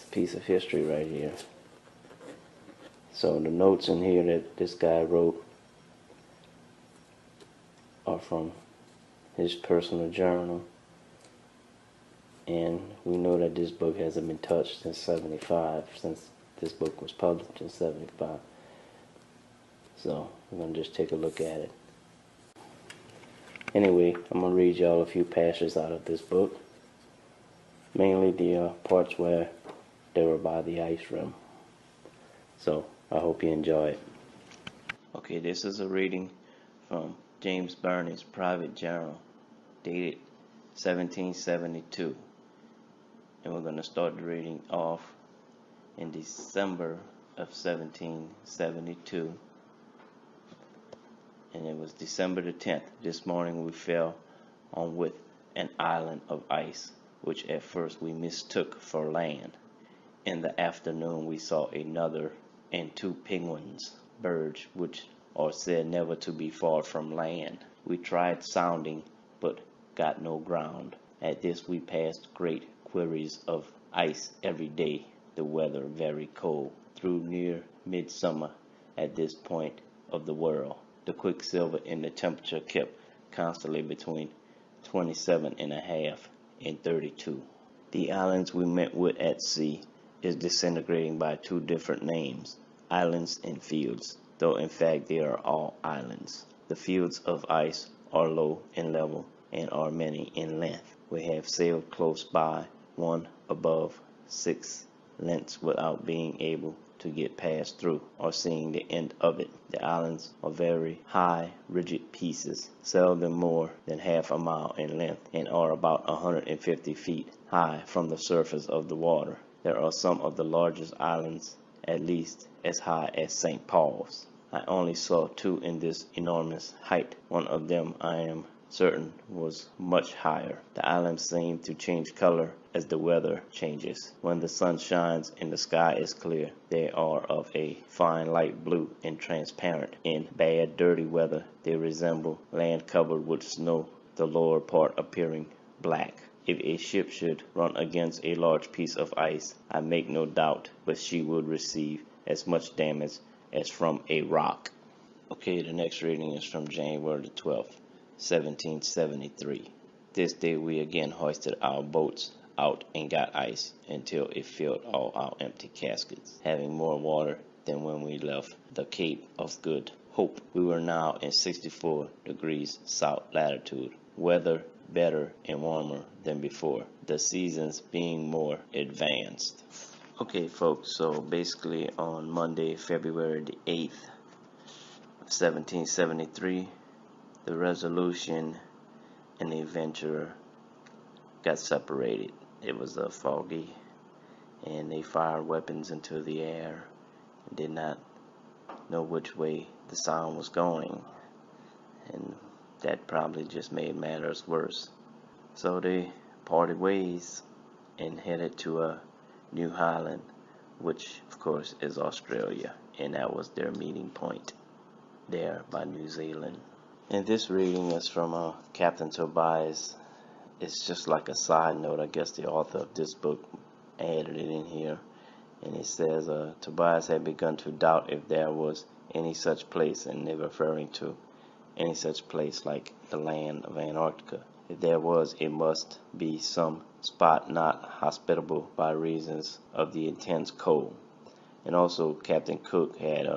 a piece of history right here. So the notes in here that this guy wrote are from his personal journal, and we know that this book hasn't been touched since 75, since this book was published in 75. So we're going to just take a look at it. Anyway, I'm going to read y'all a few passages out of this book. Mainly the parts where they were by the ice rim. So, I hope you enjoy it. Okay, this is a reading from James Burney's private journal, dated 1772. And we're going to start the reading off in December of 1772. And it was December the 10th. This morning we fell on with an island of ice, which at first we mistook for land. In the afternoon we saw another and two penguins, birds which are said never to be far from land. We tried sounding, but got no ground. At this we passed great queries of ice every day, the weather very cold. Through near midsummer at this point of the world, the quicksilver in the temperature kept constantly between 27.5 and 32. The islands we met with at sea is disintegrating by two different names, islands and fields, though in fact they are all islands. The fields of ice are low and level and are many in length. We have sailed close by one above 6 lengths without being able to get past through or seeing the end of it. The islands are very high, rigid pieces, seldom more than half a mile in length, and are about 150 feet high from the surface of the water. There are some of the largest islands, at least as high as St. Paul's. I only saw 2 in this enormous height. One of them, I am certain, was much higher. The islands seem to change color as the weather changes. When the sun shines and the sky is clear, they are of a fine light blue and transparent. In bad, dirty weather, they resemble land covered with snow, the lower part appearing black. If a ship should run against a large piece of ice, I make no doubt but she would receive as much damage as from a rock. Okay, the next reading is from January the 12th, 1773. This day we again hoisted our boats out and got ice until it filled all our empty caskets, having more water than when we left the Cape of Good Hope. We were now in 64 degrees south latitude, weather better and warmer than before, the seasons being more advanced. Okay folks, so basically on Monday, February the 8th, 1773, the Resolution and the Adventurer got separated. It was foggy, and they fired weapons into the air and did not know which way the sound was going, and that probably just made matters worse. So they parted ways and headed to a New Highland, which of course is Australia, and that was their meeting point there by New Zealand. And this reading is from Captain Tobias. It's just like a side note. I guess the author of this book added it in here, and it says Tobias had begun to doubt if there was any such place, and they're referring to any such place like the land of Antarctica. If there was, it must be some spot not hospitable by reasons of the intense cold. And also Captain Cook had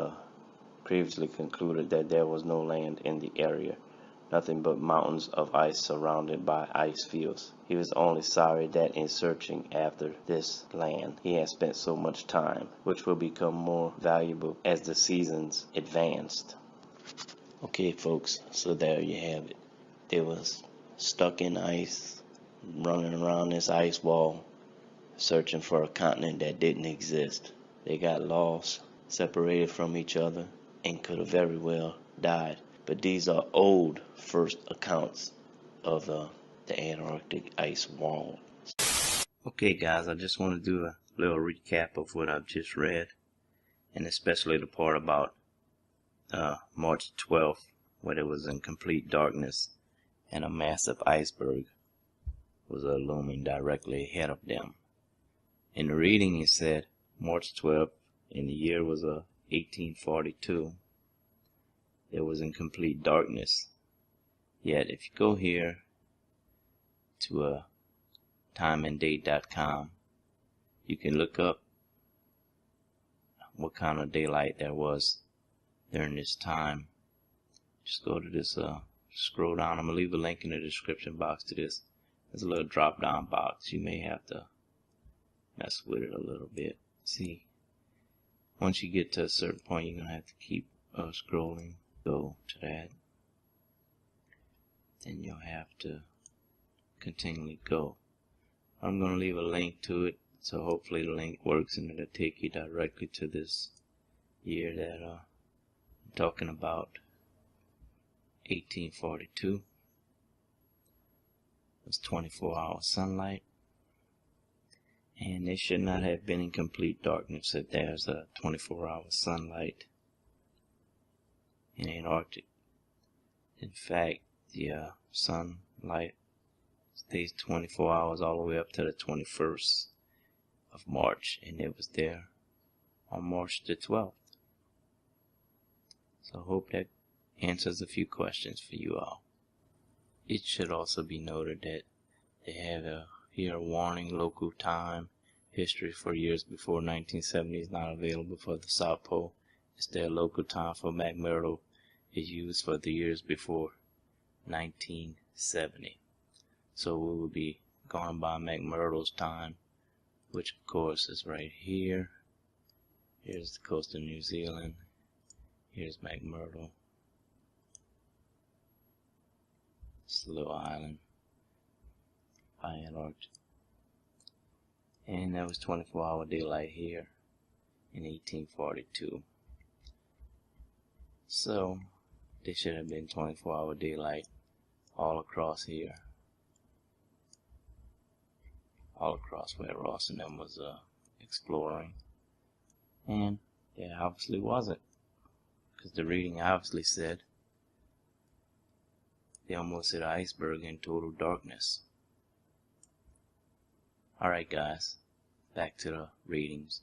previously concluded that there was no land in the area, nothing but mountains of ice surrounded by ice fields. He was only sorry that in searching after this land he had spent so much time, which will become more valuable as the seasons advanced. Okay folks, so there you have it. They was stuck in ice, running around this ice wall, searching for a continent that didn't exist. They got lost, separated from each other, and could have very well died. But these are old first accounts of the Antarctic ice wall. Okay guys, I just want to do a little recap of what I've just read, and especially the part about March 12th, when it was in complete darkness and a massive iceberg was looming directly ahead of them. In the reading it said March 12th, and the year was 1842. It was in complete darkness. Yet if you go here to timeanddate.com, you can look up what kind of daylight there was during this time. Just go to this, scroll down. I'm going to leave a link in the description box to this. There's a little drop down box. You may have to mess with it a little bit. See, once you get to a certain point, you're going to have to keep scrolling. Go to that. then you'll have to continually go. I'm going to leave a link to it, so hopefully the link works and it'll take you directly to this year that I'm talking about, 1842. It's 24-hour sunlight, and they should not have been in complete darkness if there's a 24-hour sunlight in Antarctica. In fact, the sunlight stays 24 hours all the way up to the 21st of March, and it was there on March the 12th. So I hope that answers a few questions for you all. It should also be noted that they have here a warning: local time history for years before 1970 is not available for the South Pole. Instead, local time for McMurdo is used for the years before 1970. So we will be going by McMurdo's time, which of course is right here. Here's the coast of New Zealand. Here's McMurdo. It's a little island by Antarctica. And that was 24-hour daylight here in 1842. So there should have been 24-hour daylight all across here. All across where Ross and them was exploring. And there obviously wasn't, because the reading obviously said they almost hit an iceberg in total darkness. Alright guys, back to the readings.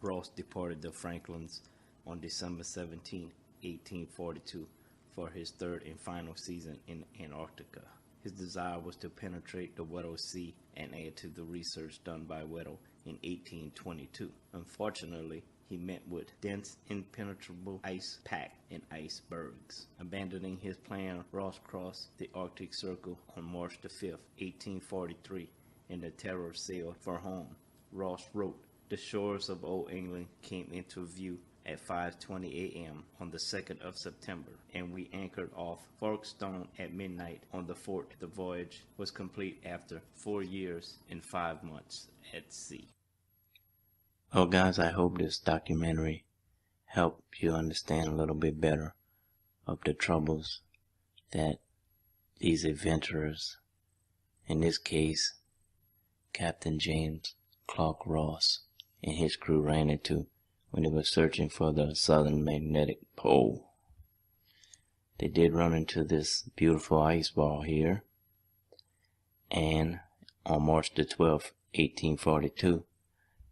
Ross departed the Franklins on December 17, 1842 for his third and final season in Antarctica. His desire was to penetrate the Weddell Sea and add to the research done by Weddell in 1822. Unfortunately, he met with dense, impenetrable ice pack and icebergs. Abandoning his plan, Ross crossed the Arctic Circle on March the 5th, 1843, and the Terror sailed for home. Ross wrote, "The shores of Old England came into view at 5:20 a.m. on the 2nd of September, and we anchored off Folkestone at midnight on the 4th. The voyage was complete after 4 years and 5 months at sea." Well guys, I hope this documentary helped you understand a little bit better of the troubles that these adventurers, in this case Captain James Clark Ross and his crew, ran into when they were searching for the southern magnetic pole. They did run into this beautiful ice ball here, and on March the 12th, 1842,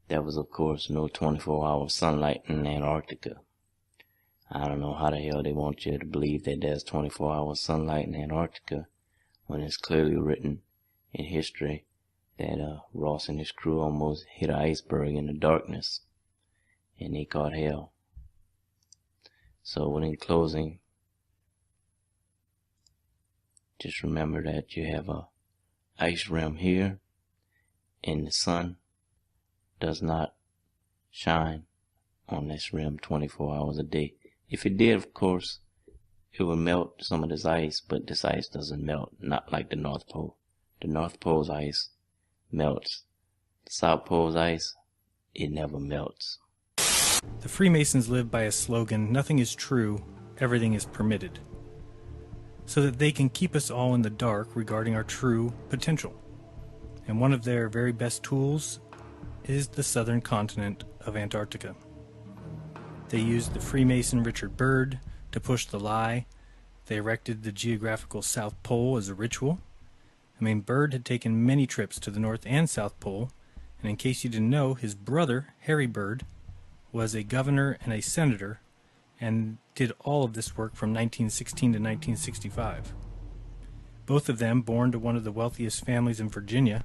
there was of course no 24-hour sunlight in Antarctica. I don't know how the hell they want you to believe that there's 24-hour sunlight in Antarctica when it's clearly written in history that Ross and his crew almost hit an iceberg in the darkness, and they caught hell. So in closing, just remember that you have a ice rim here, and the sun does not shine on this rim 24 hours a day. If it did, of course, it would melt some of this ice, but this ice doesn't melt, not like the North Pole. The North Pole's ice melts. The South Pole's ice, it never melts. The Freemasons live by a slogan, "Nothing is true, everything is permitted," so that they can keep us all in the dark regarding our true potential. And one of their very best tools is the southern continent of Antarctica. They used the Freemason Richard Byrd to push the lie. They erected the geographical South Pole as a ritual. Byrd had taken many trips to the North and South Pole, and in case you didn't know, his brother, Harry Byrd, was a governor and a senator, and did all of this work from 1916 to 1965. Both of them born to one of the wealthiest families in Virginia,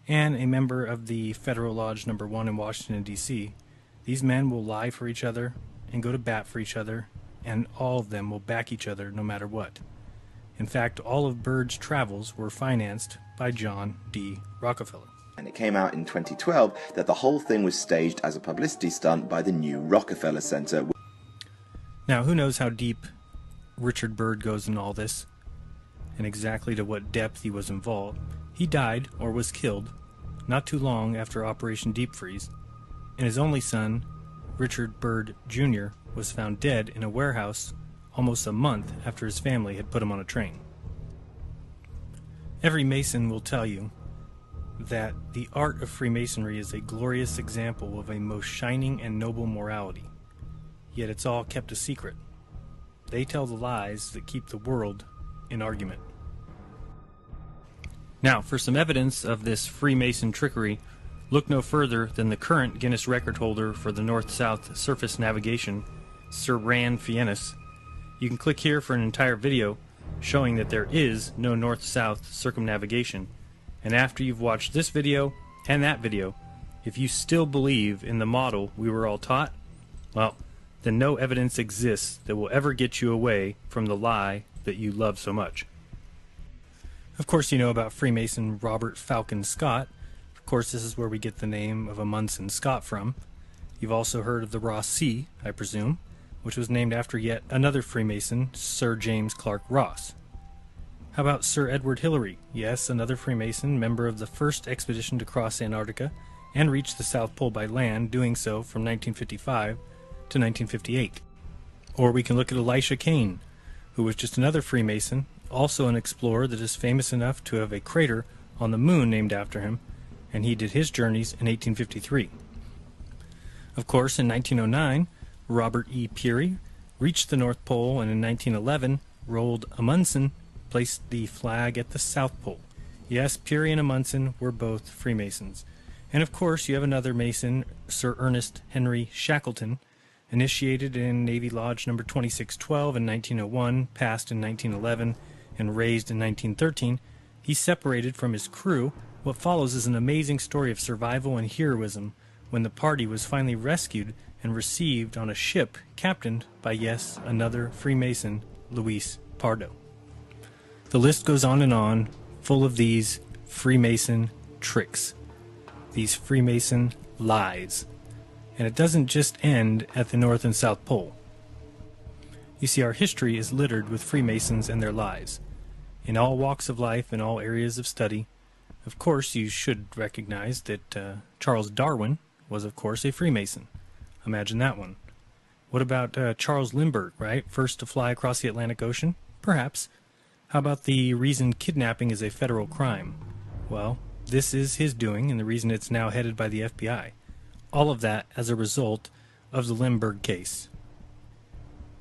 and a member of the Federal Lodge No. 1 in Washington, D.C. These men will lie for each other and go to bat for each other, and all of them will back each other no matter what. In fact, all of Byrd's travels were financed by John D. Rockefeller. And it came out in 2012 that the whole thing was staged as a publicity stunt by the new Rockefeller Center. Now, who knows how deep Richard Byrd goes in all this, and exactly to what depth he was involved, he died, or was killed, not too long after Operation Deep Freeze, and his only son, Richard Byrd Jr., was found dead in a warehouse almost a month after his family had put him on a train. Every Mason will tell you that the art of Freemasonry is a glorious example of a most shining and noble morality, yet it's all kept a secret. They tell the lies that keep the world in argument. Now, for some evidence of this Freemason trickery, look no further than the current Guinness record holder for the North-South surface navigation, Sir Ran Fiennes. You can click here for an entire video showing that there is no north-south circumnavigation. And after you've watched this video and that video, if you still believe in the model we were all taught, well, then no evidence exists that will ever get you away from the lie that you love so much. Of course, you know about Freemason Robert Falcon Scott. Of course, this is where we get the name of Amundsen Scott from. You've also heard of the Ross Sea, I presume, which was named after yet another Freemason, Sir James Clark Ross. How about Sir Edward Hillary? Yes, another Freemason, member of the first expedition to cross Antarctica and reach the South Pole by land, doing so from 1955 to 1958. Or we can look at Elisha Kane, who was just another Freemason, also an explorer that is famous enough to have a crater on the moon named after him, and he did his journeys in 1853. Of course, in 1909, Robert E. Peary reached the North Pole, and in 1911, Roald Amundsen placed the flag at the South Pole. Yes, Peary and Amundsen were both Freemasons. And of course, you have another Mason, Sir Ernest Henry Shackleton, initiated in Navy Lodge number 2612 in 1901, passed in 1911, and raised in 1913. He separated from his crew. What follows is an amazing story of survival and heroism when the party was finally rescued and received on a ship captained by, yes, another Freemason, Luis Pardo. The list goes on, full of these Freemason tricks, these Freemason lies. And it doesn't just end at the North and South Pole. You see, our history is littered with Freemasons and their lies. In all walks of life, in all areas of study. Of course, you should recognize that Charles Darwin was, of course, a Freemason. Imagine that one. What about Charles Lindbergh, right? First to fly across the Atlantic Ocean? Perhaps. How about the reason kidnapping is a federal crime? Well, this is his doing, and the reason it's now headed by the FBI. All of that as a result of the Lindbergh case.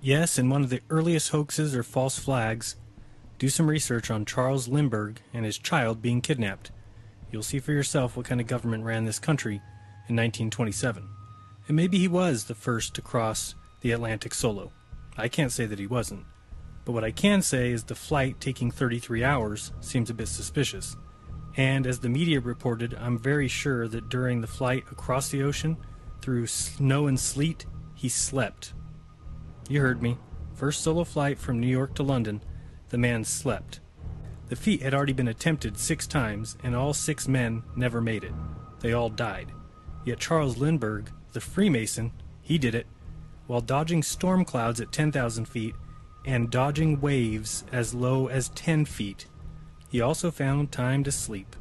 Yes, in one of the earliest hoaxes or false flags, do some research on Charles Lindbergh and his child being kidnapped. You'll see for yourself what kind of government ran this country in 1927. And maybe he was the first to cross the Atlantic solo. I can't say that he wasn't. But what I can say is the flight taking 33 hours seems a bit suspicious. And as the media reported, I'm very sure that during the flight across the ocean, through snow and sleet, he slept. You heard me. First solo flight from New York to London, the man slept. The feat had already been attempted 6 times, and all 6 men never made it. They all died. Yet Charles Lindbergh, the Freemason, he did it, while dodging storm clouds at 10,000 feet and dodging waves as low as 10 feet. He also found time to sleep.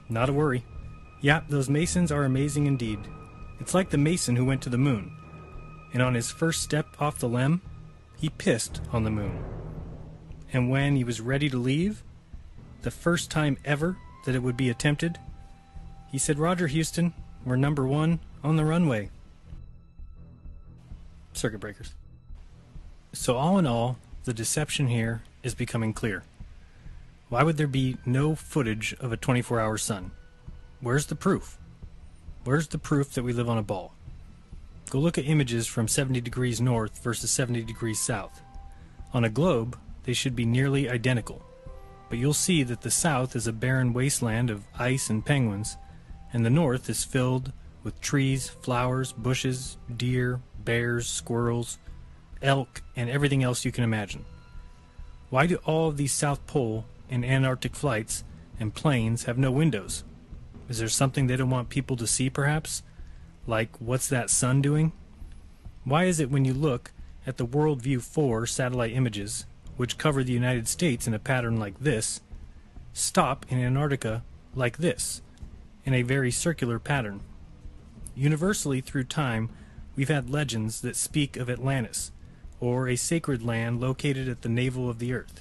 Not a worry. Yeah, those Masons are amazing indeed. It's like the Mason who went to the moon, and on his first step off the limb, he pissed on the moon. And when he was ready to leave, the first time ever that it would be attempted, he said, "Roger, Houston, we're number 1 on the runway." Circuit breakers. So all in all, the deception here is becoming clear. Why would there be no footage of a 24-hour sun? Where's the proof? Where's the proof that we live on a ball? Go look at images from 70 degrees north versus 70 degrees south. On a globe, they should be nearly identical. But you'll see that the south is a barren wasteland of ice and penguins, and the north is filled with trees, flowers, bushes, deer, bears, squirrels, elk, and everything else you can imagine. Why do all of these South Pole and Antarctic flights and planes have no windows? Is there something they don't want people to see, perhaps? Like, what's that sun doing? Why is it when you look at the World View 4 satellite images, which cover the United States in a pattern like this, stop in Antarctica like this, in a very circular pattern. Universally through time, we've had legends that speak of Atlantis, or a sacred land located at the navel of the earth.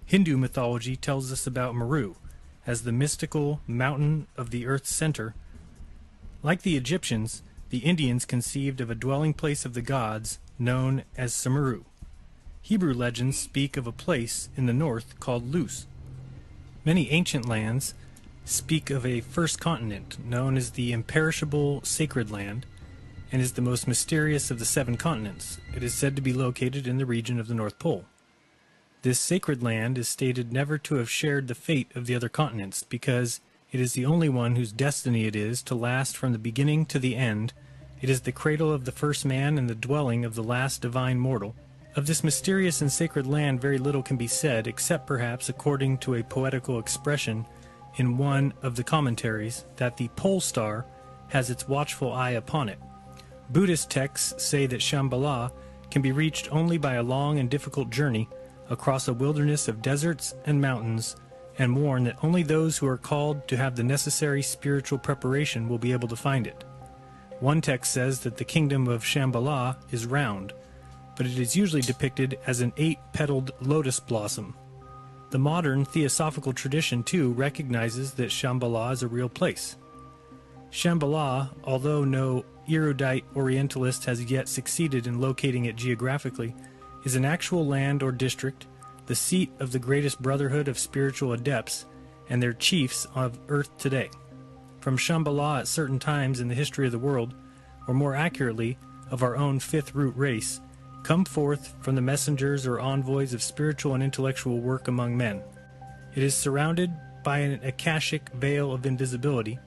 Hindu mythology tells us about Meru as the mystical mountain of the earth's center. Like the Egyptians, the Indians conceived of a dwelling place of the gods known as Sumeru. Hebrew legends speak of a place in the north called Luz. Many ancient lands speak of a first continent known as the imperishable sacred land, and is the most mysterious of the 7 continents. It is said to be located in the region of the North Pole. This sacred land is stated never to have shared the fate of the other continents, because it is the only one whose destiny it is to last from the beginning to the end. It is the cradle of the first man and the dwelling of the last divine mortal. Of this mysterious and sacred land very little can be said, except perhaps, according to a poetical expression in one of the commentaries, that the pole star has its watchful eye upon it. Buddhist texts say that Shambhala can be reached only by a long and difficult journey across a wilderness of deserts and mountains, and warn that only those who are called to have the necessary spiritual preparation will be able to find it. One text says that the kingdom of Shambhala is round, but it is usually depicted as an 8-petaled lotus blossom. The modern theosophical tradition, too, recognizes that Shambhala is a real place. Shambhala, although no erudite Orientalist has yet succeeded in locating it geographically, is an actual land or district, the seat of the greatest brotherhood of spiritual adepts and their chiefs of earth today. From Shambhala at certain times in the history of the world, or more accurately, of our own 5th root race, come forth from the messengers or envoys of spiritual and intellectual work among men. It is surrounded by an akashic veil of invisibility,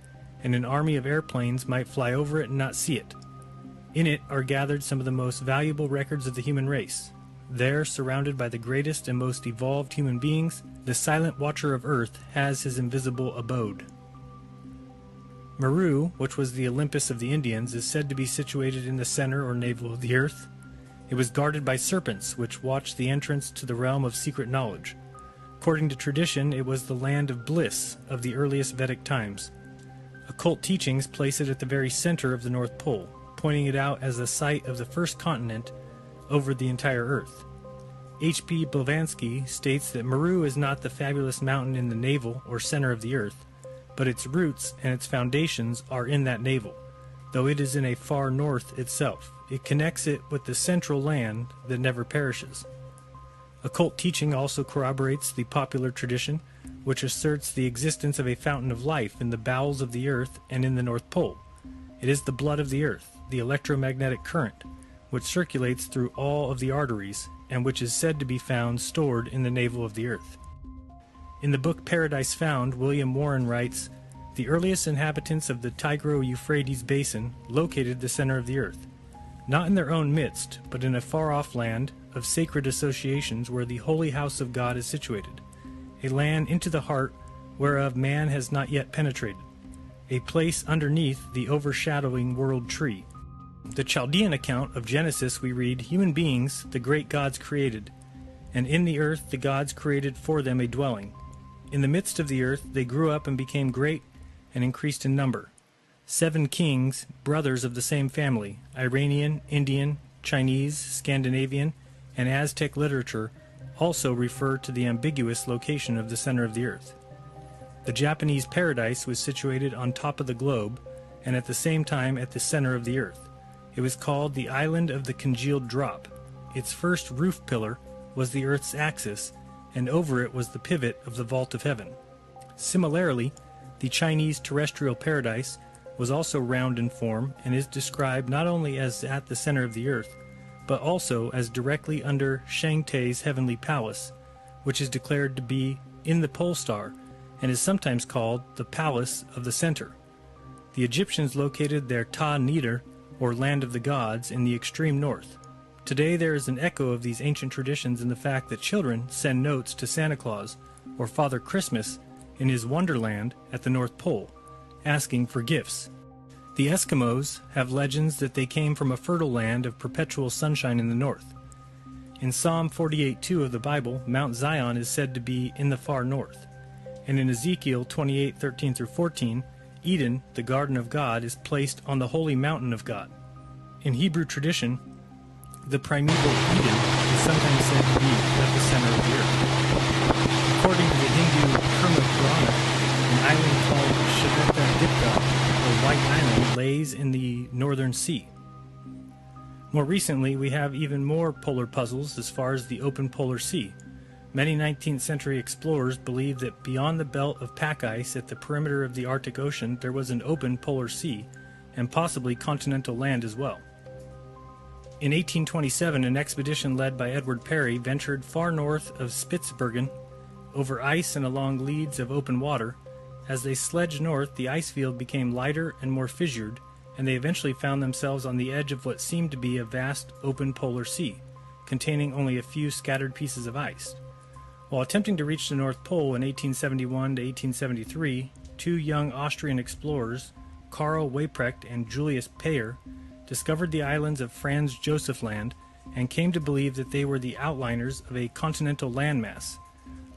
and an army of airplanes might fly over it and not see it. In it are gathered some of the most valuable records of the human race. There, surrounded by the greatest and most evolved human beings, the silent watcher of earth has his invisible abode. Meru, which was the Olympus of the Indians, is said to be situated in the center or navel of the earth. It was guarded by serpents, which watched the entrance to the realm of secret knowledge. According to tradition, it was the land of bliss of the earliest Vedic times. Occult teachings place it at the very center of the North Pole, pointing it out as the site of the first continent over the entire Earth. H.P. Blavatsky states that Meru is not the fabulous mountain in the navel or center of the Earth, but its roots and its foundations are in that navel, though it is in a far north itself. It connects it with the central land that never perishes. Occult teaching also corroborates the popular tradition, which asserts the existence of a fountain of life in the bowels of the earth and in the North Pole. It is the blood of the earth, the electromagnetic current, which circulates through all of the arteries, and which is said to be found stored in the navel of the earth. In the book Paradise Found, William Warren writes, "The earliest inhabitants of the Tigro-Euphrates basin located the center of the earth, not in their own midst, but in a far-off land of sacred associations where the holy house of God is situated, a land into the heart whereof man has not yet penetrated, a place underneath the overshadowing world tree." The Chaldean account of Genesis we read, "Human beings the great gods created, and in the earth the gods created for them a dwelling. In the midst of the earth they grew up and became great and increased in number. 7 kings, brothers of the same family, Iranian, Indian, Chinese, Scandinavian, and Aztec literature also refer to the ambiguous location of the center of the earth. The Japanese paradise was situated on top of the globe, and at the same time at the center of the earth. It was called the Island of the Congealed Drop. Its first roof pillar was the earth's axis, and over it was the pivot of the vault of heaven. Similarly, the Chinese terrestrial paradise was also round in form and is described not only as at the center of the earth, but also as directly under Shangtai's heavenly palace, which is declared to be in the pole star and is sometimes called the Palace of the Center. The Egyptians located their Ta Neder, or Land of the Gods, in the extreme north. Today there is an echo of these ancient traditions in the fact that children send notes to Santa Claus, or Father Christmas, in his Wonderland at the North Pole, asking for gifts. The Eskimos have legends that they came from a fertile land of perpetual sunshine in the north. In Psalm 48:2 of the Bible, Mount Zion is said to be in the far north. And in Ezekiel 28:13-14, Eden, the garden of God, is placed on the holy mountain of God. In Hebrew tradition, the primeval Eden is sometimes said to be at the center of the earth. According to the Hindu Karma Purana, an island called Shvetadipta, or White Island, lays in the northern sea. More recently, we have even more polar puzzles as far as the open polar sea. Many 19th century explorers believed that beyond the belt of pack ice at the perimeter of the Arctic Ocean there was an open polar sea, and possibly continental land as well. In 1827, an expedition led by Edward Parry ventured far north of Spitsbergen, over ice and along leads of open water. As they sledged north, the ice field became lighter and more fissured, and they eventually found themselves on the edge of what seemed to be a vast open polar sea, containing only a few scattered pieces of ice. While attempting to reach the North Pole in 1871 to 1873, two young Austrian explorers, Karl Weyprecht and Julius Payer, discovered the islands of Franz Josef Land and came to believe that they were the outliners of a continental landmass.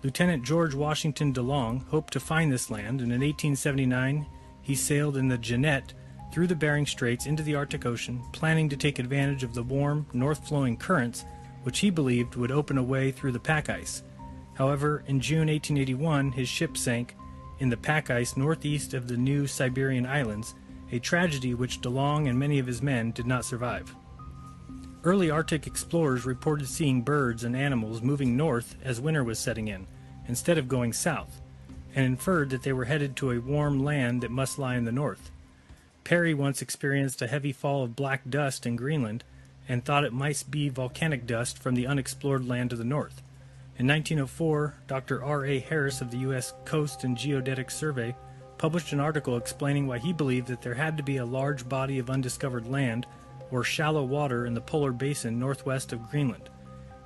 Lieutenant George Washington DeLong hoped to find this land, and in 1879 he sailed in the Jeannette through the Bering Straits into the Arctic Ocean, planning to take advantage of the warm, north-flowing currents, which he believed would open a way through the pack ice. However, in June 1881, his ship sank in the pack ice northeast of the New Siberian Islands, a tragedy which DeLong and many of his men did not survive. Early Arctic explorers reported seeing birds and animals moving north as winter was setting in, instead of going south, and inferred that they were headed to a warm land that must lie in the north. Parry once experienced a heavy fall of black dust in Greenland and thought it might be volcanic dust from the unexplored land to the north. In 1904, Dr. R.A. Harris of the U.S. Coast and Geodetic Survey published an article explaining why he believed that there had to be a large body of undiscovered land or shallow water in the polar basin northwest of Greenland.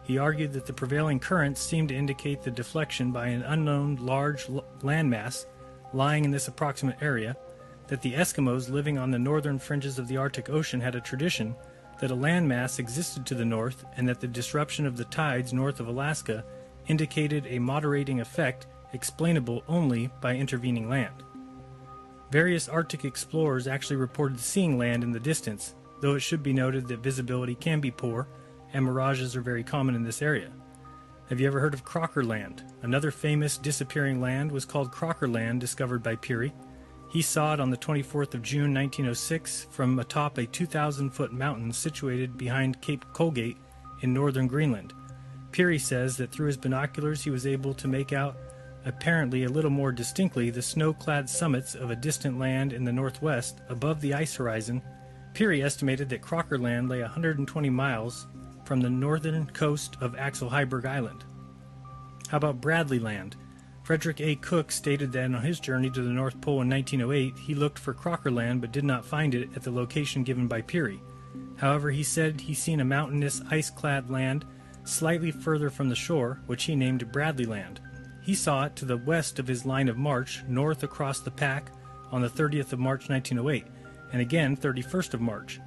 He argued that the prevailing currents seemed to indicate the deflection by an unknown large landmass lying in this approximate area, that the Eskimos living on the northern fringes of the Arctic Ocean had a tradition that a landmass existed to the north, and that the disruption of the tides north of Alaska indicated a moderating effect explainable only by intervening land. Various Arctic explorers actually reported seeing land in the distance, though it should be noted that visibility can be poor and mirages are very common in this area. Have you ever heard of Crocker Land? Another famous disappearing land was called Crocker Land, discovered by Peary. He saw it on the 24th of June 1906 from atop a 2,000-foot mountain situated behind Cape Colgate in northern Greenland. Peary says that through his binoculars he was able to make out, apparently a little more distinctly, the snow-clad summits of a distant land in the northwest above the ice horizon. Peary estimated that Crocker Land lay 120 miles from the northern coast of Axel Heiberg Island. How about Bradley Land? Frederick A. Cook stated that on his journey to the North Pole in 1908, he looked for Crocker Land but did not find it at the location given by Peary. However, he said he seen a mountainous, ice-clad land slightly further from the shore, which he named Bradley Land. He saw it to the west of his line of march, north across the pack, on the 30th of March 1908, and again 31st of March.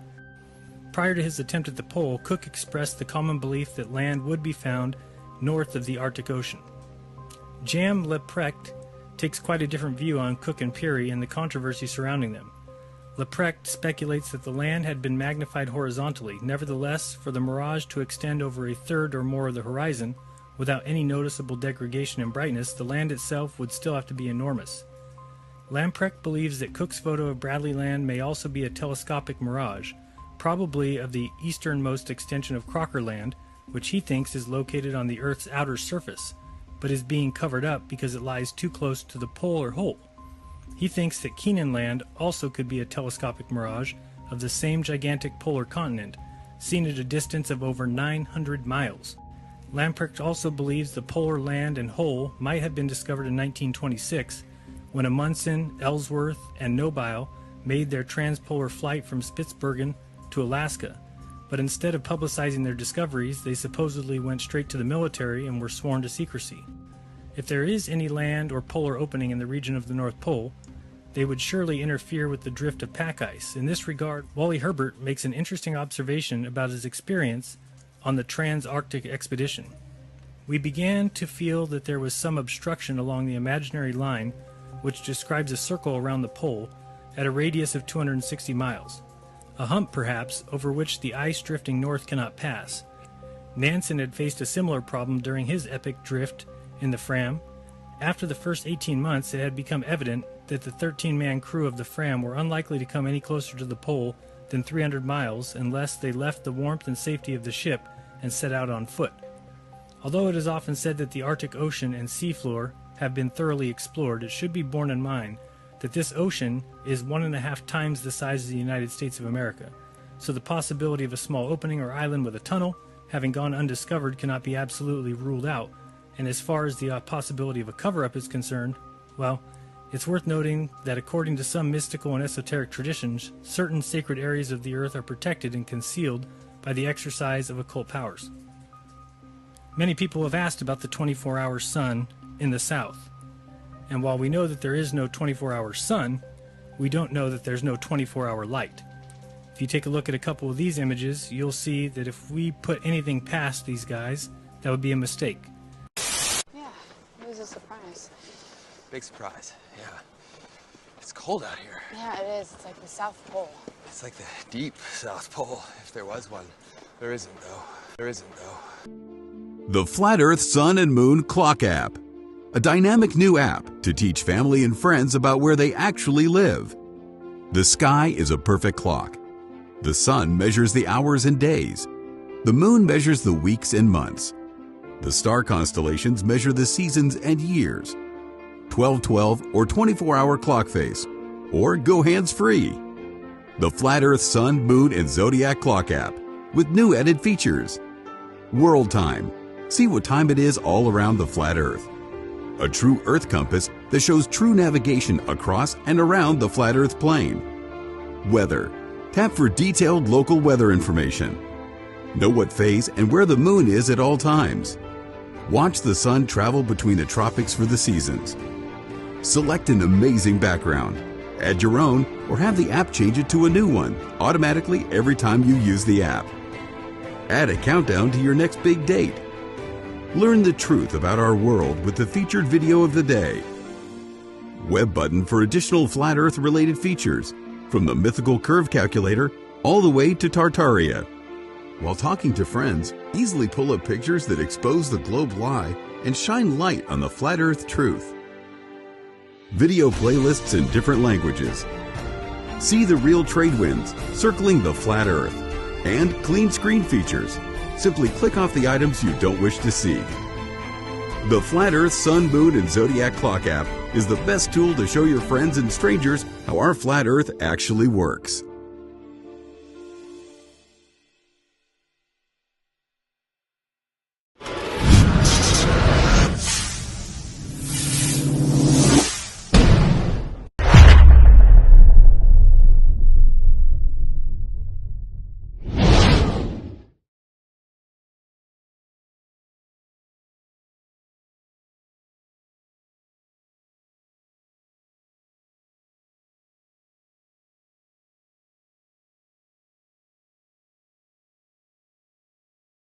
Prior to his attempt at the pole, Cook expressed the common belief that land would be found north of the Arctic Ocean. Jan Leprecht takes quite a different view on Cook and Peary and the controversy surrounding them. Leprecht speculates that the land had been magnified horizontally. Nevertheless, for the mirage to extend over a third or more of the horizon, without any noticeable degradation in brightness, the land itself would still have to be enormous. Lamprecht believes that Cook's photo of Bradley Land may also be a telescopic mirage, probably of the easternmost extension of Crocker Land, which he thinks is located on the Earth's outer surface, but is being covered up because it lies too close to the polar hole. He thinks that Keenan Land also could be a telescopic mirage of the same gigantic polar continent, seen at a distance of over 900 miles. Lamprecht also believes the polar land and hole might have been discovered in 1926, when Amundsen, Ellsworth, and Nobile made their transpolar flight from Spitsbergen to Alaska, but instead of publicizing their discoveries, they supposedly went straight to the military and were sworn to secrecy. If there is any land or polar opening in the region of the North Pole, they would surely interfere with the drift of pack ice. In this regard, Wally Herbert makes an interesting observation about his experience on the Trans-Arctic expedition. We began to feel that there was some obstruction along the imaginary line, which describes a circle around the pole at a radius of 260 miles. A hump, perhaps, over which the ice drifting north cannot pass. Nansen had faced a similar problem during his epic drift in the Fram. After the first 18 months, it had become evident that the 13-man crew of the Fram were unlikely to come any closer to the pole than 300 miles unless they left the warmth and safety of the ship and set out on foot. Although it is often said that the Arctic Ocean and seafloor have been thoroughly explored, it should be borne in mind that this ocean is 1.5 times the size of the United States of America, so the possibility of a small opening or island with a tunnel having gone undiscovered cannot be absolutely ruled out, and as far as the possibility of a cover-up is concerned, well, it's worth noting that according to some mystical and esoteric traditions, certain sacred areas of the earth are protected and concealed by the exercise of occult powers. Many people have asked about the 24-hour sun in the south, and while we know that there is no 24-hour sun, we don't know that there's no 24-hour light. If you take a look at a couple of these images, you'll see that if we put anything past these guys, that would be a mistake. Yeah, it was a surprise. Big surprise, yeah. It's cold out here. Yeah, it is. It's like the South Pole. It's like the deep South Pole, if there was one. There isn't, though. There isn't, though. The Flat Earth Sun and Moon Clock App. A dynamic new app to teach family and friends about where they actually live. The sky is a perfect clock. The sun measures the hours and days. The moon measures the weeks and months. The star constellations measure the seasons and years. 12/12 or 24-hour clock face, or go hands-free. The Flat Earth Sun, Moon, and Zodiac Clock App with new added features. World Time. See what time it is all around the flat Earth. A true Earth compass that shows true navigation across and around the flat Earth plane. Weather. Tap for detailed local weather information. Know what phase and where the moon is at all times. Watch the sun travel between the tropics for the seasons. Select an amazing background. Add your own or have the app change it to a new one automatically every time you use the app. Add a countdown to your next big date. Learn the truth about our world with the featured video of the day. Web button for additional flat Earth related features, from the mythical curve calculator all the way to Tartaria. While talking to friends, easily pull up pictures that expose the globe lie and shine light on the flat Earth truth. Video playlists in different languages. See the real trade winds circling the flat Earth, and clean screen features. Simply click off the items you don't wish to see. The Flat Earth Sun, Moon, and Zodiac Clock app is the best tool to show your friends and strangers how our flat Earth actually works.